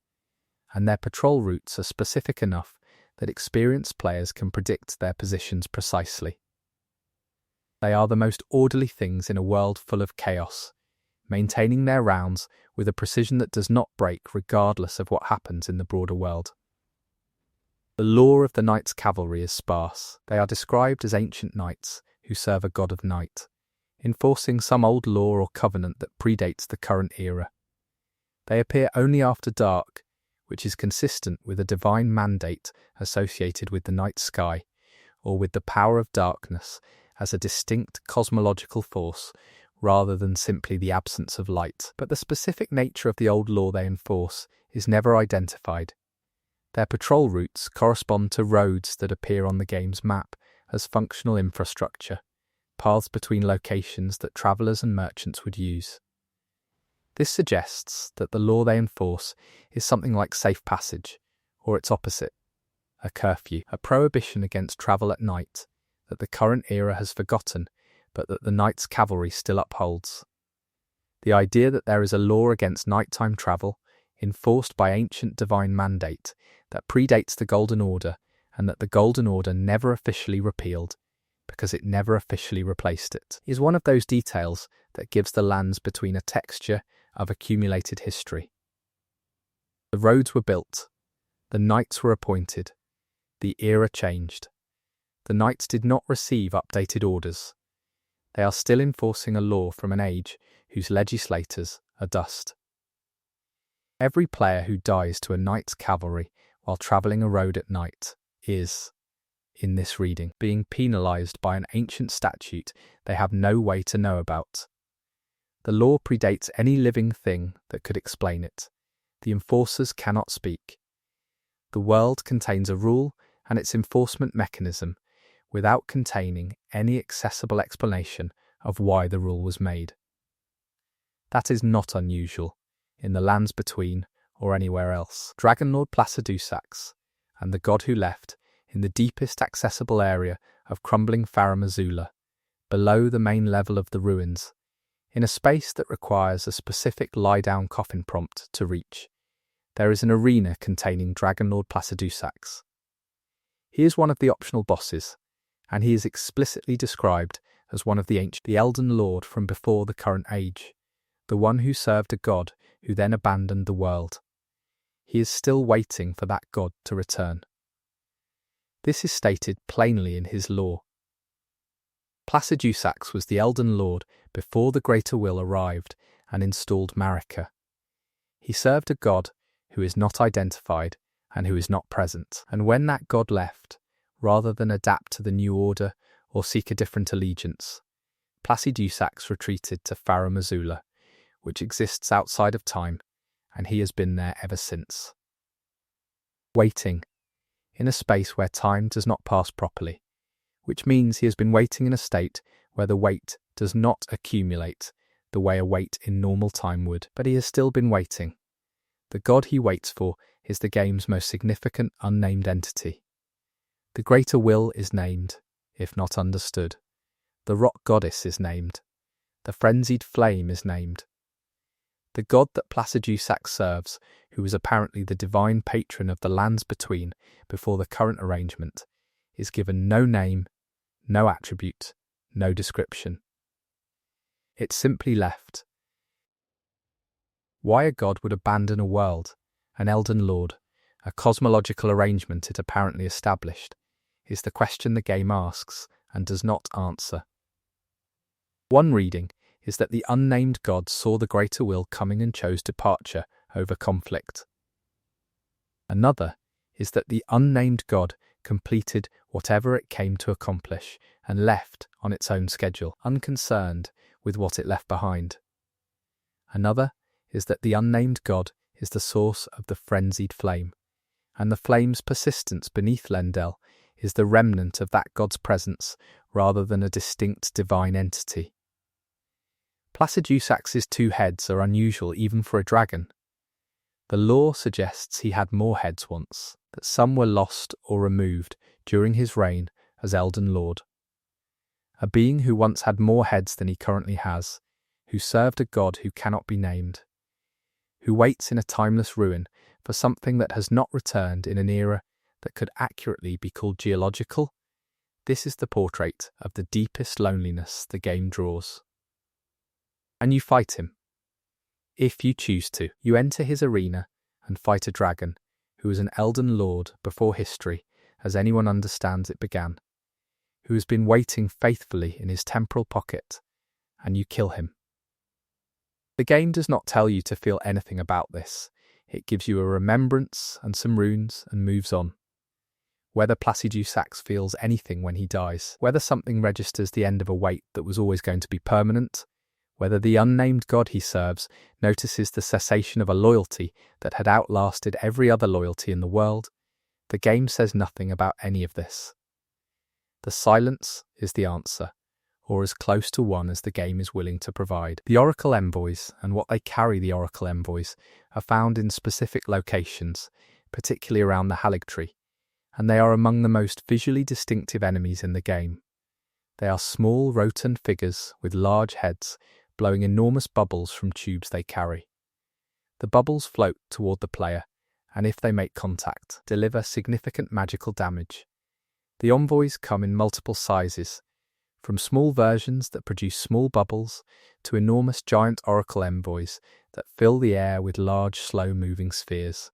Speaker 1: and their patrol routes are specific enough that experienced players can predict their positions precisely. They are the most orderly things in a world full of chaos, maintaining their rounds with a precision that does not break regardless of what happens in the broader world. The lore of the Knights' Cavalry is sparse. They are described as ancient knights who serve a god of night, enforcing some old law or covenant that predates the current era. They appear only after dark, which is consistent with a divine mandate associated with the night sky, or with the power of darkness as a distinct cosmological force rather than simply the absence of light. But the specific nature of the old law they enforce is never identified. Their patrol routes correspond to roads that appear on the game's map as functional infrastructure, paths between locations that travellers and merchants would use. This suggests that the law they enforce is something like safe passage, or its opposite, a curfew, a prohibition against travel at night that the current era has forgotten, but that the Knights' Cavalry still upholds. The idea that there is a law against nighttime travel, enforced by ancient divine mandate, that predates the Golden Order, and that the Golden Order never officially repealed, because it never officially replaced it, is one of those details that gives the lands between a texture of accumulated history. The roads were built, the knights were appointed, the era changed. The knights did not receive updated orders. They are still enforcing a law from an age whose legislators are dust. Every player who dies to a Knights' Cavalry while travelling a road at night is, in this reading, being penalised by an ancient statute they have no way to know about. The law predates any living thing that could explain it. The enforcers cannot speak. The world contains a rule and its enforcement mechanism without containing any accessible explanation of why the rule was made. That is not unusual in the lands between or anywhere else. Dragonlord Placidusax and the god who left, in the deepest accessible area of crumbling Farum Azula, below the main level of the ruins, in a space that requires a specific lie-down coffin prompt to reach. There is an arena containing Dragon Lord Placidusax. He is one of the optional bosses, and he is explicitly described as one of the Elden Lord from before the current age, the one who served a god who then abandoned the world. He is still waiting for that god to return. This is stated plainly in his lore. Placidusax was the Elden Lord before the Greater Will arrived and installed Marika. He served a god who is not identified and who is not present, and when that god left, rather than adapt to the new order or seek a different allegiance, Placidusax retreated to Farum Azula, which exists outside of time, and he has been there ever since. Waiting, in a space where time does not pass properly, which means he has been waiting in a state where the wait does not accumulate the way a wait in normal time would, but he has still been waiting. The god he waits for is the game's most significant unnamed entity. The Greater Will is named, if not understood. The Rock Goddess is named. The Frenzied Flame is named. The god that Placidusax serves, who is apparently the divine patron of the lands between before the current arrangement, is given no name, no attribute, no description. It's simply left. Why a god would abandon a world, an Elden Lord, a cosmological arrangement it apparently established, is the question the game asks and does not answer. One reading is that the unnamed god saw the Greater Will coming and chose departure over conflict. Another is that the unnamed god completed whatever it came to accomplish and left on its own schedule, unconcerned with what it left behind. Another is that the unnamed god is the source of the frenzied flame, and the flame's persistence beneath Lendel is the remnant of that god's presence rather than a distinct divine entity. Placidusax's two heads are unusual even for a dragon. The lore suggests he had more heads once, that some were lost or removed during his reign as Elden Lord. A being who once had more heads than he currently has, who served a god who cannot be named, who waits in a timeless ruin for something that has not returned in an era that could accurately be called geological. This is the portrait of the deepest loneliness the game draws. And you fight him. If you choose to, you enter his arena and fight a dragon who is an Elden Lord before history, as anyone understands it began, who has been waiting faithfully in his temporal pocket, and you kill him. The game does not tell you to feel anything about this. It gives you a remembrance and some runes and moves on. Whether Placidusax feels anything when he dies, whether something registers the end of a wait that was always going to be permanent, whether the unnamed god he serves notices the cessation of a loyalty that had outlasted every other loyalty in the world, the game says nothing about any of this. The silence is the answer, or as close to one as the game is willing to provide. The Oracle Envoys and what they carry the Oracle Envoys are found in specific locations, particularly around the Haligtree, and they are among the most visually distinctive enemies in the game. They are small rotund figures with large heads, blowing enormous bubbles from tubes they carry. The bubbles float toward the player, and if they make contact, deliver significant magical damage. The envoys come in multiple sizes, from small versions that produce small bubbles to enormous giant oracle envoys that fill the air with large, slow-moving spheres.